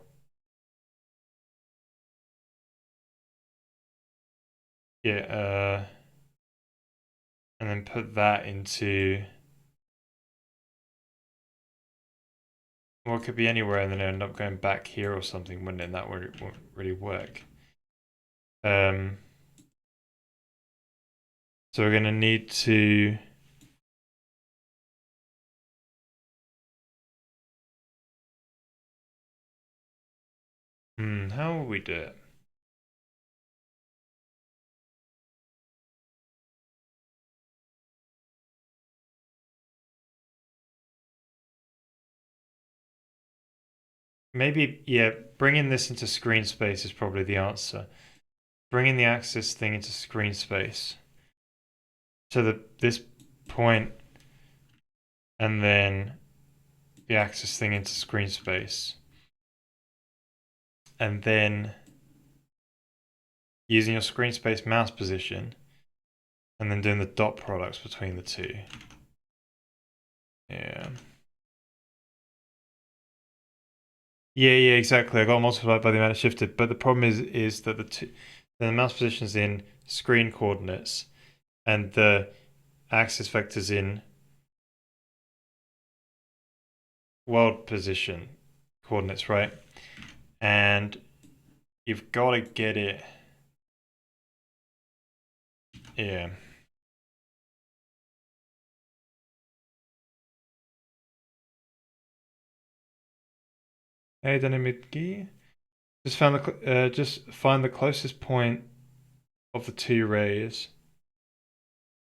Yeah, and then put that into... Well, it could be anywhere and then end up going back here or something, wouldn't it? And that won't really work. So we're going to need to... how will we do it? maybe, yeah, bringing this into screen space is probably the answer. Bringing the axis thing into screen space. So this point and then the axis thing into screen space. And then using your screen space mouse position and then doing the dot products between the two. Yeah. Yeah, exactly. I got multiplied by the amount it shifted, but the problem is that the mouse position's in screen coordinates and the axis vector's in world position coordinates, right? And you've got to get it. Yeah. Hey, dynamic key. Just find the closest point of the two rays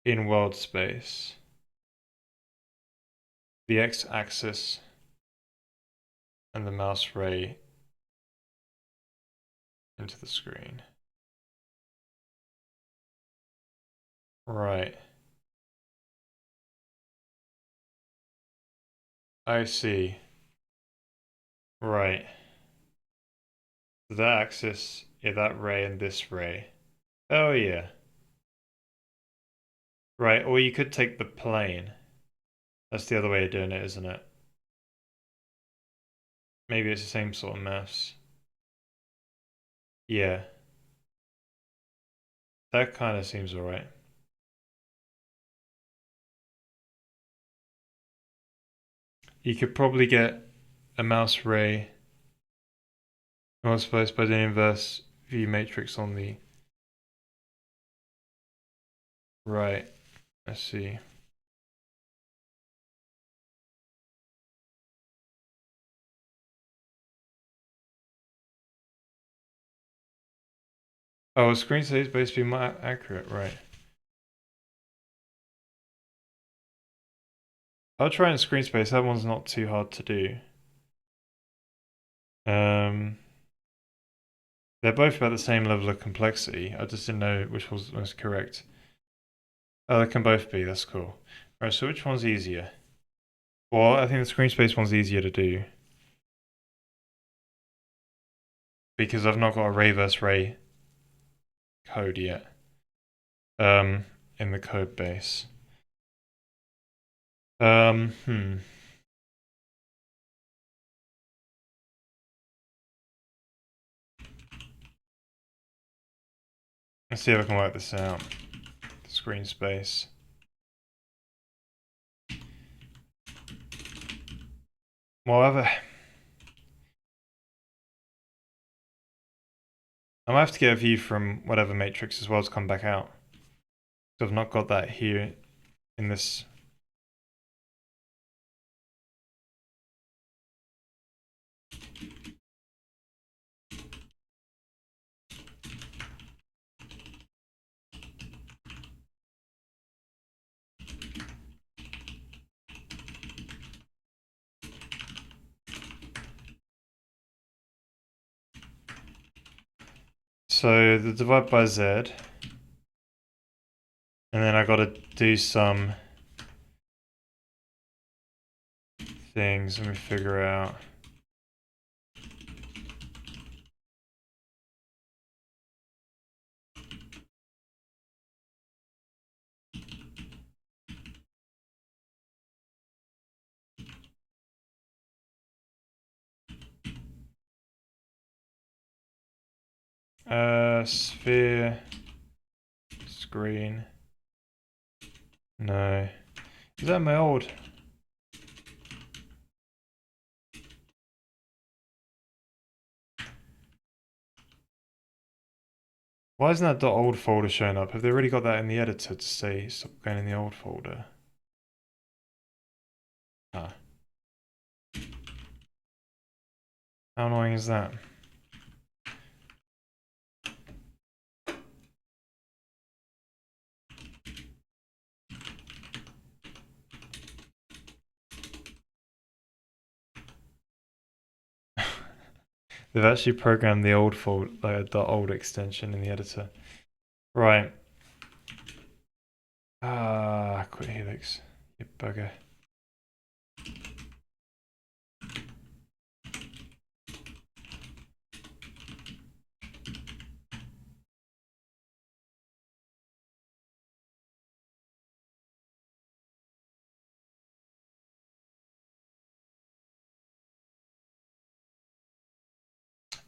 in world space. The x-axis and the mouse ray into the screen. Right. I see. Right. That axis, yeah, that ray and this ray. Oh yeah. Right, or you could take the plane. That's the other way of doing it, isn't it? Maybe it's the same sort of maths. Yeah. That kind of seems alright. You could probably get a mouse ray multiplied by the inverse view matrix on the right. I see. Oh, screen size is supposed to be more accurate, right? I'll try in screen space. That one's not too hard to do. They're both about the same level of complexity. I just didn't know which was most correct. Oh, they can both be. That's cool. Right, so which one's easier? Well, I think the screen space one's easier to do because I've not got a ray versus ray code yet. In the code base. Hmm. Let's see if I can work this out. The screen space. Well, I might have to get a view from whatever matrix as well to come back out. So I've not got that here in this. So the divide by Z, and then I got to do some things. Let me figure out. Sphere, screen. No. Is that my old? Why isn't that .old folder showing up? Have they already got that in the editor to say stop going in the old folder? Ah. How annoying is that? They've actually programmed the old fault, like the old extension in the editor. Right. Quit helix. You bugger.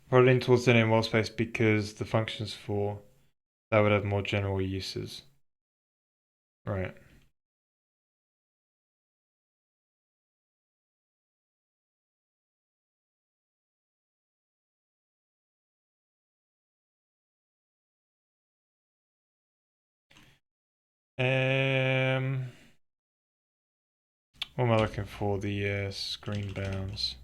Probably lean towards linear wall space because the functions for that would have more general uses. Right. What am I looking for? The screen bounds.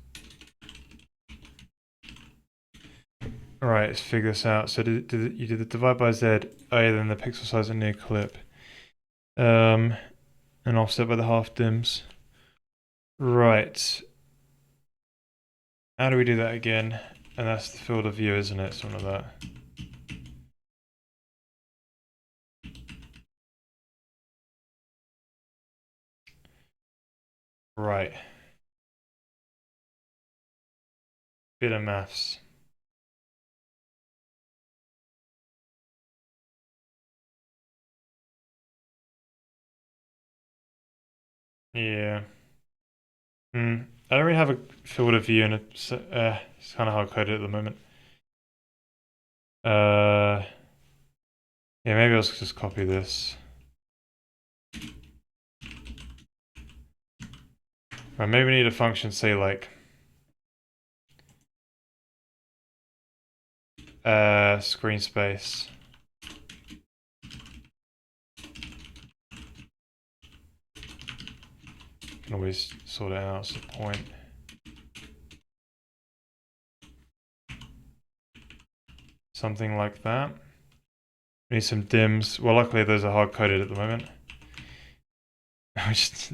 Alright, let's figure this out. So you did the divide by Z, oh yeah, then the pixel size and near clip. And offset by the half dims. Right. How do we do that again? And that's the field of view, isn't it? Something like that. Right. Bit of maths. Yeah. I don't really have a field of view and it's kind of hard coded at the moment. Yeah, maybe I'll just copy this. Right, maybe we need a function, say like screen space. Can always sort it out, that's the point. Something like that. We need some dims. Well, luckily those are hard coded at the moment. just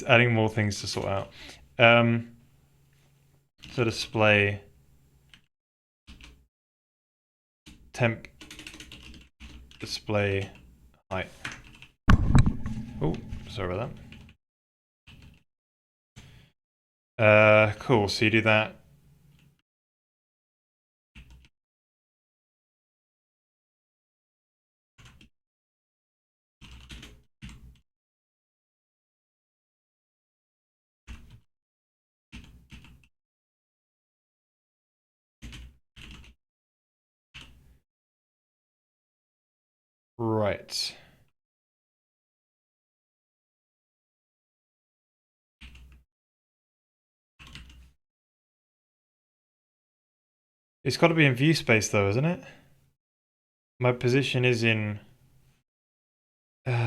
adding more things to sort out. So display temp display height. Oh, sorry about that. Cool. So you do that. Right. It's got to be in view space though, isn't it? My position is in...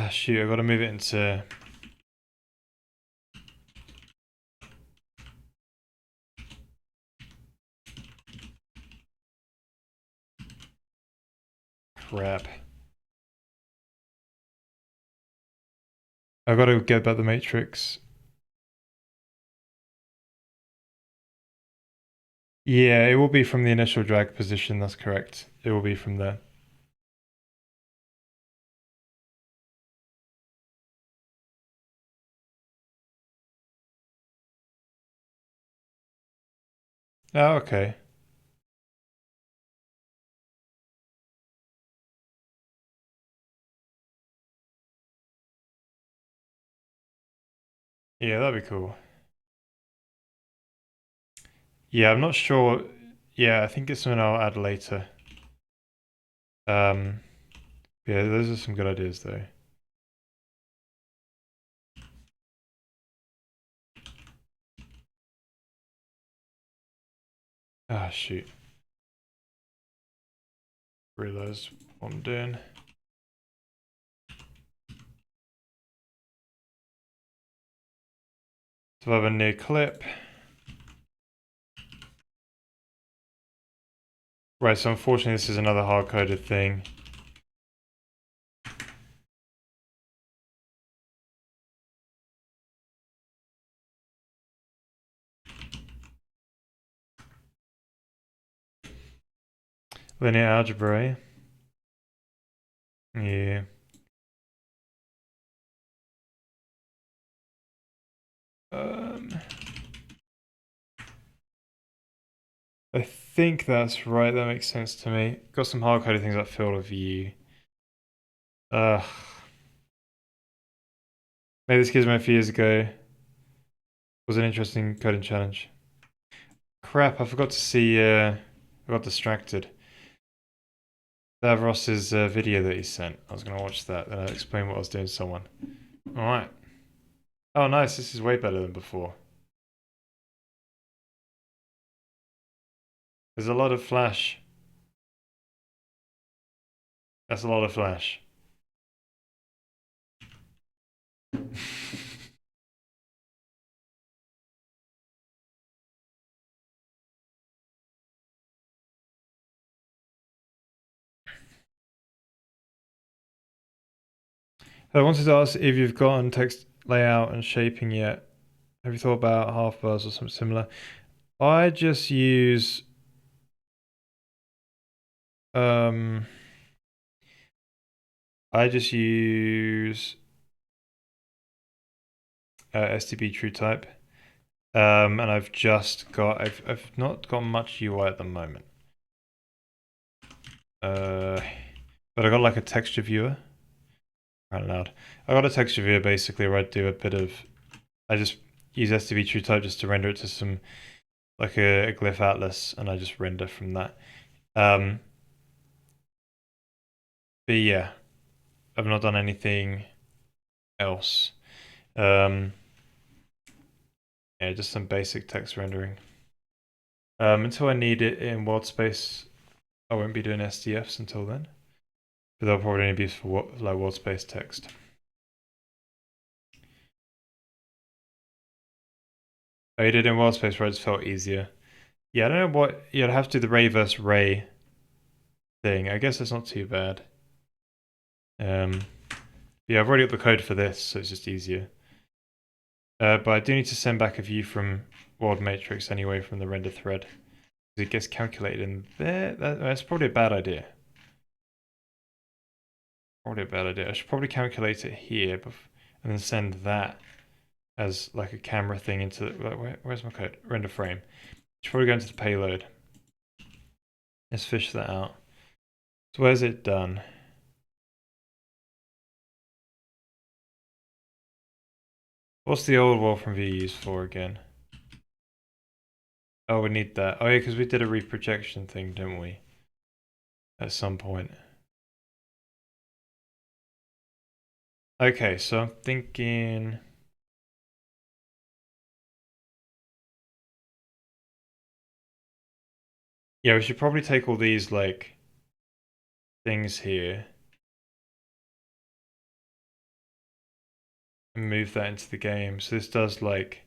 shoot, I've got to move it into... Crap. I've got to get back the matrix. Yeah, it will be from the initial drag position, that's correct. It will be from there. Oh, okay. Yeah, that'd be cool. Yeah, I'm not sure. Yeah, I think it's something I'll add later. Yeah, those are some good ideas though. Ah, shoot. Realize what I'm doing. So I have a near clip. Right, so unfortunately this is another hard-coded thing. Linear algebra, eh? Yeah. I think that's right. That makes sense to me. Got some hard-coded things like field of view. Made this Gizmo a few years ago. Was an interesting coding challenge. Crap, I forgot to see. I got distracted. Ross's video that he sent. I was gonna watch that, then I'll explain what I was doing to someone. Alright. Oh, nice. This is way better than before. There's a lot of flash. That's a lot of flash. I wanted to ask if you've gotten text layout and shaping yet. Have you thought about half bars or something similar? I just use um I just use STB TrueType. And I've not got much UI at the moment. But I got like a texture viewer. Right loud. I got a texture viewer basically where I do a bit of. I just use STB TrueType just to render it to some like a glyph atlas, and I just render from that. But yeah, I've not done anything else. Yeah, just some basic text rendering. Until I need it in world space, I won't be doing SDFs until then. But they'll probably only be used for like world space text. Oh, you did in world space where it just felt easier. Yeah, I don't know what. Yeah, I'd have to do the ray versus ray thing. I guess it's not too bad. Yeah, I've already got the code for this, so it's just easier. But I do need to send back a view from world matrix anyway from the render thread. It gets calculated in there. That's probably a bad idea. Probably a bad idea. I should probably calculate it here and then send that as like a camera thing into where's my code? Render frame. Should probably go into the payload. Let's fish that out. So where's it done? What's the old Wolfram view used for again? Oh, we need that. Oh yeah, because we did a reprojection thing, didn't we? At some point. Okay, so I'm thinking. Yeah, we should probably take all these like things here and move that into the game. So this does like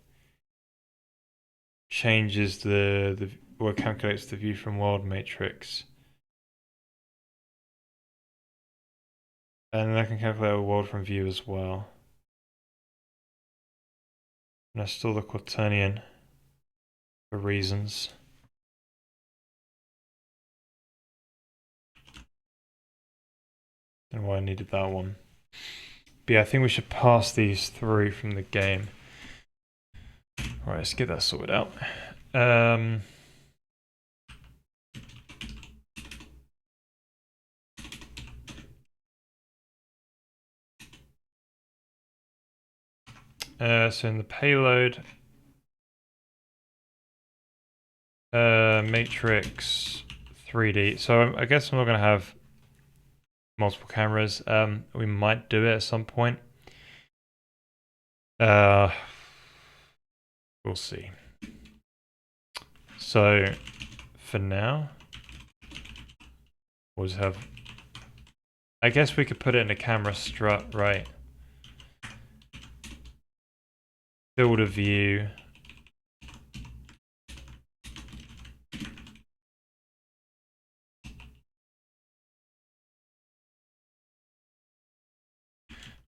changes the or calculates the view from world matrix. And then I can calculate a world from view as well. And I still the quaternion for reasons. Don't know why I needed that one. But yeah, I think we should pass these through from the game. Alright, let's get that sorted out. So in the payload, matrix 3D. So I guess I'm not going to have multiple cameras. We might do it at some point. We'll see. So for now, we'll just have. I guess we could put it in a camera strut, right? Field of view.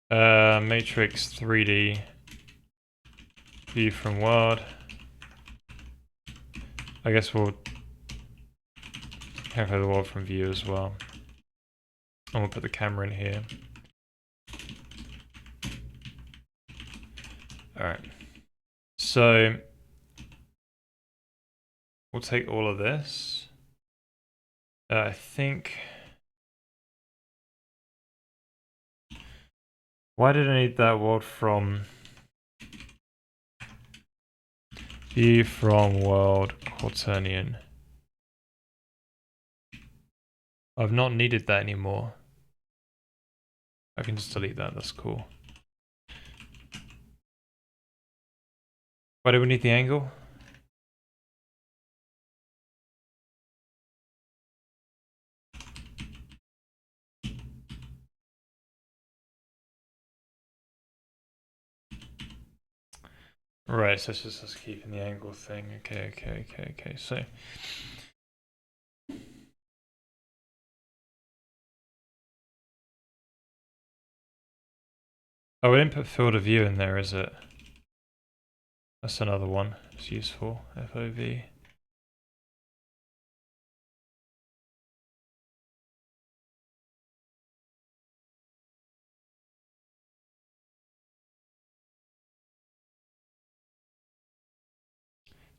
Matrix 3D view from world. I guess we'll Have the world from view as well. And we'll put the camera in here. Alright. So we'll take all of this. I think... Why did I need that world from... View from world quaternion? I've not needed that anymore. I can just delete that, that's cool. Why do we need the angle? Right, so it's just us keeping the angle thing. Okay. So oh, we didn't put field of view in there, is it? That's another one. It's useful. FOV.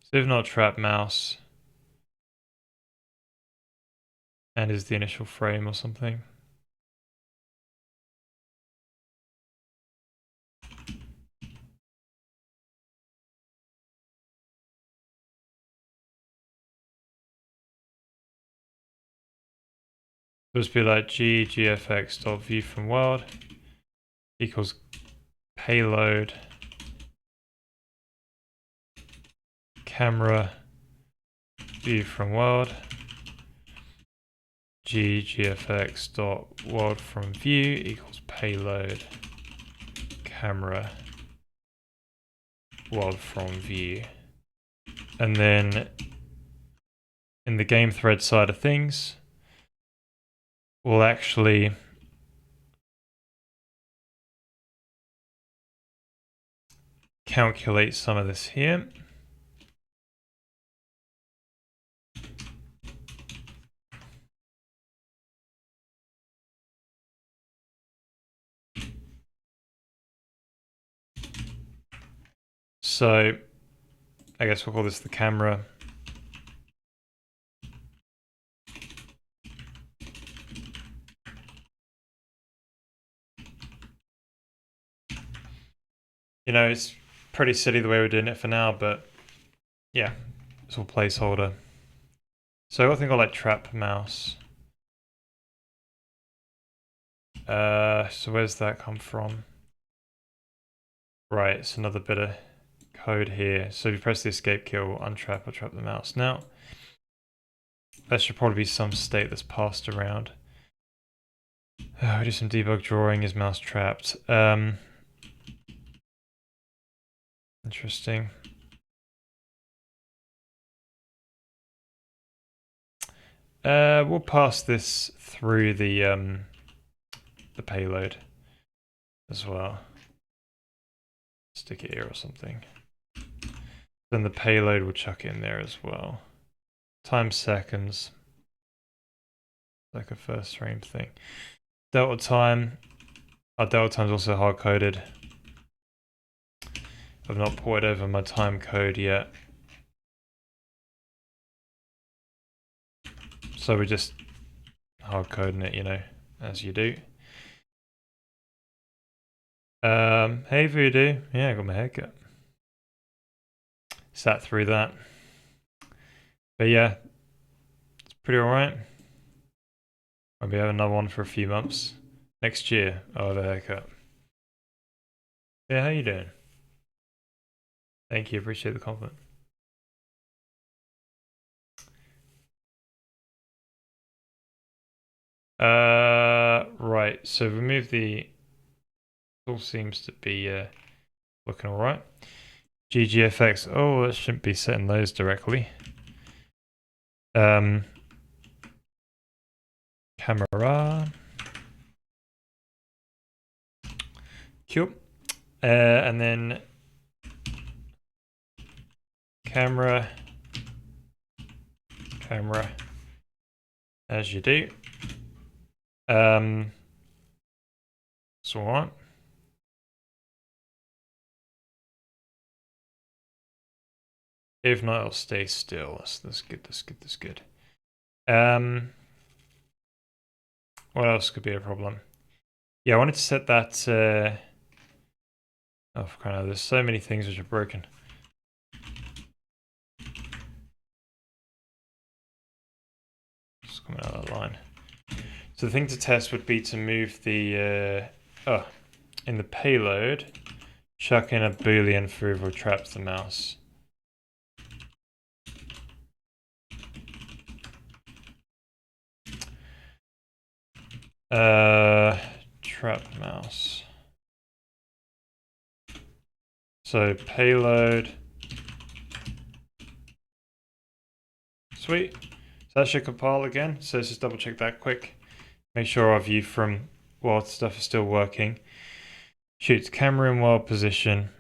So if not trap mouse, and is the initial frame or something. Just be like gfx.view from world equals payload camera view from world gfx.world from view equals payload camera world from view. And then in the game thread side of things, we'll actually calculate some of this here. So I guess we'll call this the camera. You know, it's pretty silly the way we're doing it for now, but yeah, it's all placeholder. So I think I'll like trap mouse. So where's that come from? Right, it's another bit of code here. So if you press the escape key, will untrap or trap the mouse. Now, that should probably be some state that's passed around. We do some debug drawing, is mouse trapped? Interesting. We'll pass this through the payload as well. Stick it here or something. Then the payload will chuck it in there as well. Time seconds. Like a first frame thing. Delta time. Our delta time is also hard coded. I've not ported over my time code yet. So we're just hard coding it, you know, as you do. Hey Voodoo. Yeah, I got my haircut. Sat through that. But yeah, it's pretty alright. I'll be having another one for a few months. Next year, I'll have a haircut. Yeah, how you doing? Thank you, appreciate the compliment. Right, so remove the... all seems to be looking alright. GGFX, oh, that shouldn't be setting those directly. Camera. Cool. And then camera As you do. So what? If not, it'll stay still. That's good. That's good. That's good. What else could be a problem? Yeah, I wanted to set that. Oh, kind of. There's so many things which are broken. Just coming out of that line. So the thing to test would be to move the in the payload, chuck in a boolean for if it traps the mouse. Trap mouse. So payload. Sweet. So that should compile again. So let's just double check that quick. Make sure our view from world stuff is still working. Shoots camera in world position.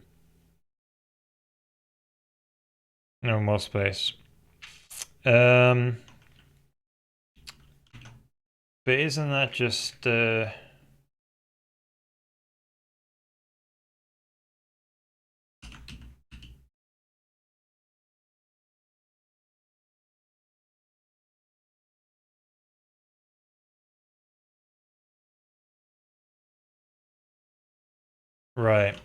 No more space. But isn't that just right?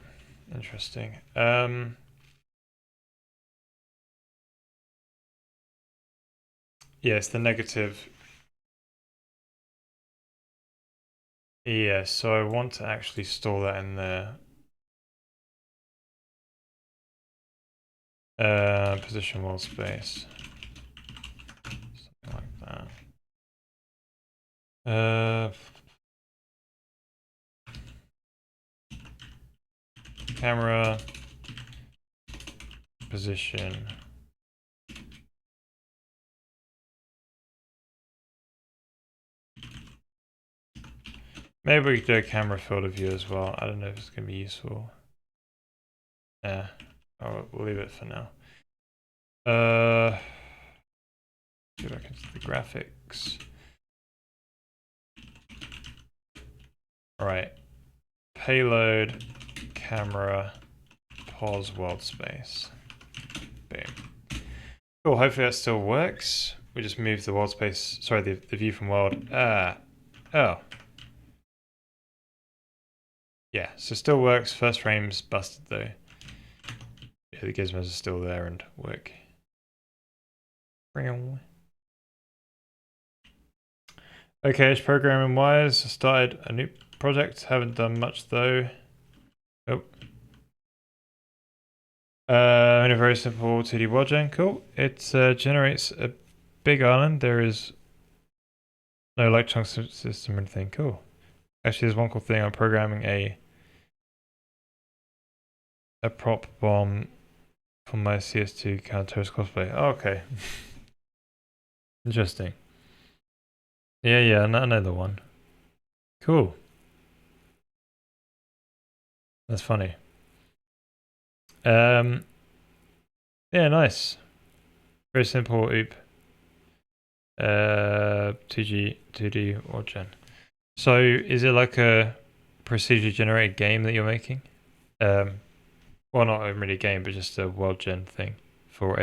Interesting. Yes, the negative. Yeah, so I want to actually store that in there. Position world space. Something like that. Camera position. Maybe we could do a camera field of view as well. I don't know if it's going to be useful. Yeah, we'll leave it for now. Go back into the graphics. All right. Payload, camera, pause world space. Boom. Cool, hopefully that still works. We just moved the world space, sorry, the view from world. Oh. Yeah, so still works. First frame's busted though. Yeah, the gizmos are still there and work. Okay, it's programming wise. I started a new project. Haven't done much though. Oh. In a very simple 2D world gen. Cool. It generates a big island. There is no light chunk system or anything. Cool. Actually, there's one cool thing. I'm programming a prop bomb for my CS2 counter-terrorist cosplay. Oh, okay. Interesting. Yeah, another one. Cool. That's funny. Yeah, nice. Very simple oop. 2D or gen. So is it like a procedure generated game that you're making? Well, not really a game, but just a world gen thing for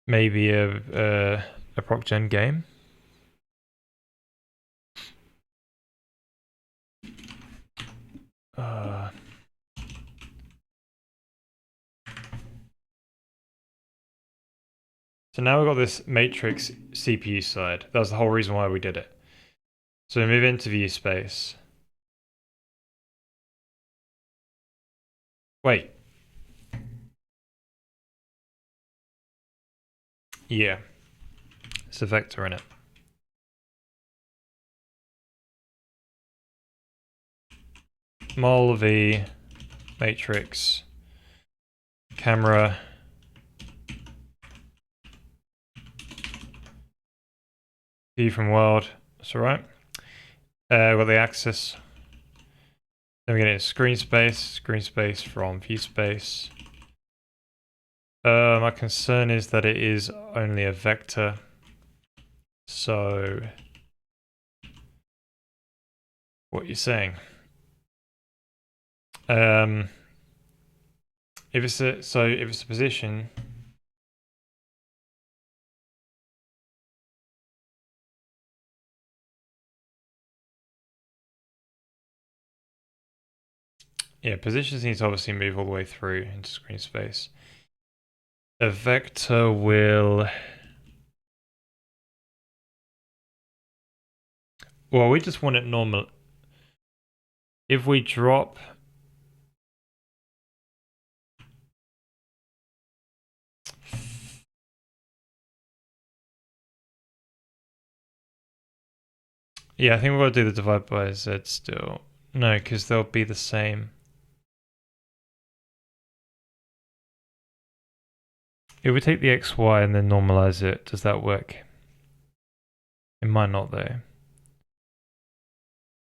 maybe a prop gen game. So now we've got this matrix CPU side. That was the whole reason why we did it. So we move into view space. Wait. Yeah. It's a vector in it. Mol v matrix camera view from world. That's all right. We've got the axis. Then we get it screen space from view space. My concern is that it is only a vector. So, what you're saying? If it's a position, yeah, positions need to obviously move all the way through into screen space. A vector will. Well, we just want it normal. If we drop. Yeah, I think we've got to do the divide by z still. No, because they'll be the same. If we take the xy and then normalize it, does that work? It might not though.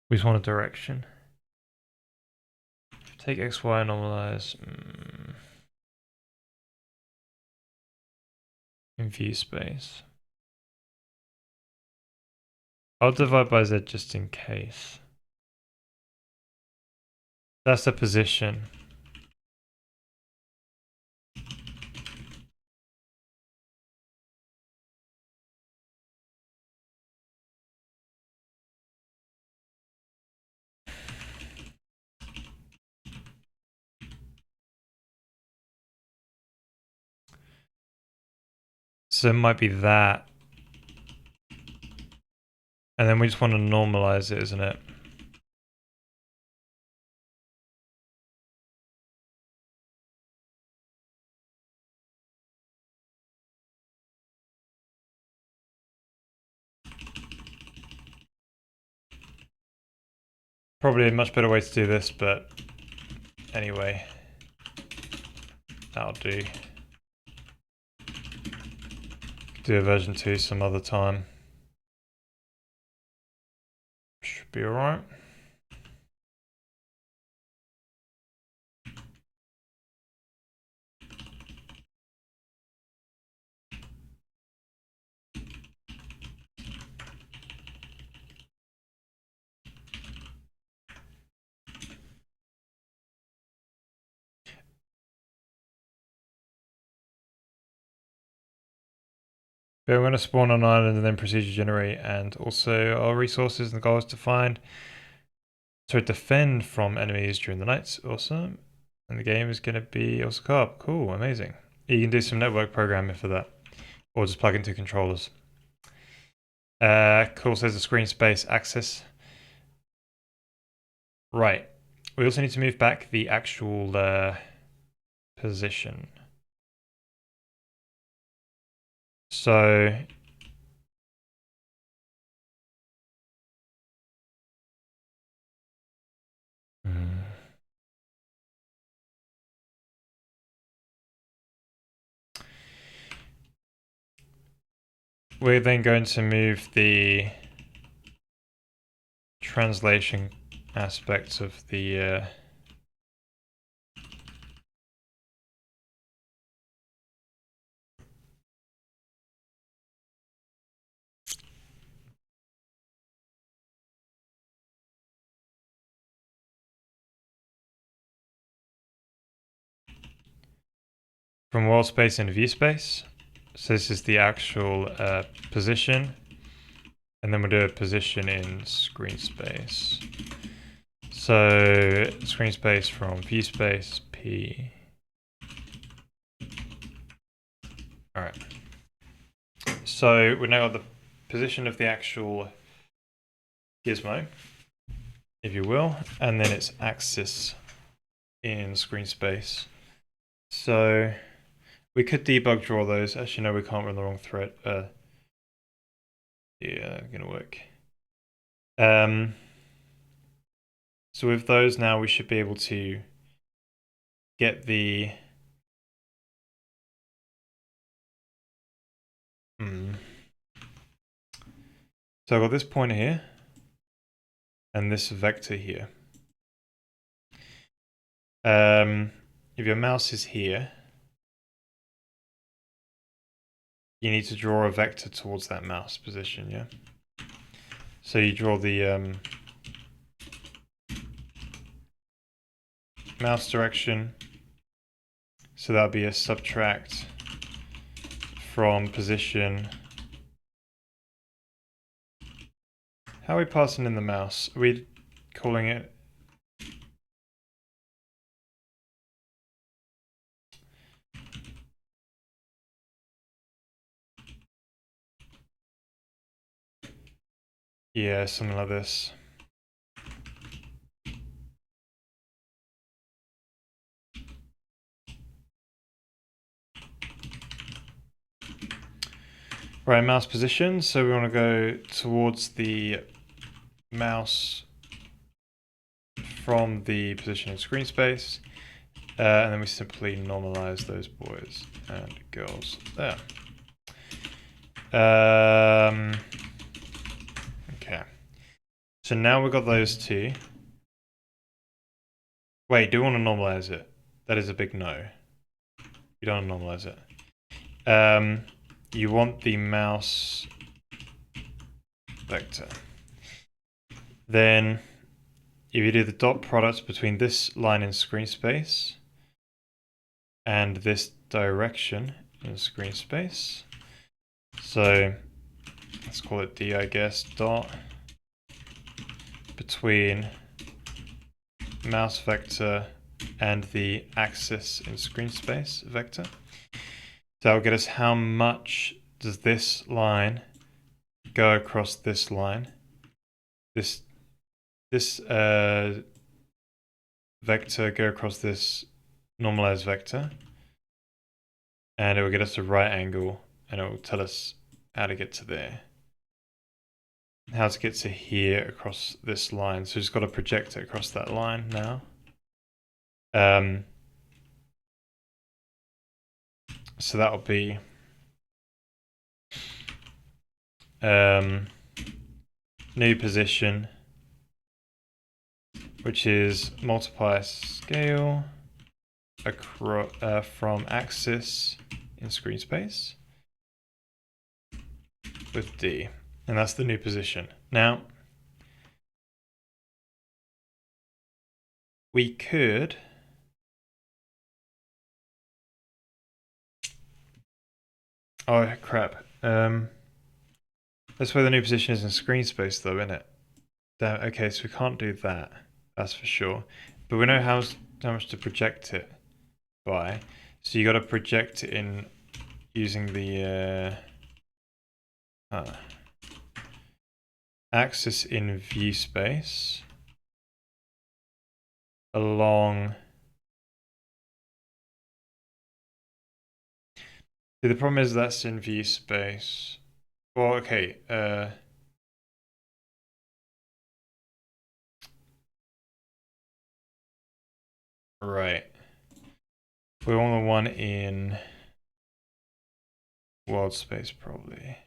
We just want a direction. Take xy and normalize. In view space. I'll divide by z just in case. That's the position. So it might be that. And then we just want to normalize it, isn't it? Probably a much better way to do this, but anyway, that'll do. Do a version 2 some other time. Should be alright. But we're going to spawn on an island and then procedure generate, and also our resources and the goal is to defend from enemies during the night. Awesome. And the game is going to be also co-op. Cool, amazing. You can do some network programming for that, or just plug into controllers. Cool, says the screen space axis. Right. We also need to move back the actual position. So we're then going to move the translation aspects of the from world space into view space. So this is the actual position, and then we'll do a position in screen space. So screen space from view space P. All right. So we now got the position of the actual gizmo, if you will, and then its axis in screen space. So we could debug draw those. Actually, no, we can't run the wrong thread. Yeah, gonna work. So with those now, we should be able to get the So I've got this pointer here and this vector here. If your mouse is here, you need to draw a vector towards that mouse position, yeah? So you draw the mouse direction. So that'll be a subtract from position. How are we passing in the mouse? Are we calling it? Yeah, something like this. Right, mouse position. So we want to go towards the mouse from the position in screen space. And then we simply normalize those boys and girls there. Okay. So now we've got those two. Wait, do you want to normalize it? That is a big no. You don't normalize it. You want the mouse vector. Then if you do the dot product between this line in screen space and this direction in screen space, so let's call it D, I guess, dot between mouse vector and the axis in screen space vector. So that'll get us how much does this line go across this line. This vector go across this normalized vector, and it will get us a right angle, and it will tell us how to get to there. How to get to here across this line. So we've just got to project it across that line now. So that'll be new position, which is multiply scale across from axis in screen space with D, and that's the new position. Now we could oh crap. That's where the new position is in screen space though, isn't it? Damn, okay, so we can't do that. That's for sure. But we know how much to project it by. So you got to project it in using the axis in view space along. See, the problem is that's in view space. Well, okay. Right. We want the one in world space, probably.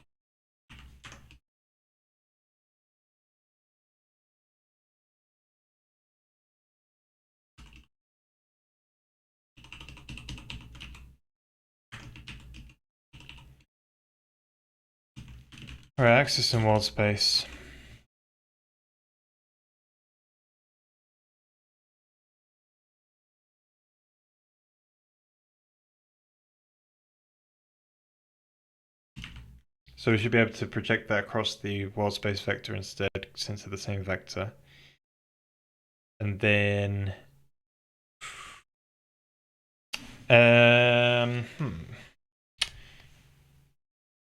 All right, axis in world space. So we should be able to project that across the world space vector instead, since they're the same vector. And then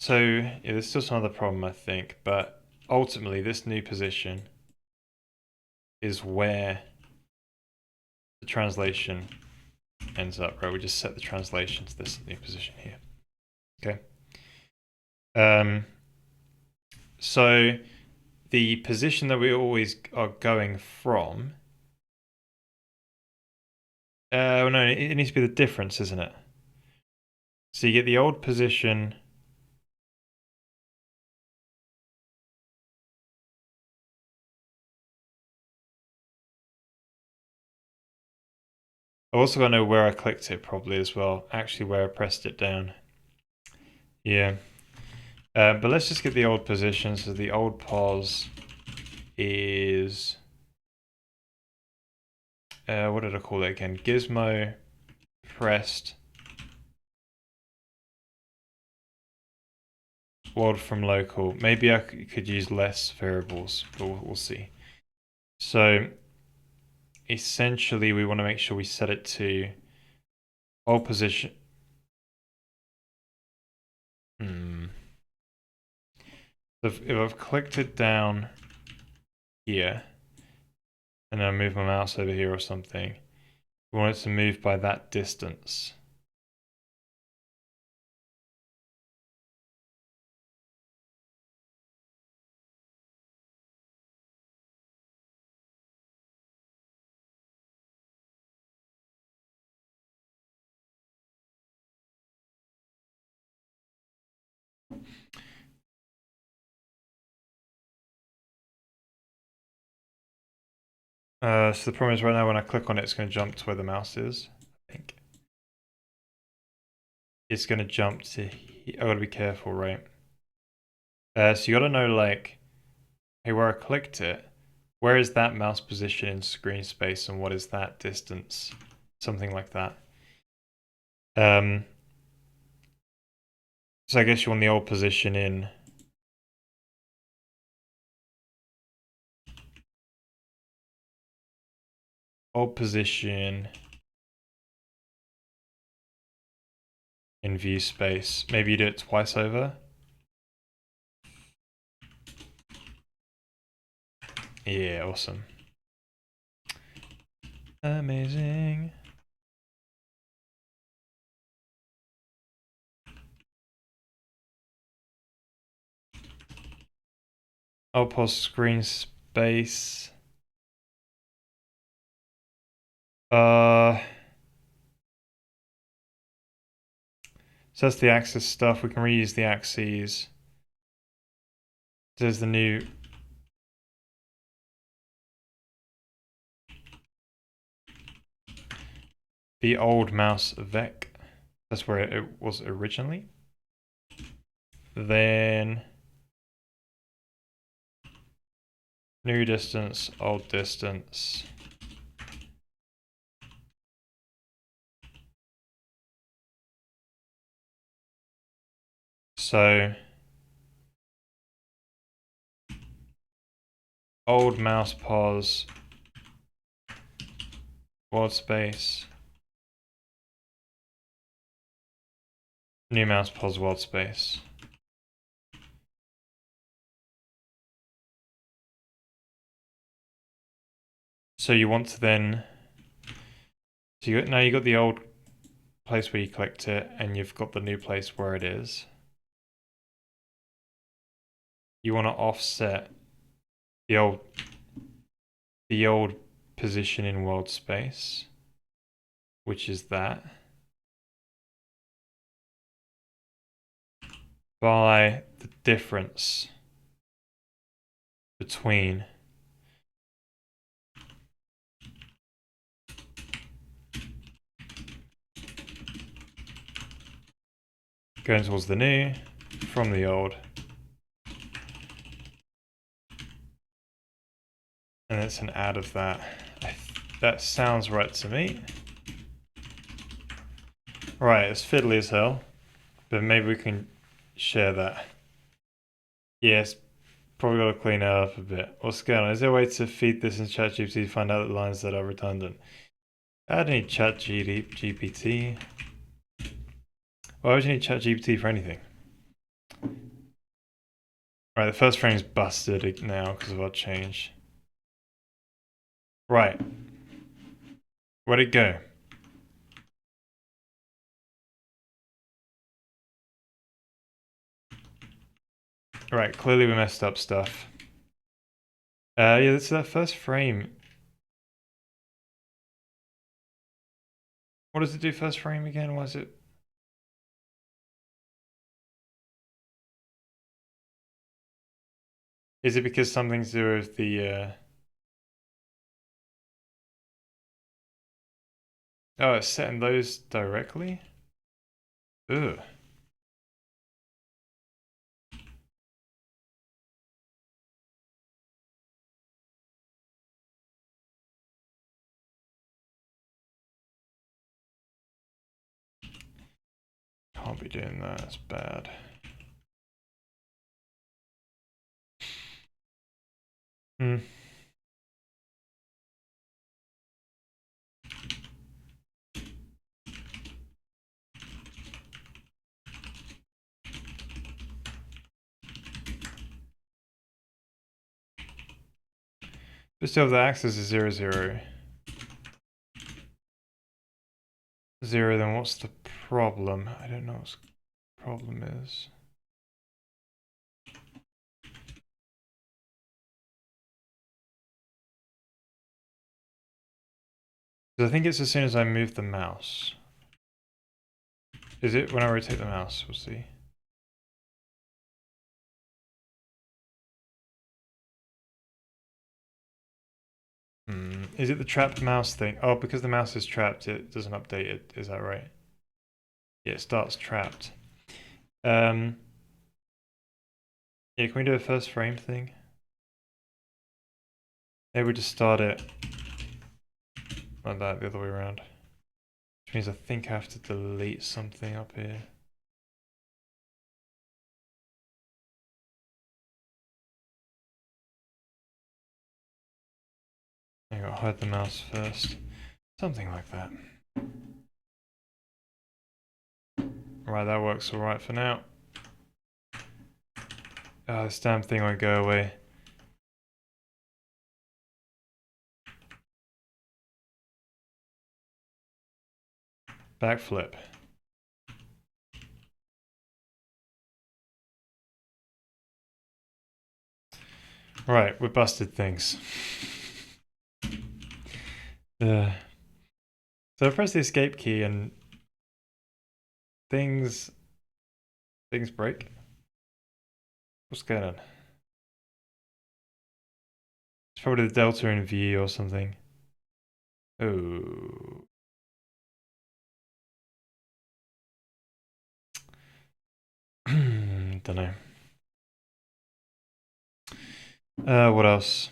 so yeah, there's still some other problem, I think, but ultimately this new position is where the translation ends up, right? We just set the translation to this new position here. Okay. So the position that we always are going from, no, it needs to be the difference, isn't it? So you get the old position. I've also got to know where I clicked it probably as well, actually where I pressed it down. Yeah. But let's just get the old position. So the old pos is what did I call it again? Gizmo pressed world from local. Maybe I could use less variables, but we'll see. So essentially, we want to make sure we set it to old position. If I've clicked it down here and then I move my mouse over here or something, we want it to move by that distance. So the problem is right now when I click on it, it's going to jump to where the mouse is, I think. It's going to jump to here. I got to be careful, right? So you got to know, like, hey, where I clicked it, where is that mouse position in screen space and what is that distance? Something like that. So I guess you want the old position in in view space. Maybe you do it twice over. Yeah, awesome. Amazing. I'll pause screen space. So that's the axis stuff. We can reuse the axes. There's the new. The old mouse vec. That's where it was originally. Then new distance, old distance. So old mouse pause, world space, new mouse pause, world space. So you want to then, so now you got the old place where you clicked it and you've got the new place where it is. You want to offset the old position in world space, which is that, by the difference between going towards the new from the old. And it's an add of that. That sounds right to me. Right, it's fiddly as hell, but maybe we can share that. Yes, probably got to clean it up a bit. What's going on? Is there a way to feed this in ChatGPT to find out the lines that are redundant? I don't need ChatGPT. Why would you need ChatGPT for anything? Right, the first frame's busted now because of our change. Right. Where'd it go? Right, clearly we messed up stuff. Yeah, it's that first frame. What does it do first frame again? Was it? Is it because something to do with the oh, it's setting those directly? Ugh. can't be doing that, it's bad. Hmm. But still, the axis is 0, 0. 0, then what's the problem? I don't know what the problem is. I think it's as soon as I move the mouse. Is it when I rotate the mouse? We'll see. Is it the trapped mouse thing? Oh, because the mouse is trapped, it doesn't update it. Is that right? Yeah, it starts trapped. Yeah, can we do a first frame thing? Maybe we just start it like that, the other way around. Which means I think I have to delete something up here. I gotta hide the mouse first. Something like that. Right, that works alright for now. Oh, this damn thing won't go away. Backflip. Right, we busted things. So I press the escape key and things break. What's going on? It's probably the delta in V or something. Oh. Don't know. What else?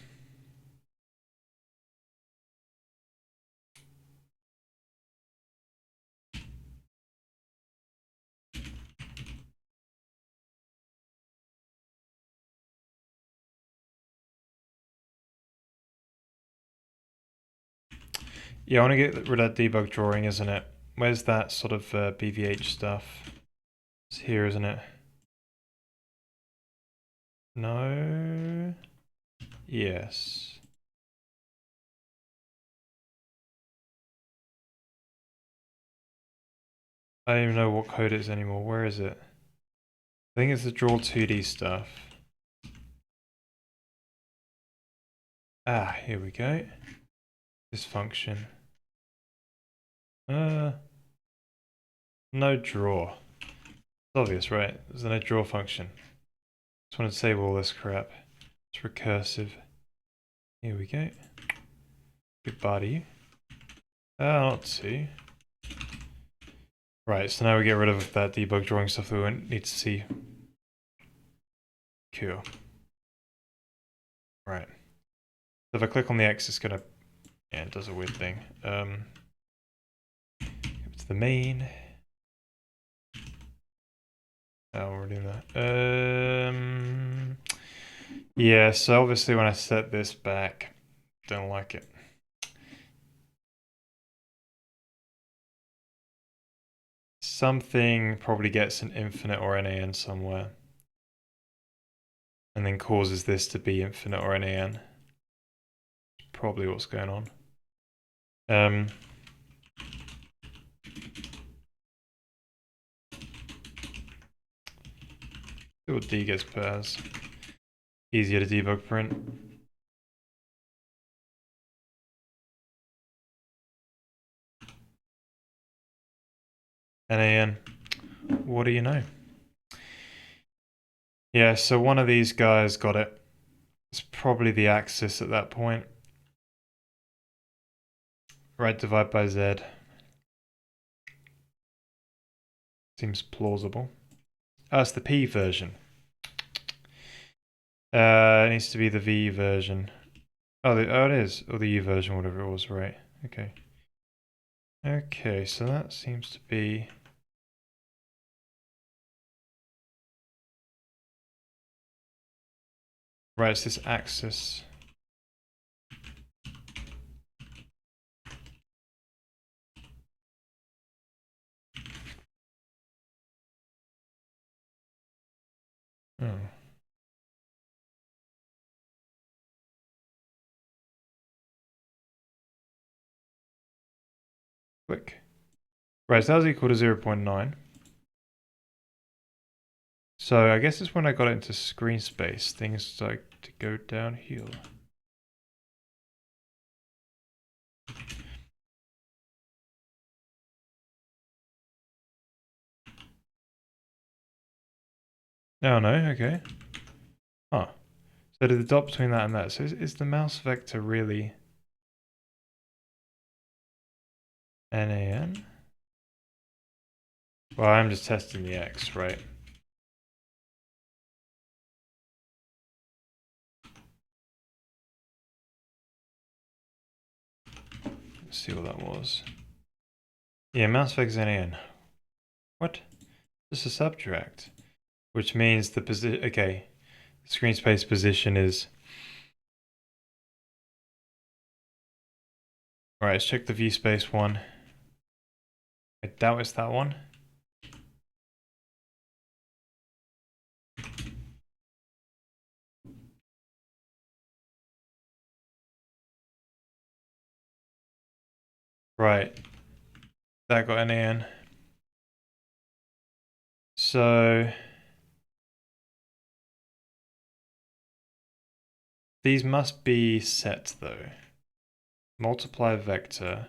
Yeah, I want to get rid of that debug drawing, isn't it? Where's that sort of BVH stuff? It's here, isn't it? No. Yes. I don't even know what code it is anymore. Where is it? I think it's the draw 2D stuff. Ah, here we go. This function. No draw. It's obvious, right? There's a no draw function. Just want to disable all this crap. It's recursive. Here we go. Goodbye. Not two. Right, so now we get rid of that debug drawing stuff that we won't need to see. Cool. Right. So if I click on the X, it's gonna... Yeah, it does a weird thing. Go to the main. Oh, we're doing that. Yeah, so obviously when I set this back, don't like it. Something probably gets an infinite or NaN somewhere. And then causes this to be infinite or NaN. Probably what's going on. See what D gets put as. Easier to debug print. NaN. What do you know? Yeah, so one of these guys got it. It's probably the axis at that point. Right, divide by Z. Seems plausible. Oh, it's the P version. It needs to be the V version. Oh, it is. Or the U version, whatever it was, right. Okay. Okay, so that seems to be Right, it's this axis. Oh. Click. Right, so that was equal to 0.9. So I guess it's when I got it into screen space, things start to go downhill. Oh no, okay. Huh. So the dot between that and that. So is the mouse vector really NAN? Well, I'm just testing the X, right? Let's see what that was. Yeah, mouse vector's NAN. What? This is a subtract. Which means the position, okay, the screen space position is... Alright, let's check the view space one. I doubt it's that one. Right, that got NAN. So these must be set though. Multiply vector.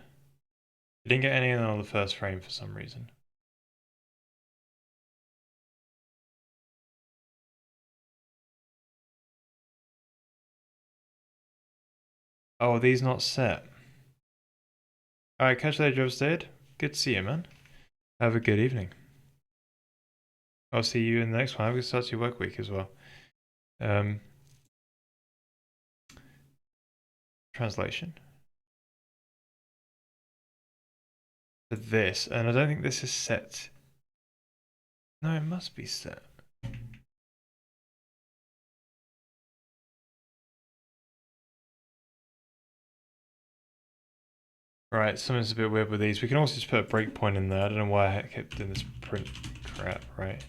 I didn't get NAN on the first frame for some reason. Oh, are these not set? Alright, catch you later, Joe. Good to see you, man. Have a good evening. I'll see you in the next one. Have a good start to your work week as well. Translation. For this, and I don't think this is set. No, it must be set. Right, something's a bit weird with these. We can also just put a breakpoint in there. I don't know why I kept doing this print crap, right?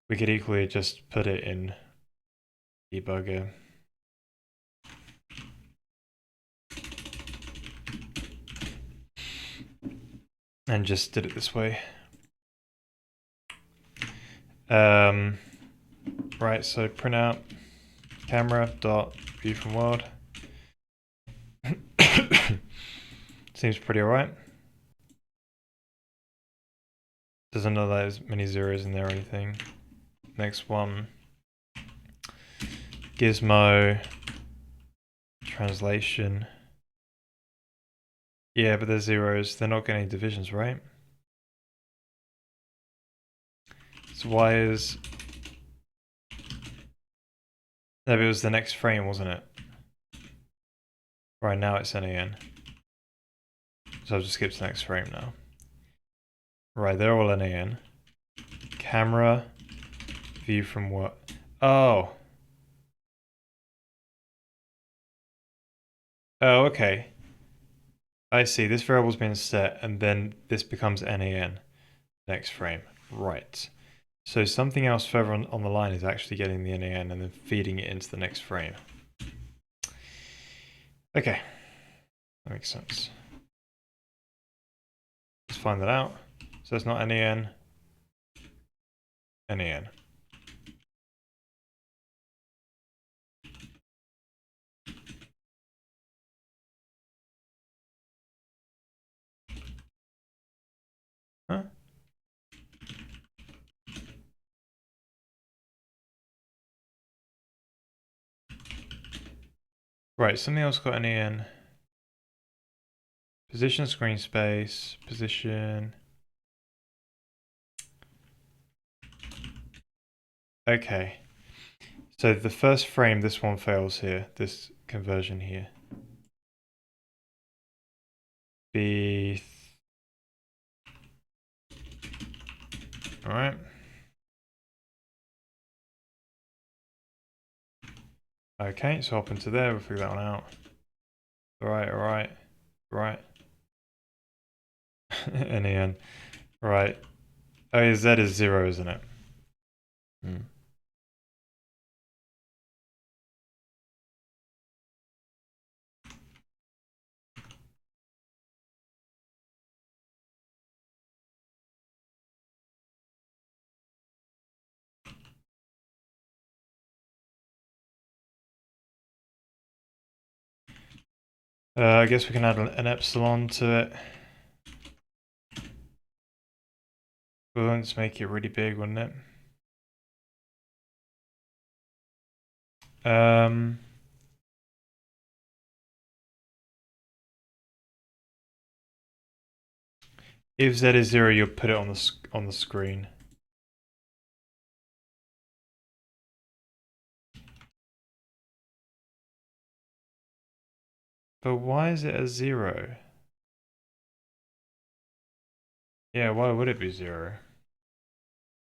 We could equally just put it in debugger. And just did it this way. Right, so print out camera dot view from world. Seems pretty alright. Doesn't know there's many zeros in there or anything. Next one. Gizmo. Translation. Yeah, but there's zeros. They're not getting divisions, right? So why is... No, but it was the next frame, wasn't it? Right, now it's NAN. So I'll just skip to the next frame now. Right, they're all NAN. Camera, view from what? Oh. Oh, okay. I see. This variable's been set, and then this becomes NAN. Next frame. Right. So something else further on the line is actually getting the NAN and then feeding it into the next frame. Okay. That makes sense. Let's find that out. So it's not NAN. NAN. Huh? Right, something else got NAN. Position screen space, position. Okay. So the first frame, this one fails here, this conversion here. Be... Alright. Okay, so hop into there, we'll figure that one out. Alright. NEN. Right. Oh yeah, Z is 0, isn't it? Hmm. I guess we can add an epsilon to it. We'll just make it really big, wouldn't it? If Z is 0, you'll put it on the screen. But why is it a 0? Yeah, why would it be 0?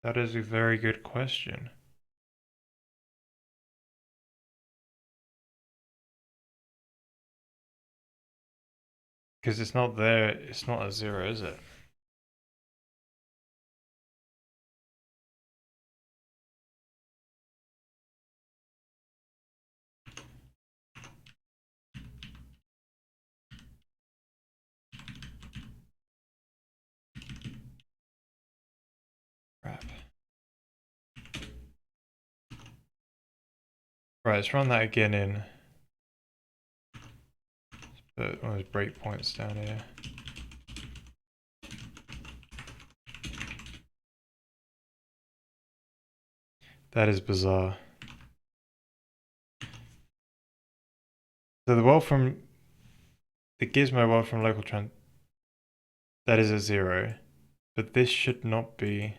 That is a very good question. Because it's not there, it's not a 0, is it? Crap. Right, let's run that again in. Put one of those breakpoints down here. That is bizarre. So the Gizmo world from local trans, that is a 0. But this should not be.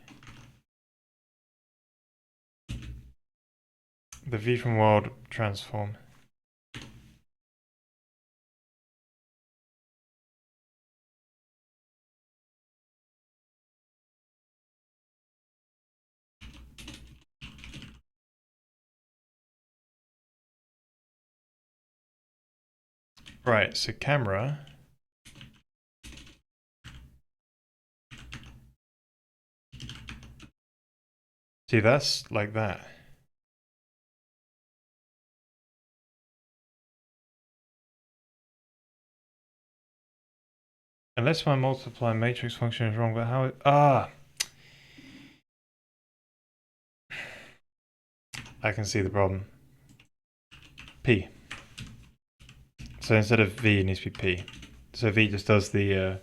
The V from world transform. Right, so camera. See, that's like that. Unless my multiply matrix function is wrong, but how it, I can see the problem. P. So instead of V, it needs to be P. So V just does the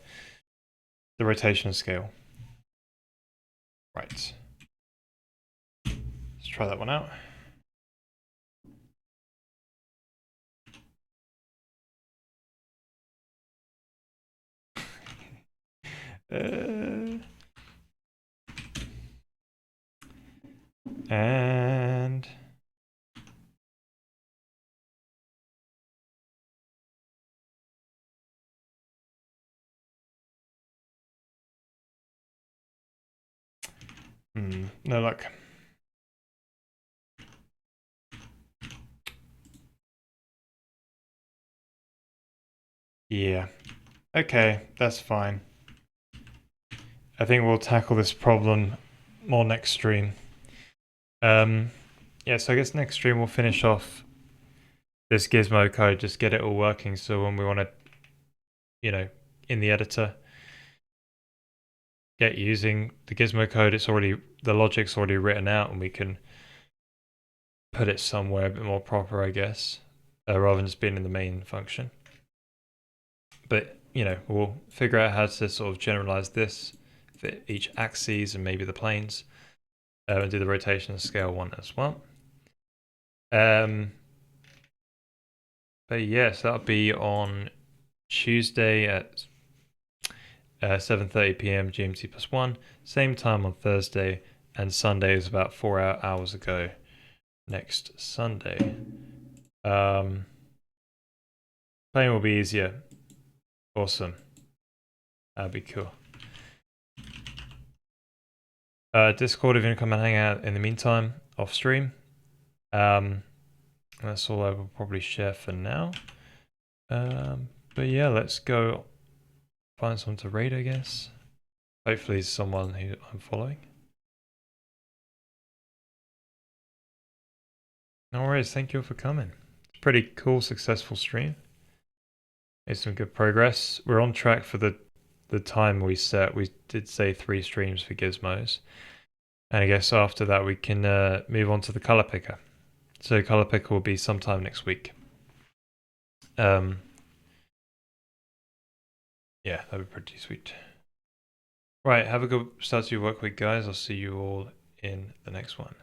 rotation scale. Right. Let's try that one out. And no luck. Yeah. Okay, that's fine. I think we'll tackle this problem more next stream. Yeah, so I guess next stream we'll finish off this Gizmo code, just get it all working. So when we want to, in the editor, get using the Gizmo code, the logic's already written out, and we can put it somewhere a bit more proper, I guess, rather than just being in the main function. But we'll figure out how to sort of generalize this for each axes and maybe the planes, and do the rotation scale one as well. But yes, that'll be on Tuesday at 7:30 p.m. GMT +1. Same time on Thursday, and Sunday is about 4 hours ago. Next Sunday. Playing will be easier. Awesome. That'd be cool. Discord if you want to come and hang out in the meantime, off stream. That's all I will probably share for now. But yeah, let's go find someone to raid, I guess. Hopefully it's someone who I'm following. No worries, thank you for coming. It's a pretty cool, successful stream. Made some good progress. We're on track for the time we set. We did say 3 streams for Gizmos. And I guess after that we can move on to the color picker. So color picker will be sometime next week. Yeah, that'd be pretty sweet. Right, have a good start to your work week, guys. I'll see you all in the next one.